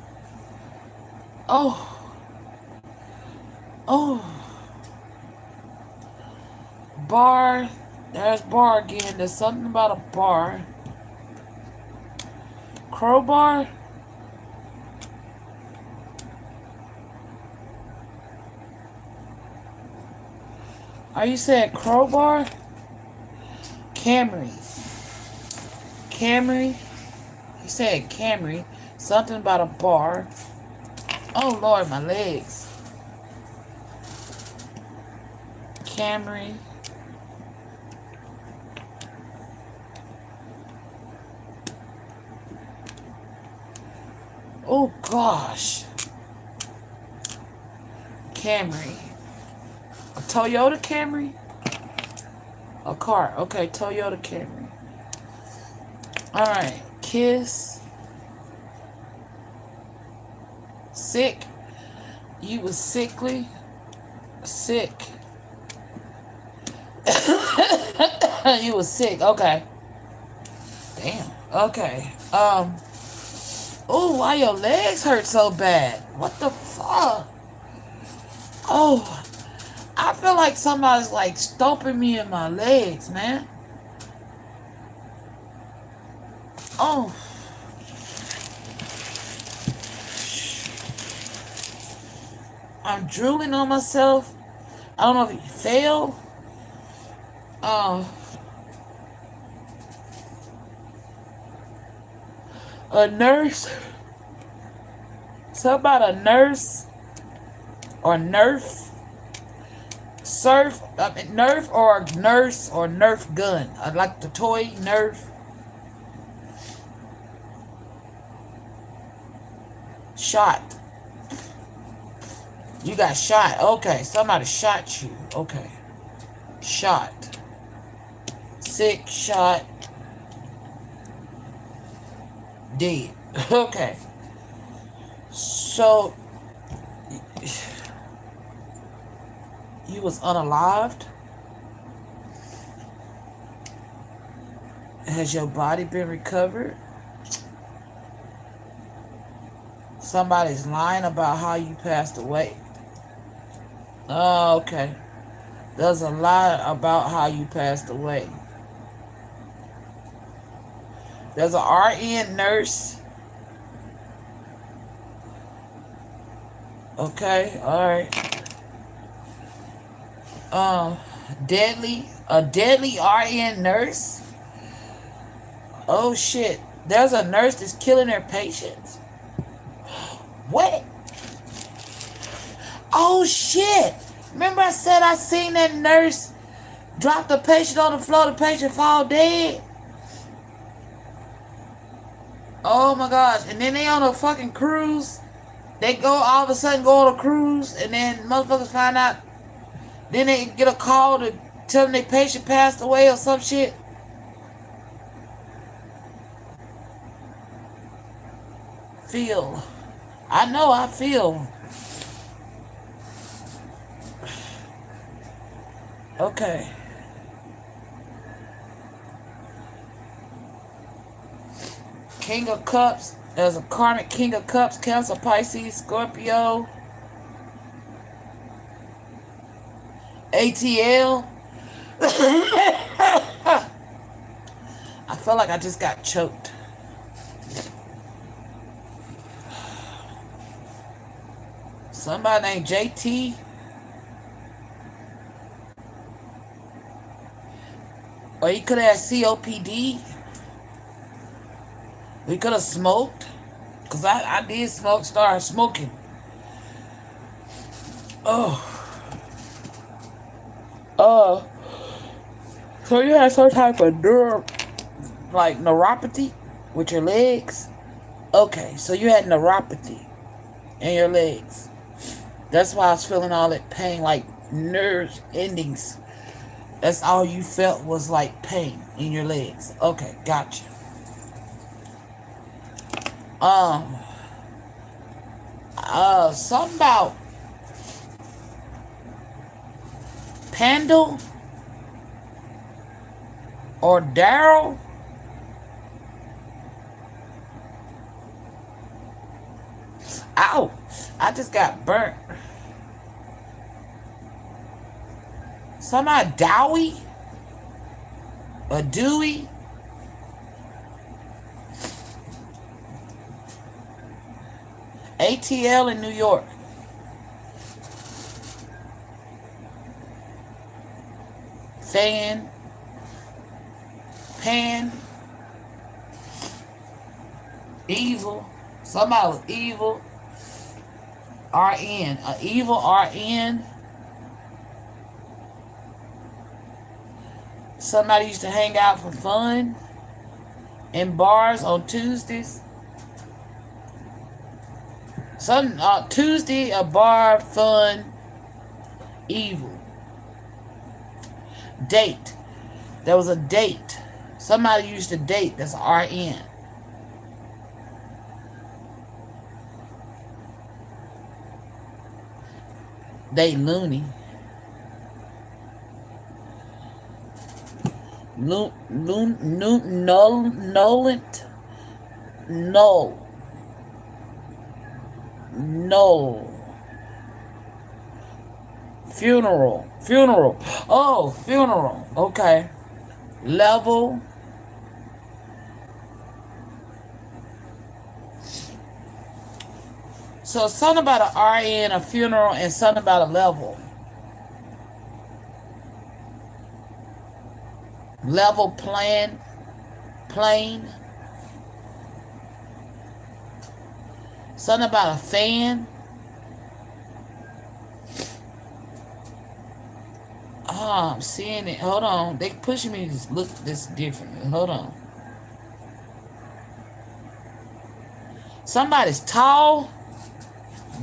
S1: Oh. Oh. Bar. There's bar again. There's something about a bar. Crowbar. Are you saying crowbar? Camry. Camry. You said Camry. Something about a bar. Oh Lord, my legs. Camry. Oh gosh. Camry. A Toyota Camry? A car. Okay, Toyota Camry. Alright. Kiss. Sick. You was sickly. Sick. You was sick. Okay. Damn. Okay. Oh, why your legs hurt so bad? What the fuck? Oh, I feel like somebody's like stomping me in my legs, man. Oh. I'm drooling on myself. I don't know if you fail. A nurse. Something about a nurse or nerf. Surf, Nerf or nurse or Nerf gun. I like the toy Nerf. Shot. You got shot. Okay, somebody shot you. Okay. Shot. Sick, shot. Dead. Okay. So you was unalived? Has your body been recovered? Somebody's lying about how you passed away. Oh, okay. There's a lie about how you passed away. There's a RN nurse. Okay, alright. A deadly RN nurse? Oh shit. There's a nurse that's killing her patients? What? Oh shit. Remember I said I seen that nurse drop the patient on the floor, the patient fall dead? Oh my gosh. And then they on a fucking cruise. They go all of a sudden go on a cruise and then motherfuckers find out. Then they get a call to tell them their patient passed away or some shit. Feel. I know I feel. Okay. King of Cups. There's a karmic King of Cups, Cancer, Pisces, Scorpio, ATL. I feel like I just got choked. Somebody named JT. Or he could have COPD. We could have smoked. Because I did start smoking. So you had some type of neuropathy with your legs? Okay, so you had neuropathy in your legs. That's why I was feeling all that pain, like nerve endings. That's all you felt was like pain in your legs. Okay, gotcha. Um, something about Pandal or Daryl. Ow! I just got burnt. Somebody Dowie or Dewey. ATL in New York. Fan. Pan. Evil. Somebody was evil. RN. Evil RN. Somebody used to hang out for fun in bars on Tuesdays. Some Tuesday, a bar, fun, evil. Date. There was a date. Somebody used to date. That's RN. They loony. Nolent. No. No. Funeral. Funeral. Oh, funeral. Okay. Level. So something about an RN, a funeral, and something about a level. Level plan. Plane. Something about a fan. Oh, I'm seeing it. Hold on. They pushing me to look this differently. Hold on. Somebody's tall.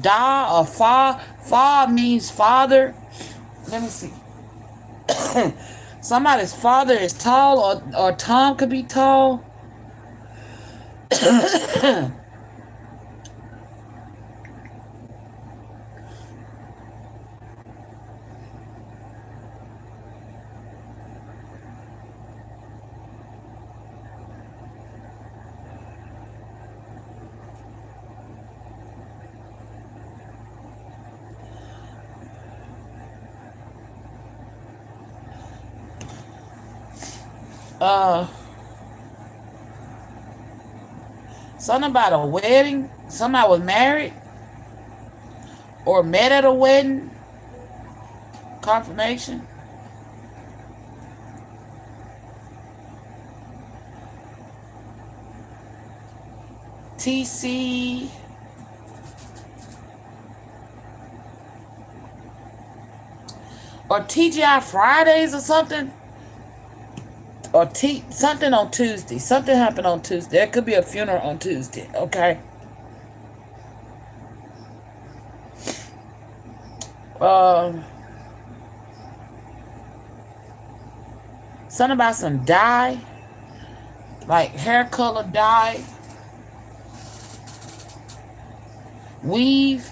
S1: Da or fa. Fa means father. Let me see. Somebody's father is tall, or Tom could be tall. Something about a wedding. Somebody was married or met at a wedding. Confirmation. TC. Or TGI Fridays or something. Or something on Tuesday. Something happened on Tuesday. There could be a funeral on Tuesday. Okay. Something about some dye. Like hair color dye. Weave.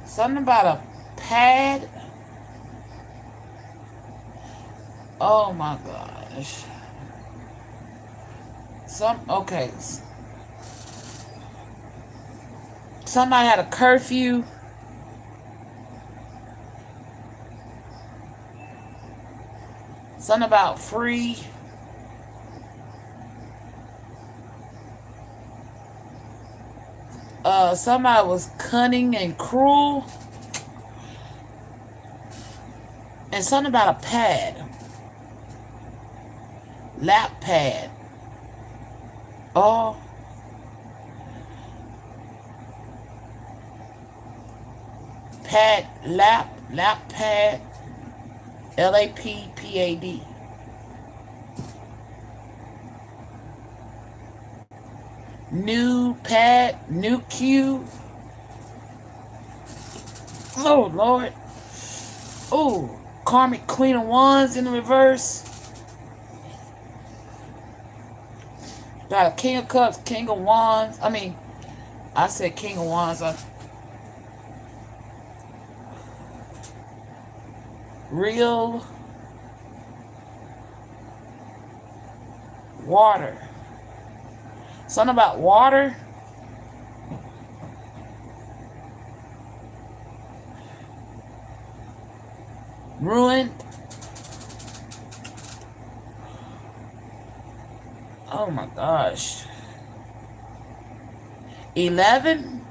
S1: Something about a pad. Oh my gosh. Okay. Somebody had a curfew. Something about free. Somebody was cunning and cruel. And something about a pad. Lap pad. Oh. Pad lap pad, LAPPAD. New pad, new Q. Oh Lord. Oh, Karmic Queen of Wands in the reverse. Got a King of Cups, King of Wands. I said King of Wands. Real water. Something about water. Ruined. Oh my gosh. 11.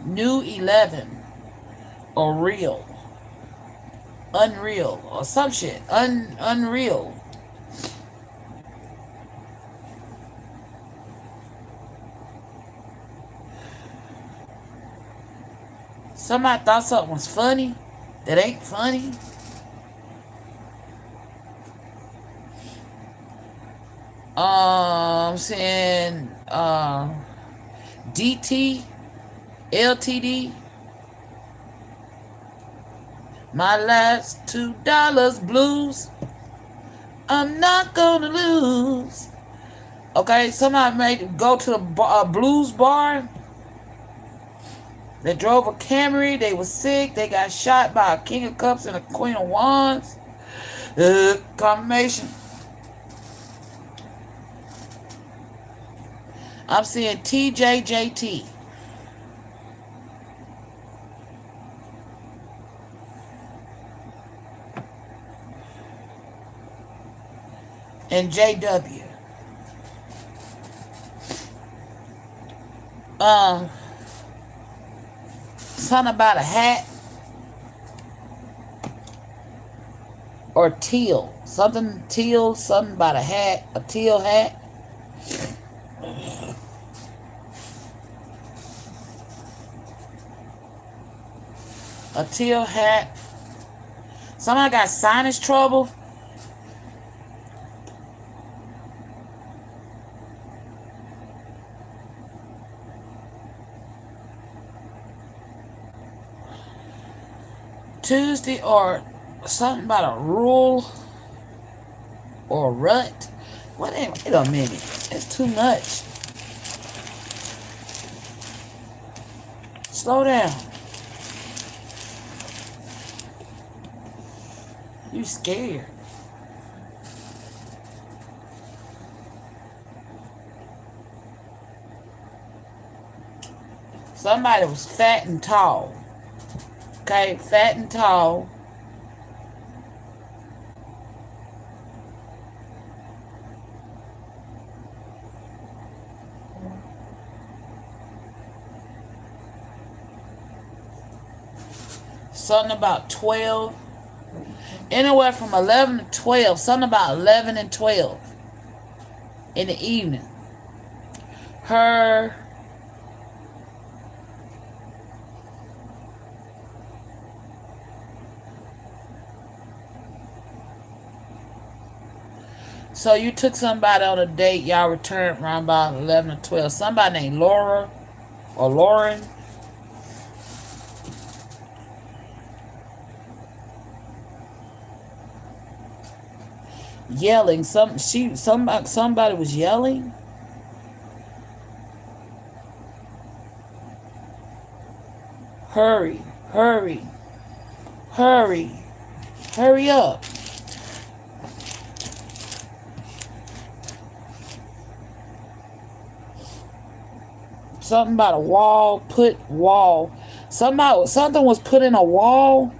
S1: New 11. Or real. Unreal. Or some shit. Unreal. Somebody thought something was funny that ain't funny. I'm saying DT, LTD. My last $2 blues. I'm not gonna lose. Okay, somebody made go to a blues bar. They drove a Camry. They were sick. They got shot by a King of Cups and a Queen of Wands. Confirmation. I'm seeing TJJT. And JW. Something about a hat. Or teal. Something teal. Something about a hat. A teal hat. A teal hat. Somebody got sinus trouble. Tuesday or something about a rule or a rut. Wait a minute. It's too much. Slow down. You scared. Somebody was fat and tall. Okay, fat and tall. Something about 12. Anywhere from 11 to 12. Something about 11 and 12 in the evening. Her so you took somebody on a date, y'all returned around about 11 or 12. Somebody named Laura or Lauren. Yelling. Somebody was yelling. Hurry, hurry, hurry, hurry up. Something about a wall, something was put in a wall.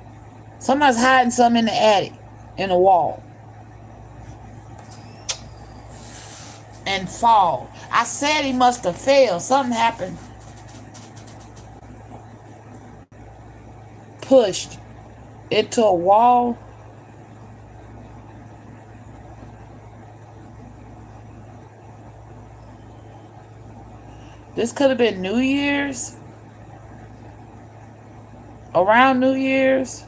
S1: Somebody's hiding something in the attic, in the wall. And fall. I said he must have fell. Something happened. Pushed into a wall. This could have been New Year's. Around New Year's.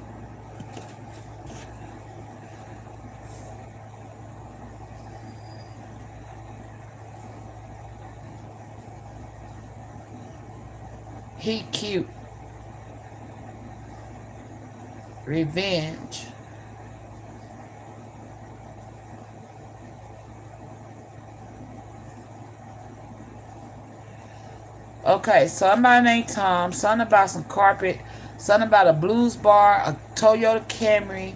S1: He cute. Revenge. Okay, somebody named Tom. Something about some carpet. Something about a blues bar. A Toyota Camry.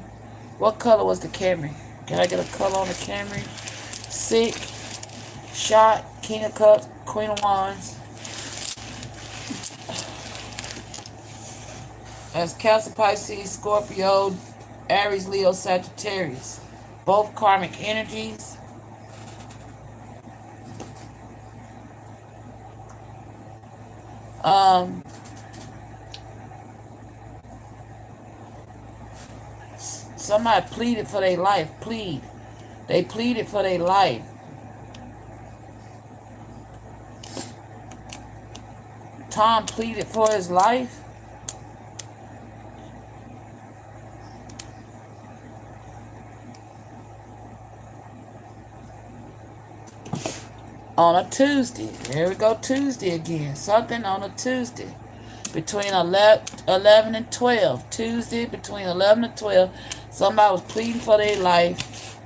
S1: What color was the Camry? Can I get a color on the Camry? Sick. Shot. King of Cups. Queen of Wands. As Cancer, Pisces, Scorpio, Aries, Leo, Sagittarius. Both karmic energies. Um, Somebody pleaded for their life. They pleaded for their life. Tom pleaded for his life. On a Tuesday. Here we go, Tuesday again. Something on a Tuesday. Between 11 and 12. Tuesday between 11 and 12. Somebody was pleading for their life.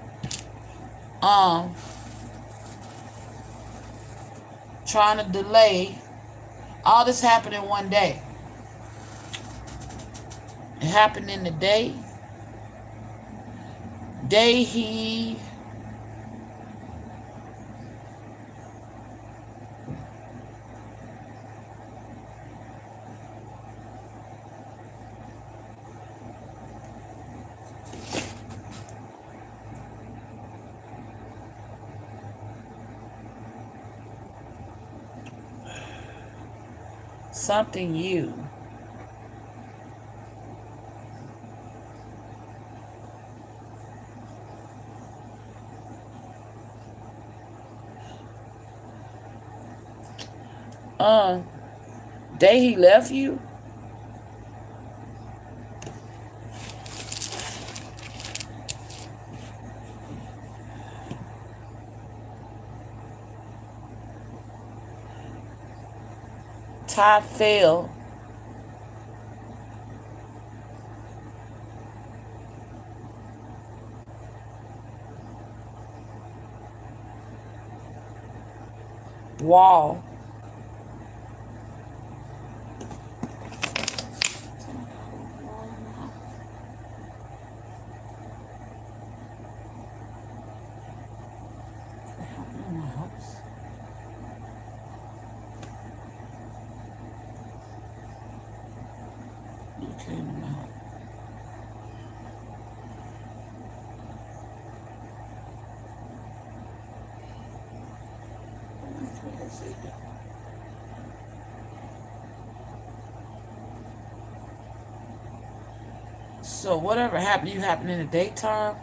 S1: Trying to delay. All this happened in one day. It happened in the day. He something you. Day he left you. Tie failed. Wall. So whatever happened, you happened in the daytime.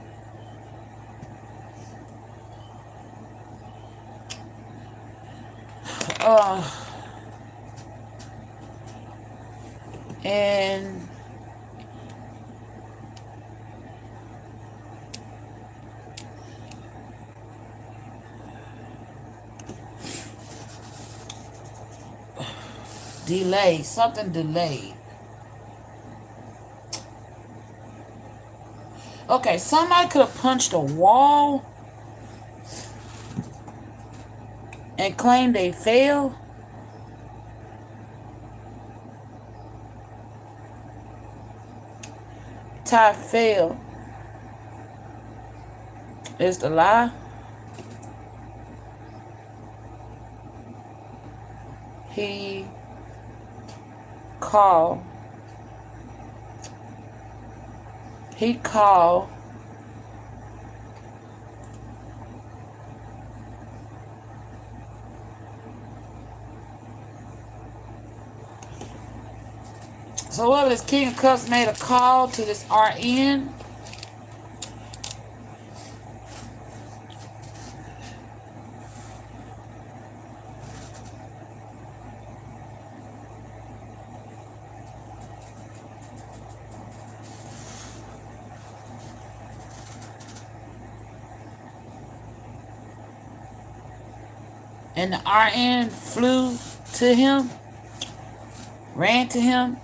S1: And delay, something delayed. Okay, somebody could have punched a wall and claimed they failed. Ty failed is the lie. He called. So whoever this King of Cups made a call to this RN. And the RN flew to him, ran to him.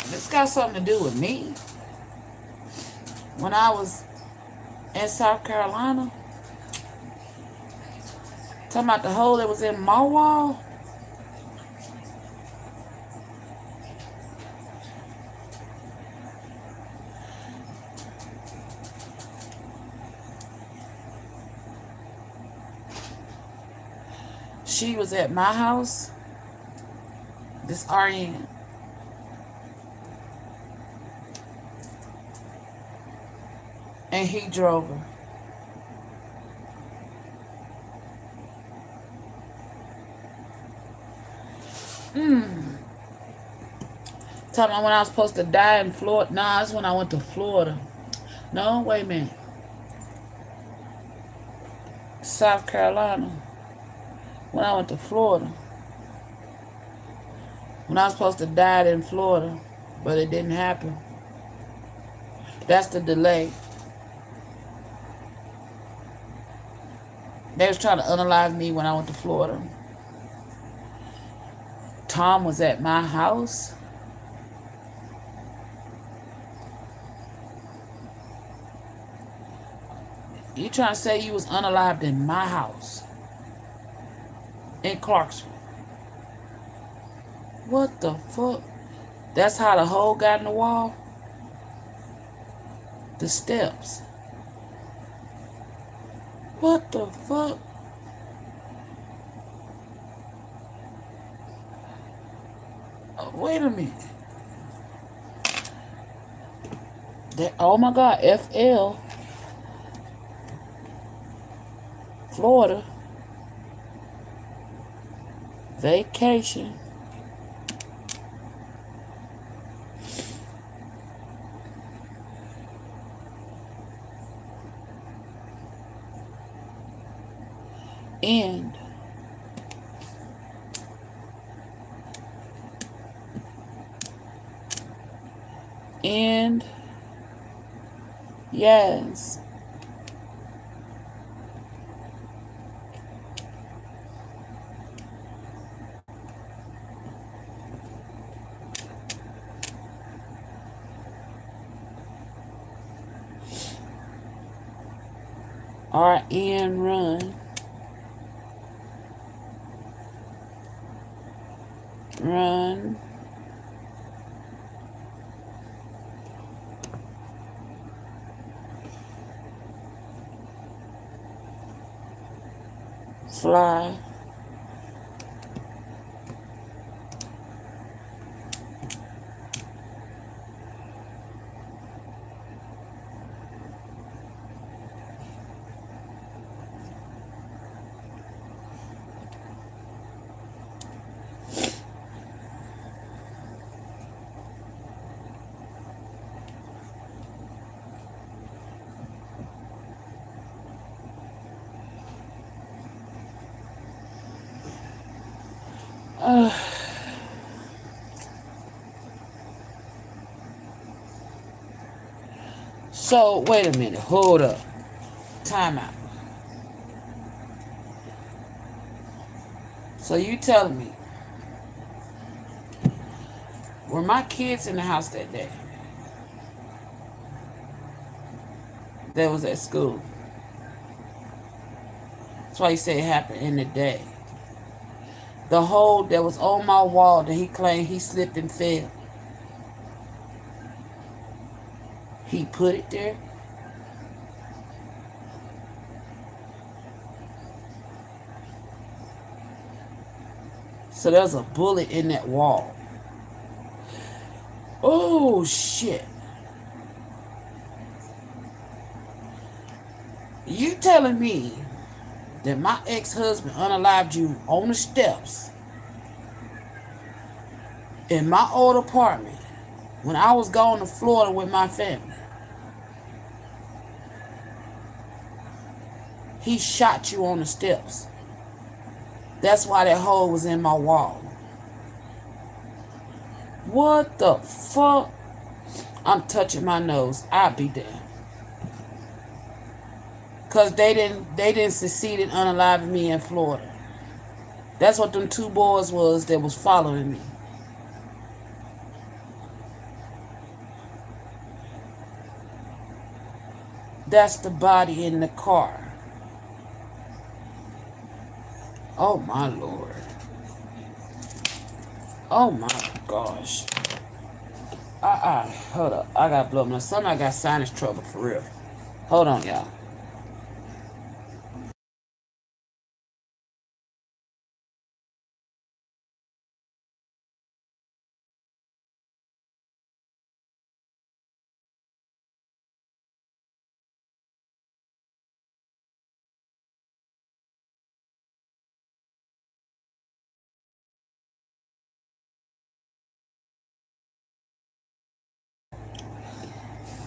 S1: This got something to do with me. When I was in South Carolina, talking about the hole that was in my wall. She was at my house, this RN. And he drove her. Talking about when I was supposed to die in Florida. Nah, that's when I went to Florida. No, wait a minute. South Carolina. When I went to Florida. When I was supposed to die in Florida. But it didn't happen. That's the delay. They was trying to unalive me when I went to Florida. Tom was at my house. You trying to say you was unalived in my house? In Clarksville. What the fuck? That's how the hole got in the wall? The steps. What the fuck? Oh, wait a minute. Oh my God, FL. Florida. Vacation. End. End. Yes. RN run. Run. Fly. So, wait a minute. Hold up. Time out. So, you telling me, were my kids in the house that day? That was at school. That's why you say it happened in the day. The hole that was on my wall that he claimed he slipped and fell. He put it there. So there's a bullet in that wall. Oh, shit. You telling me that my ex-husband unalived you on the steps in my old apartment When I was going to Florida with my family, he shot you on the steps. That's why that hole was in my wall. What the fuck? I'm touching my nose. I'll be damned. Cause they didn't succeed in unaliving me in Florida. That's what them two boys was that was following me. That's the body in the car. Oh my Lord. Oh my gosh. Hold up. I got blood. Now somebody got sinus trouble for real. Hold on, y'all.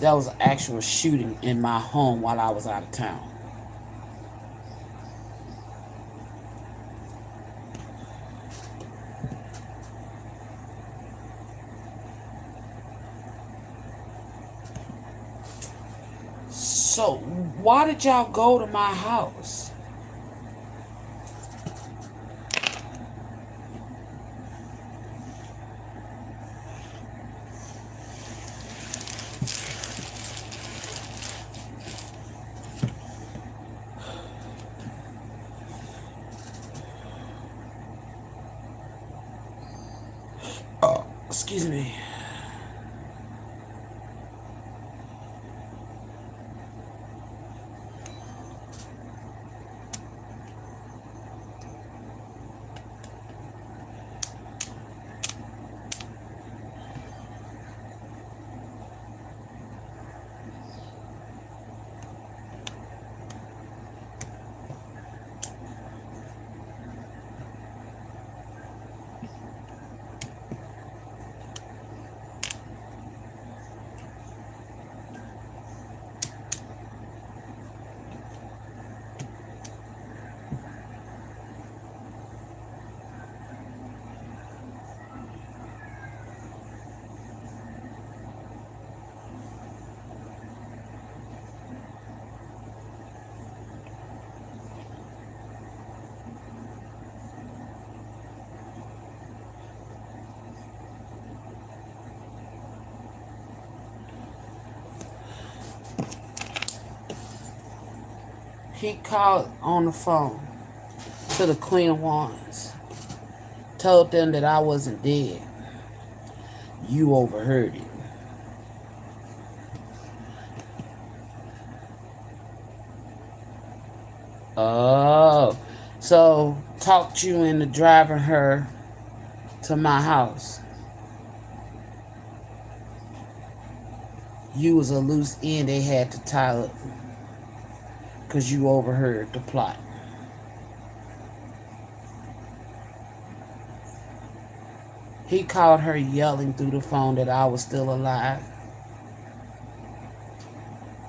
S1: That was an actual shooting in my home while I was out of town. So, why did y'all go to my house? Excuse me. He called on the phone to the Queen of Wands. Told them that I wasn't dead. You overheard it. Oh. So, talked you into driving her to my house. You was a loose end they had to tie up. Because you overheard the plot. He called her yelling through the phone that I was still alive.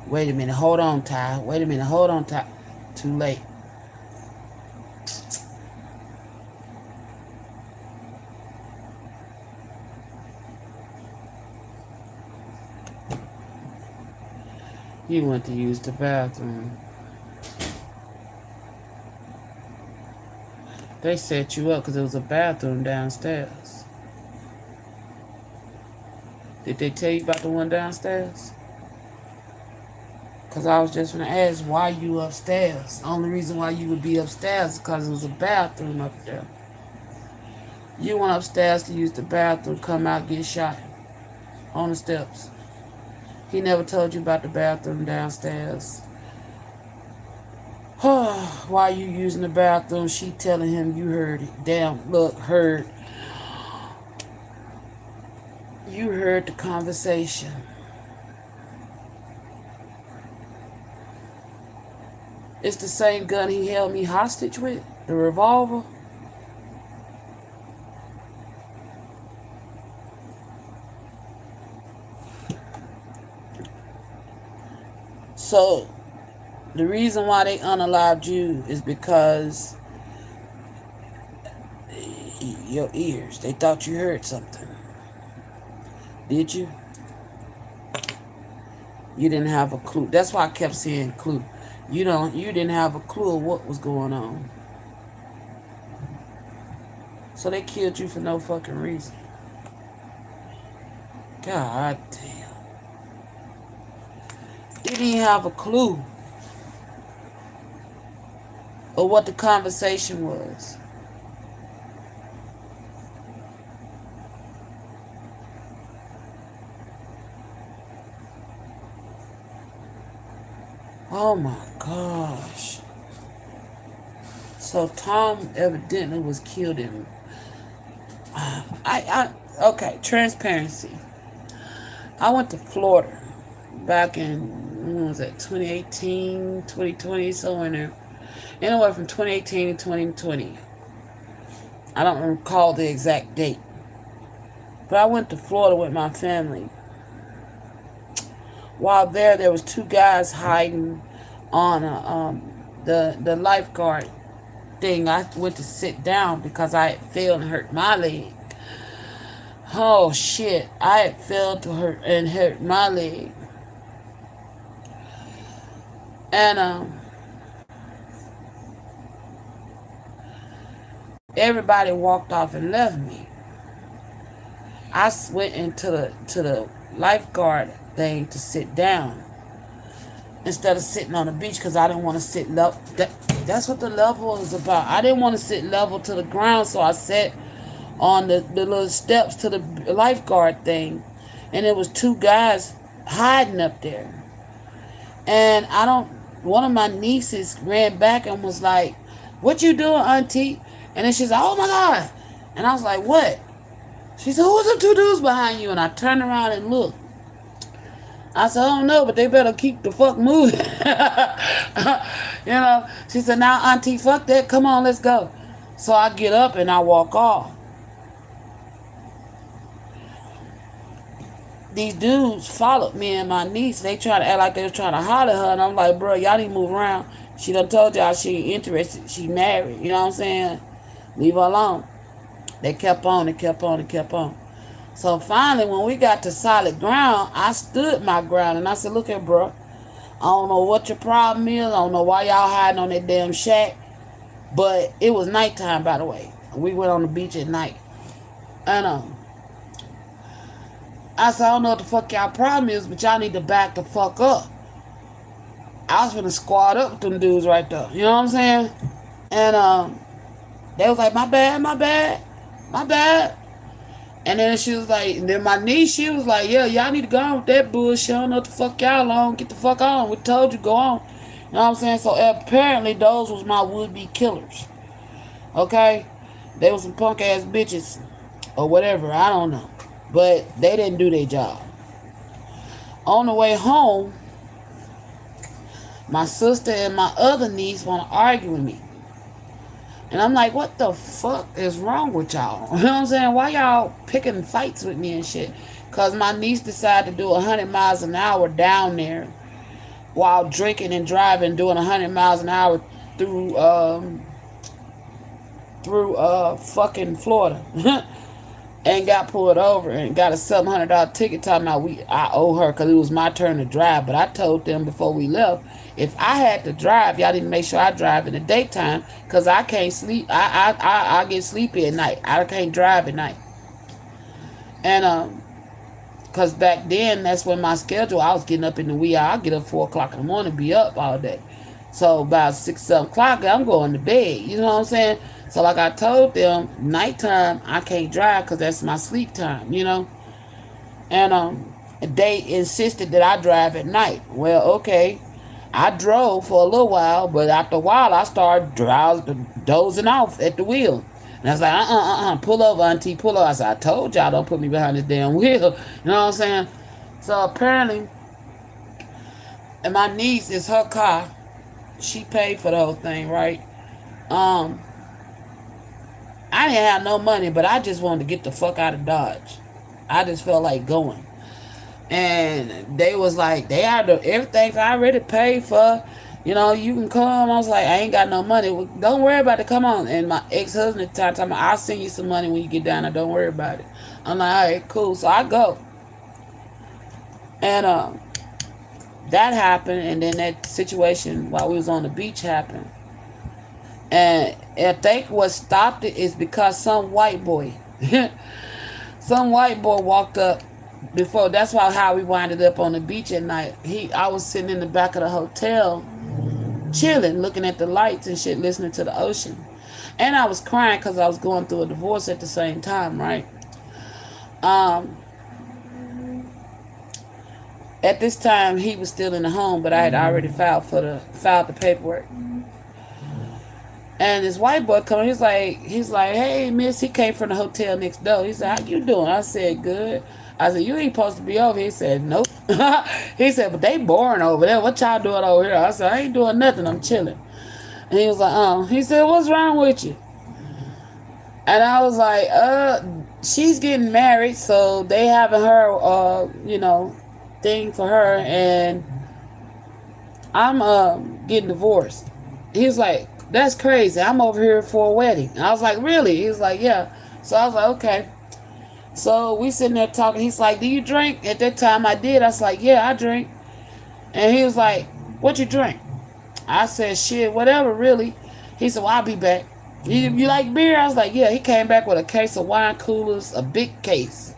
S1: Wait a minute, hold on, Ty. Wait a minute, hold on, Ty. Too late. You went to use the bathroom. They set you up because there was a bathroom downstairs. Did they tell you about the one downstairs? Because I was just going to ask why you upstairs. The only reason why you would be upstairs is because there was a bathroom up there. You went upstairs to use the bathroom, come out, get shot on the steps. He never told you about the bathroom downstairs. While you using the bathroom, she telling him you heard it. Damn, look, heard. You heard the conversation. It's the same gun he held me hostage with, the revolver. So the reason why they unalived you is because your ears. They thought you heard something. Did you? You didn't have a clue. That's why I kept saying clue. You didn't have a clue of what was going on. So they killed you for no fucking reason. God damn. Didn't even have a clue of what the conversation was. Oh my gosh. So Tom evidently was killed in okay, transparency. I went to Florida back in, when was it, 2018, 2020, somewhere in there. Anywhere from 2018 to 2020. I don't recall the exact date. But I went to Florida with my family. While there was two guys hiding on the lifeguard thing. I went to sit down because I had failed and hurt my leg. Oh shit! I had failed to hurt my leg, and everybody walked off and left me. I went into the lifeguard thing to sit down instead of sitting on the beach because I didn't want to sit level. That's what the level is about. I didn't want to sit level to the ground, so I sat on the little steps to the lifeguard thing, and it was two guys hiding up there. And one of my nieces ran back and was like, "What you doing, auntie?" And then she's like, "Oh my God." And I was like, "What?" She said, "Who's the two dudes behind you?" And I turned around and looked. I said, "I don't know, but they better keep the fuck moving." She said, "Now, auntie, fuck that. Come on, let's go." So I get up and I walk off. These dudes followed me and my niece. They tried to act like they was trying to holler at her. And I'm like, "Bro, y'all need to move around. She done told y'all she ain't interested. She married. You know what I'm saying? Leave her alone." They kept on and kept on and kept on. So finally, when we got to solid ground, I stood my ground and I said, "Look here, bro. I don't know what your problem is. I don't know why y'all hiding on that damn shack." But it was nighttime, by the way. We went on the beach at night. And I said, "I don't know what the fuck y'all problem is, but y'all need to back the fuck up." I was finna squad up with them dudes right there. You know what I'm saying? And they was like, "My bad, my bad, my bad." And then she was like, and then my niece, she was like, "Yeah, y'all need to go on with that bullshit. I don't know what the fuck y'all on. Get the fuck on. We told you, go on." You know what I'm saying? So apparently those was my would-be killers. Okay? They was some punk ass bitches. Or whatever. I don't know. But they didn't do their job. On the way home, my sister and my other niece want to argue with me. And I'm like, "What the fuck is wrong with y'all?" You know what I'm saying? Why y'all picking fights with me and shit? Because my niece decided to do 100 miles an hour down there while drinking and driving, doing 100 miles an hour through fucking Florida. And got pulled over and got a $700 ticket talking about I owe her because it was my turn to drive. But I told them before we left, if I had to drive, y'all need to make sure I drive in the daytime because I can't sleep. I get sleepy at night. I can't drive at night. And because back then, that's when my schedule, I was getting up in the wee hour. I get up 4 o'clock in the morning, be up all day. So about 6, 7 o'clock, I'm going to bed. You know what I'm saying? So like I told them, nighttime, I can't drive because that's my sleep time, you know? And they insisted that I drive at night. Well, okay. I drove for a little while, but after a while, I started dozing off at the wheel. And I was like, pull over, auntie, pull over. I said, "I told y'all don't put me behind this damn wheel." You know what I'm saying? So apparently, and my niece, is her car. She paid for the whole thing, right? I didn't have no money, but I just wanted to get the fuck out of Dodge. I just felt like going. And they was like, they had everything I already paid for. You know, you can come. I was like, I ain't got no money. Well, don't worry about it. Come on. And my ex-husband at the time told me, I'll send you some money when you get down there. Don't worry about it. I'm like, all right, cool. So I go. And that happened. And then that situation while we was on the beach happened. And I think what stopped it is because some white boy, some white boy walked up before. That's why how we winded up on the beach at night. I was sitting in the back of the hotel, chilling, looking at the lights and shit, listening to the ocean, and I was crying because I was going through a divorce at the same time, right? Um, at this time, he was still in the home, but I had already filed the paperwork. And this white boy coming, he's like, hey, miss, he came from the hotel next door. He said, how you doing? I said, good. I said, you ain't supposed to be over here. He said, nope. He said, but they boring over there. What y'all doing over here? I said, I ain't doing nothing. I'm chilling. And he was like, he said, what's wrong with you? And I was like, she's getting married, so they having her, thing for her, and I'm getting divorced. He was like, that's crazy. I'm over here for a wedding. And I was like, really? He was like, yeah. So I was like, okay. So we sitting there talking. He's like, do you drink? At that time I did. I was like, yeah, I drink. And he was like, what you drink? I said, shit, whatever, really. He said, well, I'll be back. You like beer? I was like, yeah. He came back with a case of wine coolers, a big case.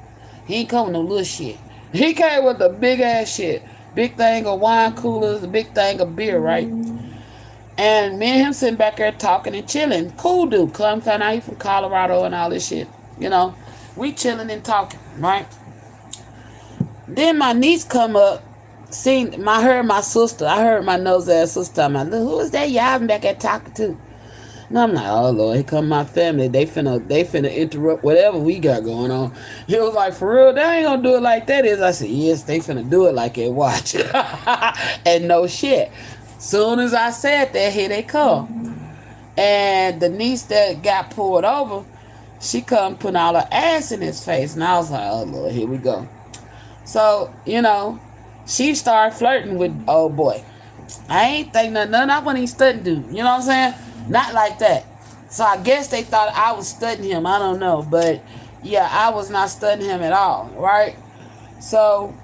S1: He ain't come with no little shit. He came with a big ass shit. Big thing of wine coolers, a big thing of beer, right? And me and him sitting back there talking and chilling. Cool dude. Come find out he from Colorado and all this shit. You know, we chilling and talking, right? Then my niece come up. I heard my sister. I heard my nose ass sister talking about, who is that y'all back there talking to? And I'm like, oh Lord, here come my family. They finna interrupt whatever we got going on. He was like, for real, they ain't gonna do it like that is. I said, yes, they finna do it like that. Watch. And no shit. Soon as I said that, here they come. And the niece that got pulled over, she come putting all her ass in his face. And I was like, oh Lord, here we go. So, she started flirting with old boy. I ain't think nothing. I wasn't even studying dude. You know what I'm saying? Not like that. So I guess they thought I was studying him. I don't know. But yeah, I was not studying him at all. Right? So,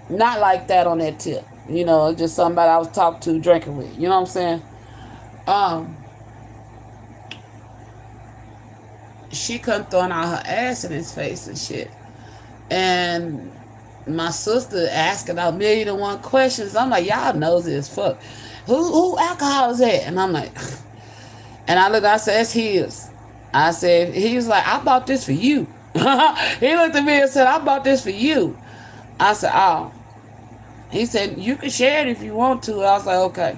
S1: not like that on that tip. Just somebody I was talking to, drinking with. You know what I'm saying? She come throwing out her ass in his face and shit. And my sister asking out 1,000,001 questions. I'm like, y'all nosy as fuck. Who alcohol is that? And I'm like, and I said, it's his. I said, he was like, I bought this for you. He looked at me and said, I bought this for you. I said, oh. He said, you can share it if you want to. I was like, okay.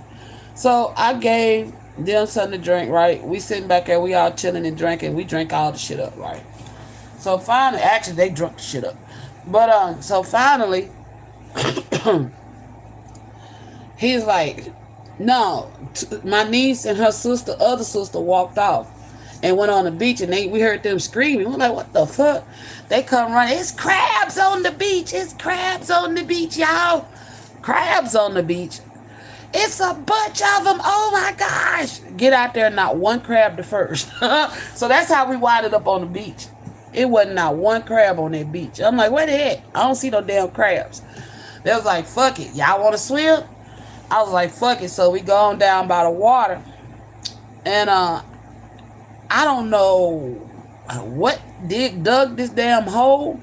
S1: So I gave them something to drink, right? We sitting back there, we all chilling and drinking. We drank all the shit up, right? So finally, actually, they drunk the shit up. But, so finally, he's like, no, my niece and her other sister walked off and went on the beach, and we heard them screaming. We're like, what the fuck? They come running. It's crabs on the beach. It's crabs on the beach, y'all. Crabs on the beach. It's a bunch of them. Oh my gosh. Get out there, not one crab the first. So that's how we winded up on the beach. It wasn't not one crab on that beach. I'm like, where the heck? I don't see no damn crabs. They was like, fuck it. Y'all want to swim? I was like, fuck it. So we go on down by the water. And I don't know what dug this damn hole,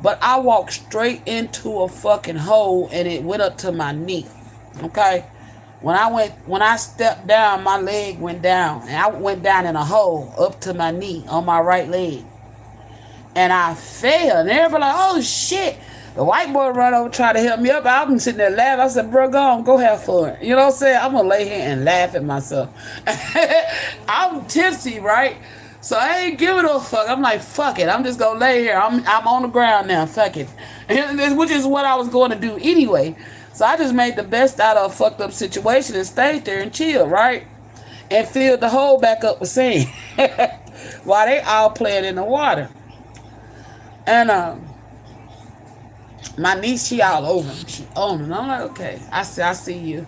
S1: but I walked straight into a fucking hole and it went up to my knee. Okay? When I stepped down, my leg went down. And I went down in a hole up to my knee on my right leg. And I fell. And everybody like, oh shit. The white boy run over trying to help me up. I'm sitting there laughing. I said, bro, go have fun. You know what I'm saying? I'm going to lay here and laugh at myself. I'm tipsy, right? So I ain't giving a fuck. I'm like, fuck it. I'm just going to lay here. I'm on the ground now. Fuck it. Which is what I was going to do anyway. So I just made the best out of a fucked up situation and stayed there and chilled, right? And filled the hole back up with sand. While they all playing in the water. And My niece, she all over him. She on him. I'm like, okay. I see you.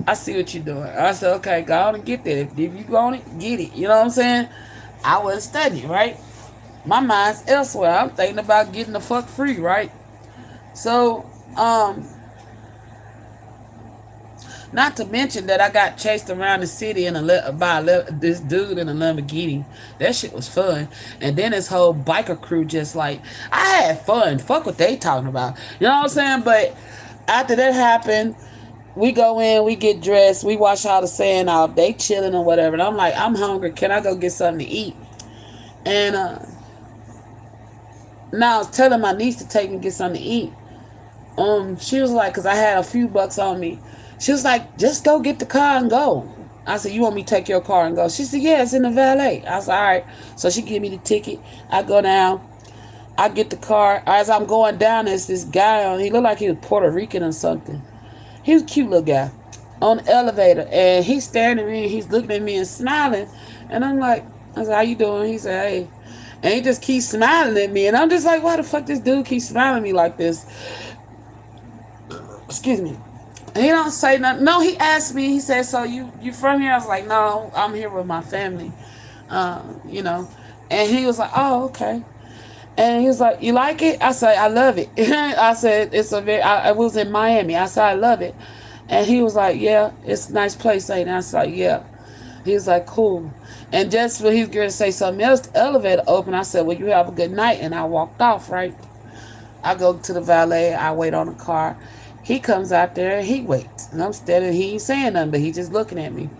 S1: I see what you're doing. I said, okay, go on and get that. If you want it, get it. You know what I'm saying? I wasn't studying, right? My mind's elsewhere. I'm thinking about getting the fuck free, right? So, not to mention that I got chased around the city this dude in a Lamborghini. That shit was fun. And then this whole biker crew just like, I had fun. Fuck what they talking about. You know what I'm saying? But after that happened, we go in, we get dressed, we wash all the sand off. They chilling or whatever. And I'm like, I'm hungry. Can I go get something to eat? And now I was telling my niece to take me get something to eat. She was like, cause I had a few bucks on me. She was like, just go get the car and go. I said, you want me to take your car and go? She said, yeah, it's in the valet. I said, all right. So she give me the ticket. I go down. I get the car. As I'm going down, there's this guy on. He looked like he was Puerto Rican or something. He was a cute little guy on the elevator, and he's staring at me. And he's looking at me and smiling. And I'm like, I said, how you doing? He said, hey. And he just keeps smiling at me. And I'm just like, why the fuck this dude keeps smiling at me like this? Excuse me. He don't say nothing. No, he asked me. He said, so you from here? I was like, no, I'm here with my family. You know. And he was like, oh, okay. And he was like, you like it? I said, I love it. I said, I was in Miami. I said, I love it. And he was like, yeah, it's a nice place, ain't it? I was like, yeah. He was like, cool. And just when he was going to say something else, the elevator opened. I said, well, you have a good night. And I walked off, right? I go to the valet. I wait on the car. He comes out there and he waits. And I'm standing, he ain't saying nothing, but he just looking at me.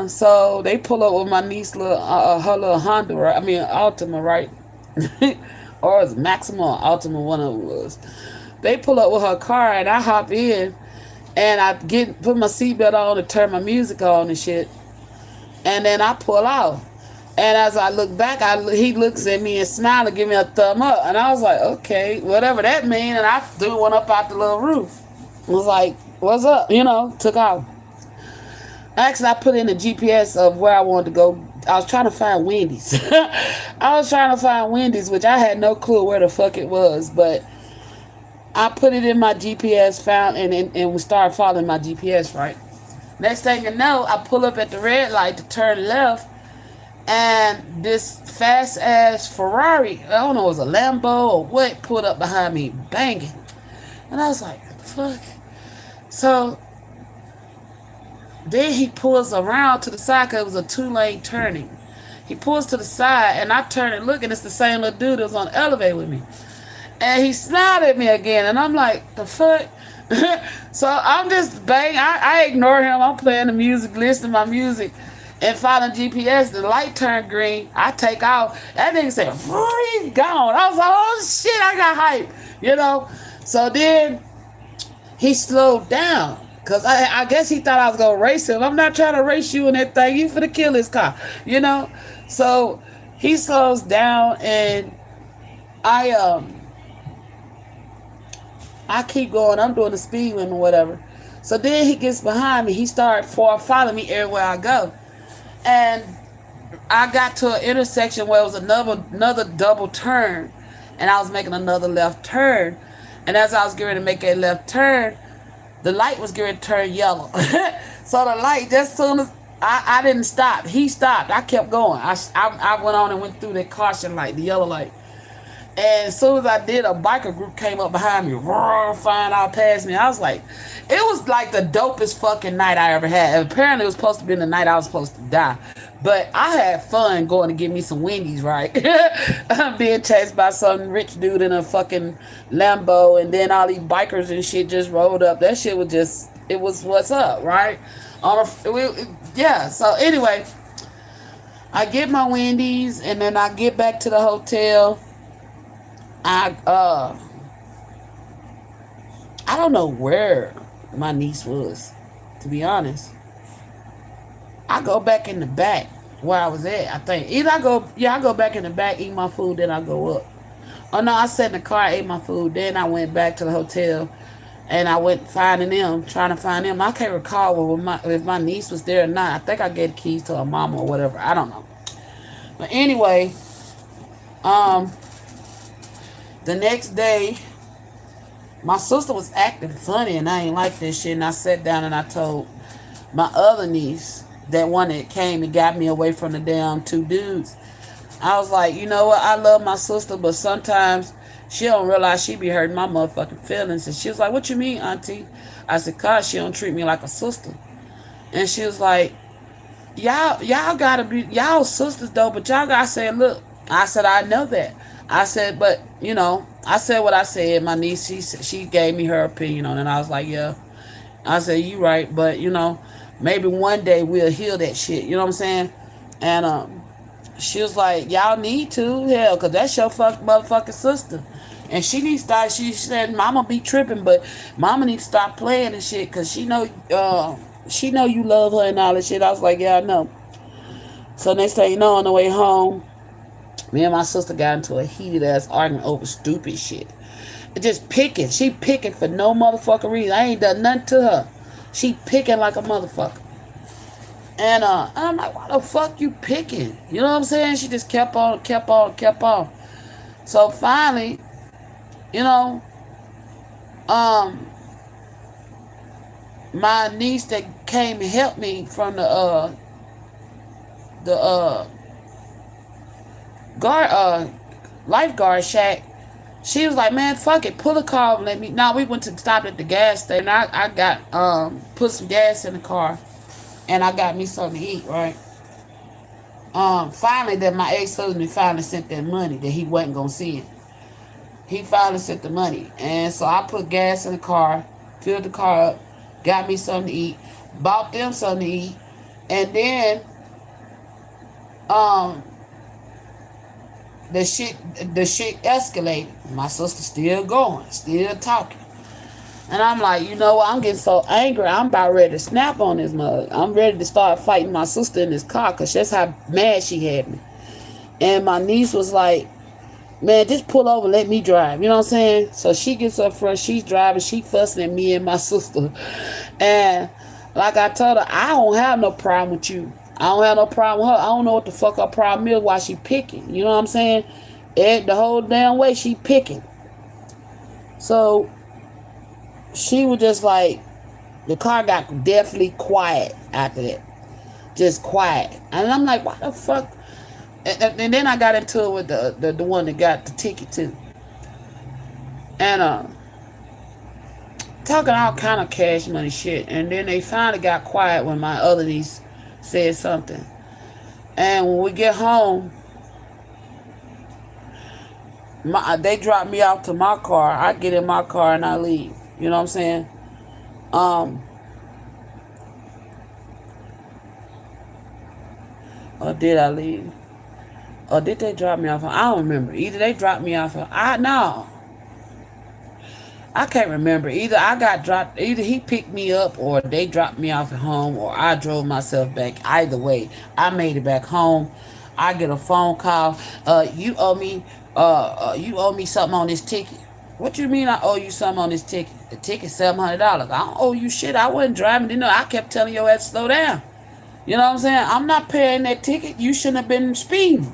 S1: So they pull up with my niece, her little Honda, right? I mean, Altima, right? Or it was Maxima or Altima, one of them was. They pull up with her car and I hop in and I put my seatbelt on and turn my music on and shit. And then I pull out. And as I look back, he looks at me and smiles and give me a thumb up. And I was like, okay, whatever that means. And I threw one up out the little roof. Was like, what's up? You know, took off. Actually, I put in the GPS of where I wanted to go. I was trying to find Wendy's. I was trying to find Wendy's, which I had no clue where the fuck it was. But I put it in my GPS, found, and we started following my GPS, right? Next thing you know, I pull up at the red light to turn left. And this fast ass Ferrari, I don't know, it was a Lambo or what, pulled up behind me, banging. And I was like, what the fuck? So then he pulls around to the side because it was a 2-lane turning. He pulls to the side and I turn and look and it's the same little dude that was on the elevator with me. And he smiled at me again and I'm like, the fuck? So I'm just bang. I ignore him. I'm playing the music, listening to my music. And following GPS, the light turned green. I take out. That nigga said, free, gone. I was like, oh shit, I got hype. You know? So then he slowed down. Because I guess he thought I was going to race him. I'm not trying to race you in that thing. You finna kill this car. You know? So he slows down and I keep going. I'm doing the speed limit or whatever. So then he gets behind me. He started following me everywhere I go. And I got to an intersection where it was another double turn. And I was making another left turn. And as I was getting ready to make a left turn, the light was getting ready to turn yellow. So the light, just as soon as I didn't stop, he stopped. I kept going. I went on and went through the caution light, the yellow light. And as soon as I did, a biker group came up behind me, flying out past me. I was like, it was like the dopest fucking night I ever had. And apparently it was supposed to be the night I was supposed to die. But I had fun going to get me some Wendy's, right? I'm being chased by some rich dude in a fucking Lambo. And then all these bikers and shit just rolled up. That shit was just, it was what's up, right? Yeah, so anyway, I get my Wendy's and then I get back to the hotel. I don't know where my niece was, to be honest. I go back in the back where I was at, I think. Either I go back in the back, eat my food, then I go up. Oh no, I sat in the car, ate my food, then I went back to the hotel and I went trying to find them. I can't recall if my niece was there or not. I think I gave the keys to her mama or whatever. I don't know. But anyway, the next day, My sister was acting funny, and I ain't like this shit. And I sat down and I told my other niece, that one that came and got me away from the damn two dudes. I was like, you know what? I love my sister, but sometimes she don't realize she be hurting my motherfucking feelings. And she was like, what you mean, auntie? I said, cause she don't treat me like a sister. And she was like, y'all gotta be y'all sisters though, but y'all gotta say, look. I said, I know that. I said, but I said what I said. My niece, she gave me her opinion on it. And I was like, yeah. I said, you right, but maybe one day we'll heal that shit. You know what I'm saying? And she was like, y'all need to, hell, because that's your motherfucking sister. And she needs to start, she said, mama be tripping, but mama needs to stop playing and shit, because she know you love her and all that shit. I was like, yeah, I know. So next thing you know, on the way home, me and my sister got into a heated ass argument over stupid shit. Just picking. She picking for no motherfucking reason. I ain't done nothing to her. She picking like a motherfucker. And I'm like, why the fuck you picking? You know what I'm saying? She just kept on, kept on, kept on. So finally, you know, um, my niece that came and helped me from the guard lifeguard shack, she was like, man, fuck it, pull a car and let me. Now we went to stop at the gas station. I got put some gas in the car, and I got me something to eat, right? Finally, that my ex-husband finally sent that money that he wasn't gonna see it. He finally sent the money, and so I put gas in the car, filled the car up, got me something to eat, bought them something to eat, and then um the shit escalated. My sister still going, still talking. And I'm like, you know what? I'm getting so angry. I'm about ready to snap on this mug. I'm ready to start fighting my sister in this car because that's how mad she had me. And my niece was like, man, just pull over, let me drive. You know what I'm saying? So she gets up front, she's driving, she fussing at me and my sister. And like I told her, I don't have no problem with you. I don't have no problem with her. I don't know what the fuck her problem is, why she picking. You know what I'm saying? The whole damn way she picking. So she was just like, the car got definitely quiet after that. Just quiet. And I'm like, why the fuck? And then I got into it with the one that got the ticket too. And talking all kind of cash money shit. And then they finally got quiet when my other niece said something. And when we get home, they drop me off to my car. I get in my car and I leave. You know what I'm saying? Or did I leave? Or did they drop me off? I don't remember. Either they dropped me off. No. I can't remember. Either I got dropped. Either he picked me up, or they dropped me off at home, or I drove myself back. Either way, I made it back home. I get a phone call. You owe me. You owe me something on this ticket. What you mean I owe you something on this ticket? The ticket's $700. I don't owe you shit. I wasn't driving. You know, I kept telling your ass to slow down. You know what I'm saying? I'm not paying that ticket. You shouldn't have been speeding.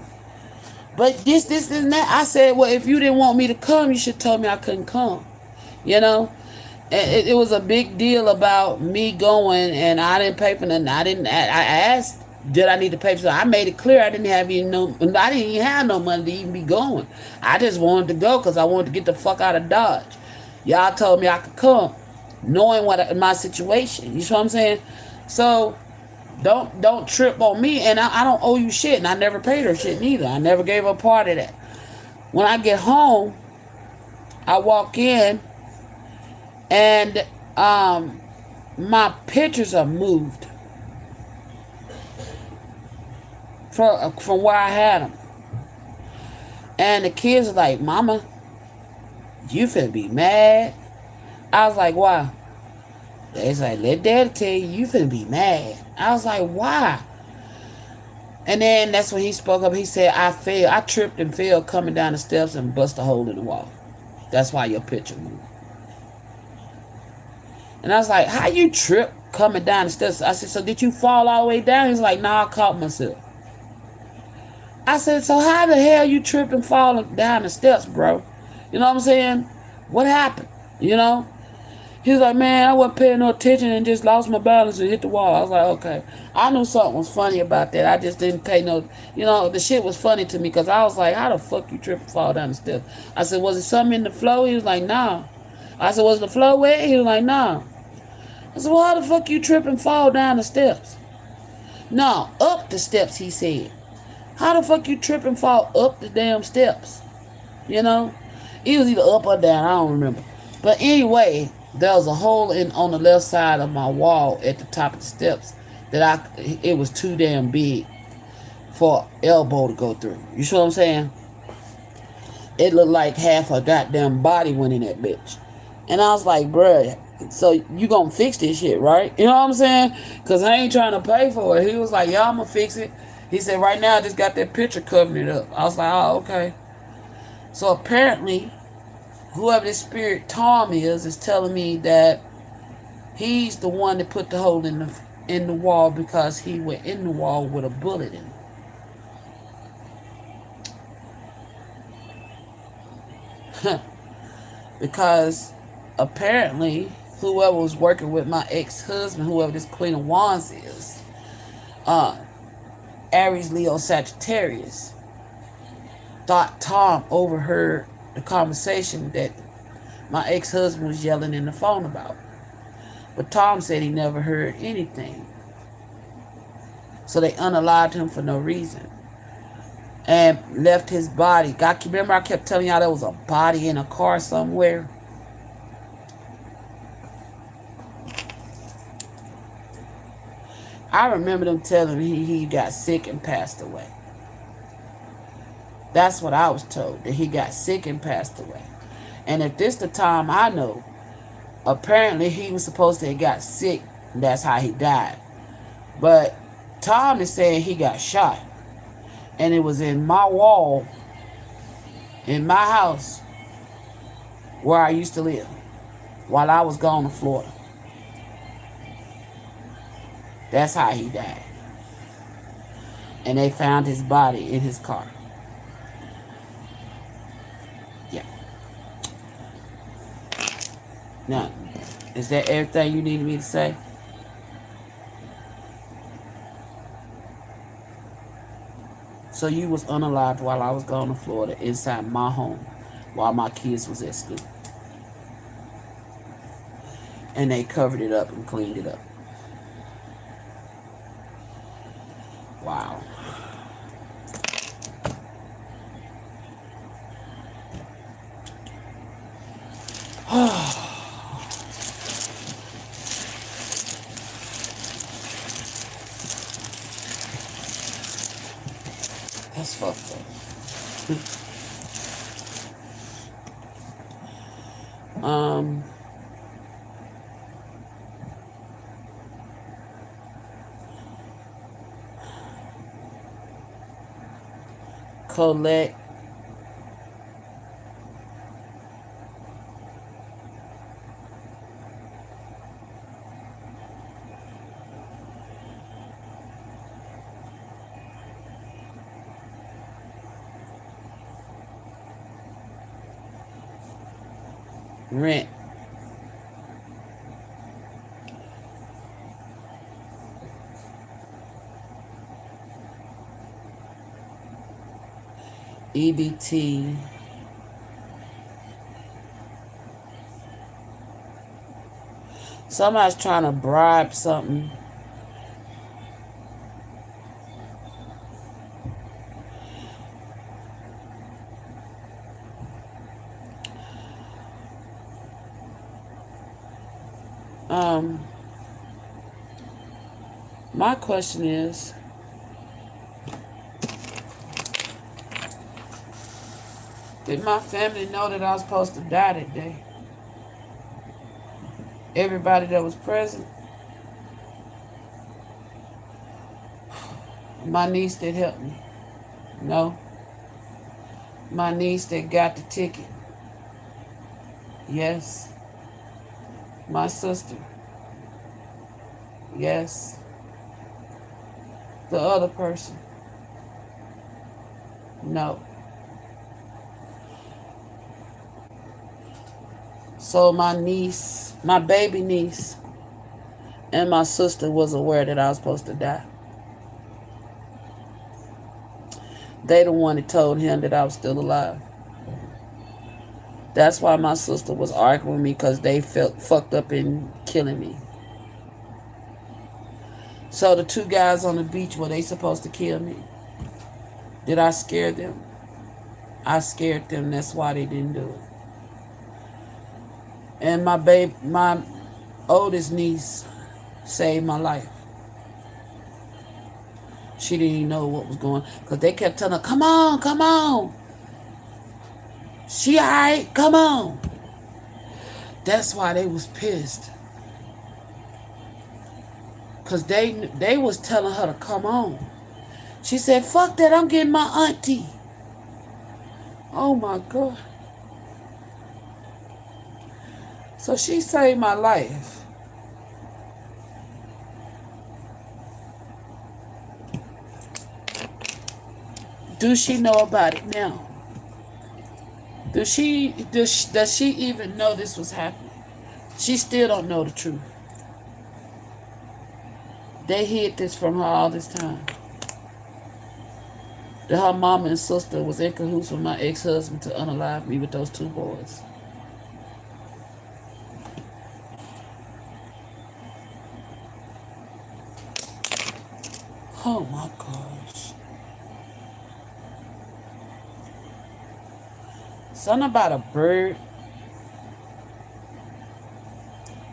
S1: But this, and that. I said, well, if you didn't want me to come, you should have told me I couldn't come. You know? It was a big deal about me going, and I didn't pay for nothing. I asked, did I need to pay for something? I made it clear I didn't even have no money to even be going. I just wanted to go because I wanted to get the fuck out of Dodge. Y'all told me I could come, knowing my situation. You see what I'm saying? So don't trip on me, and I don't owe you shit, and I never paid her shit neither. I never gave her part of that. When I get home, I walk in, and my pictures are moved from where I had them. And the kids are like, Mama, you finna be mad. I was like, why? They was like, let Daddy tell you, you finna be mad. I was like, why? And then that's when he spoke up. He said, I tripped and fell coming down the steps and bust a hole in the wall. That's why your picture moved. And I was like, how you trip coming down the steps? I said, so did you fall all the way down? He's like, no, I caught myself. I said, so how the hell you trip and fall down the steps, bro? You know what I'm saying? What happened? You know? He was like, man, I wasn't paying no attention and just lost my balance and hit the wall. I was like, okay. I knew something was funny about that. I just didn't pay no, the shit was funny to me because I was like, how the fuck you trip and fall down the steps? I said, was it something in the flow? He was like, nah. I said, was the flow wet? He was like, nah. I said, well, how the fuck you trip and fall down the steps? No, up the steps, he said. How the fuck you trip and fall up the damn steps? You know? It was either up or down, I don't remember. But anyway, there was a hole on the left side of my wall at the top of the steps that it was too damn big for an elbow to go through. You see what I'm saying? It looked like half a goddamn body went in that bitch. And I was like, bruh, so you gonna fix this shit, right? You know what I'm saying? Because I ain't trying to pay for it. He was like, yeah, I'm gonna fix it. He said, right now I just got that picture covering it up. I was like, oh, okay. So apparently, whoever this spirit Tom is telling me that he's the one that put the hole in the wall because he went in the wall with a bullet in it. Because apparently, whoever was working with my ex-husband, whoever this Queen of Wands is, Aries, Leo, Sagittarius, thought Tom overheard the conversation that my ex-husband was yelling in the phone about. But Tom said he never heard anything. So they unalived him for no reason. And left his body. Remember I kept telling y'all there was a body in a car somewhere? I remember them telling me he got sick and passed away. That's what I was told, that he got sick and passed away. And if this the time I know, apparently he was supposed to have got sick. And that's how he died. But Tom is saying he got shot. And it was in my wall, in my house, where I used to live, while I was gone to Florida. That's how he died. And they found his body in his car. Yeah. Now, is that everything you needed me to say? So you was unalived while I was gone to Florida inside my home while my kids was at school. And they covered it up and cleaned it up. Wow. That's fucked up. Colette. Rent. EBT. Somebody's trying to bribe something. My question is, did my family know that I was supposed to die that day? Everybody that was present? My niece that helped me? No. My niece that got the ticket? Yes. My sister? Yes. The other person? No. So my niece, my baby niece, and my sister was aware that I was supposed to die. They the one that told him that I was still alive. That's why my sister was arguing with me because they felt fucked up in killing me. So the two guys on the beach, were they supposed to kill me? Did I scare them? I scared them. That's why they didn't do it. And my oldest niece saved my life. She didn't even know what was going on because they kept telling her, "Come on, come on. She all right, come on." That's why they was pissed. Because they was telling her to come on. She said, "Fuck that, I'm getting my auntie." Oh my God. So she saved my life. Do she know about it now? Does she even know this was happening? She still don't know the truth. They hid this from her all this time. That her mama and sister was in cahoots with my ex-husband to unalive me with those two boys. Oh my gosh. Something about a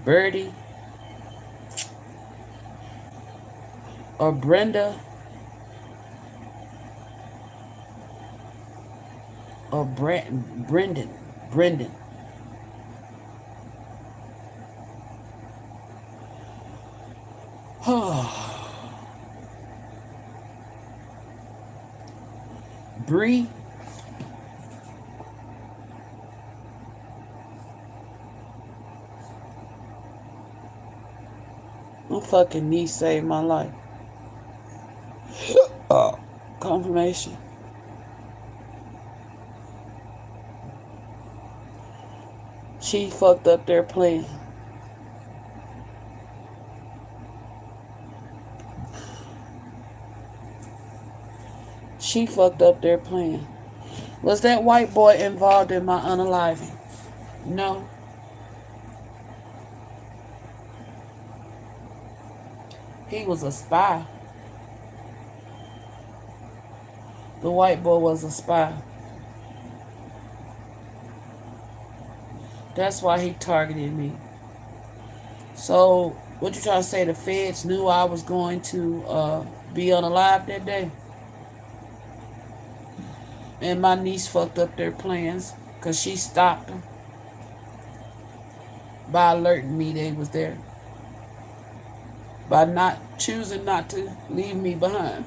S1: Birdie, or Brenda, or Brendan. Bree. My fucking niece saved my life. Confirmation. She fucked up their plan. She fucked up their plan. Was that white boy involved in my unaliving? No. He was a spy. The white boy was a spy. That's why he targeted me. So, what you trying to say? The feds knew I was going to be unalive that day? And my niece fucked up their plans because she stopped them by alerting me they was there. By not choosing not to leave me behind.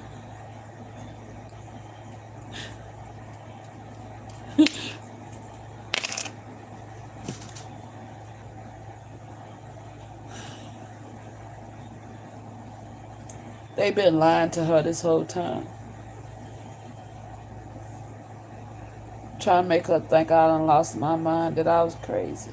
S1: They been lying to her this whole time. Trying to make her think I done lost my mind, that I was crazy.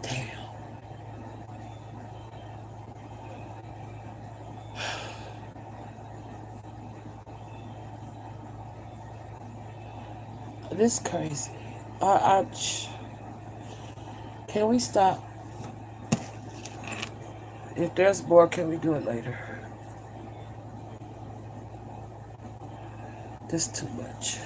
S1: Damn. This crazy. Can we stop? If there's more, can we do it later? This is too much.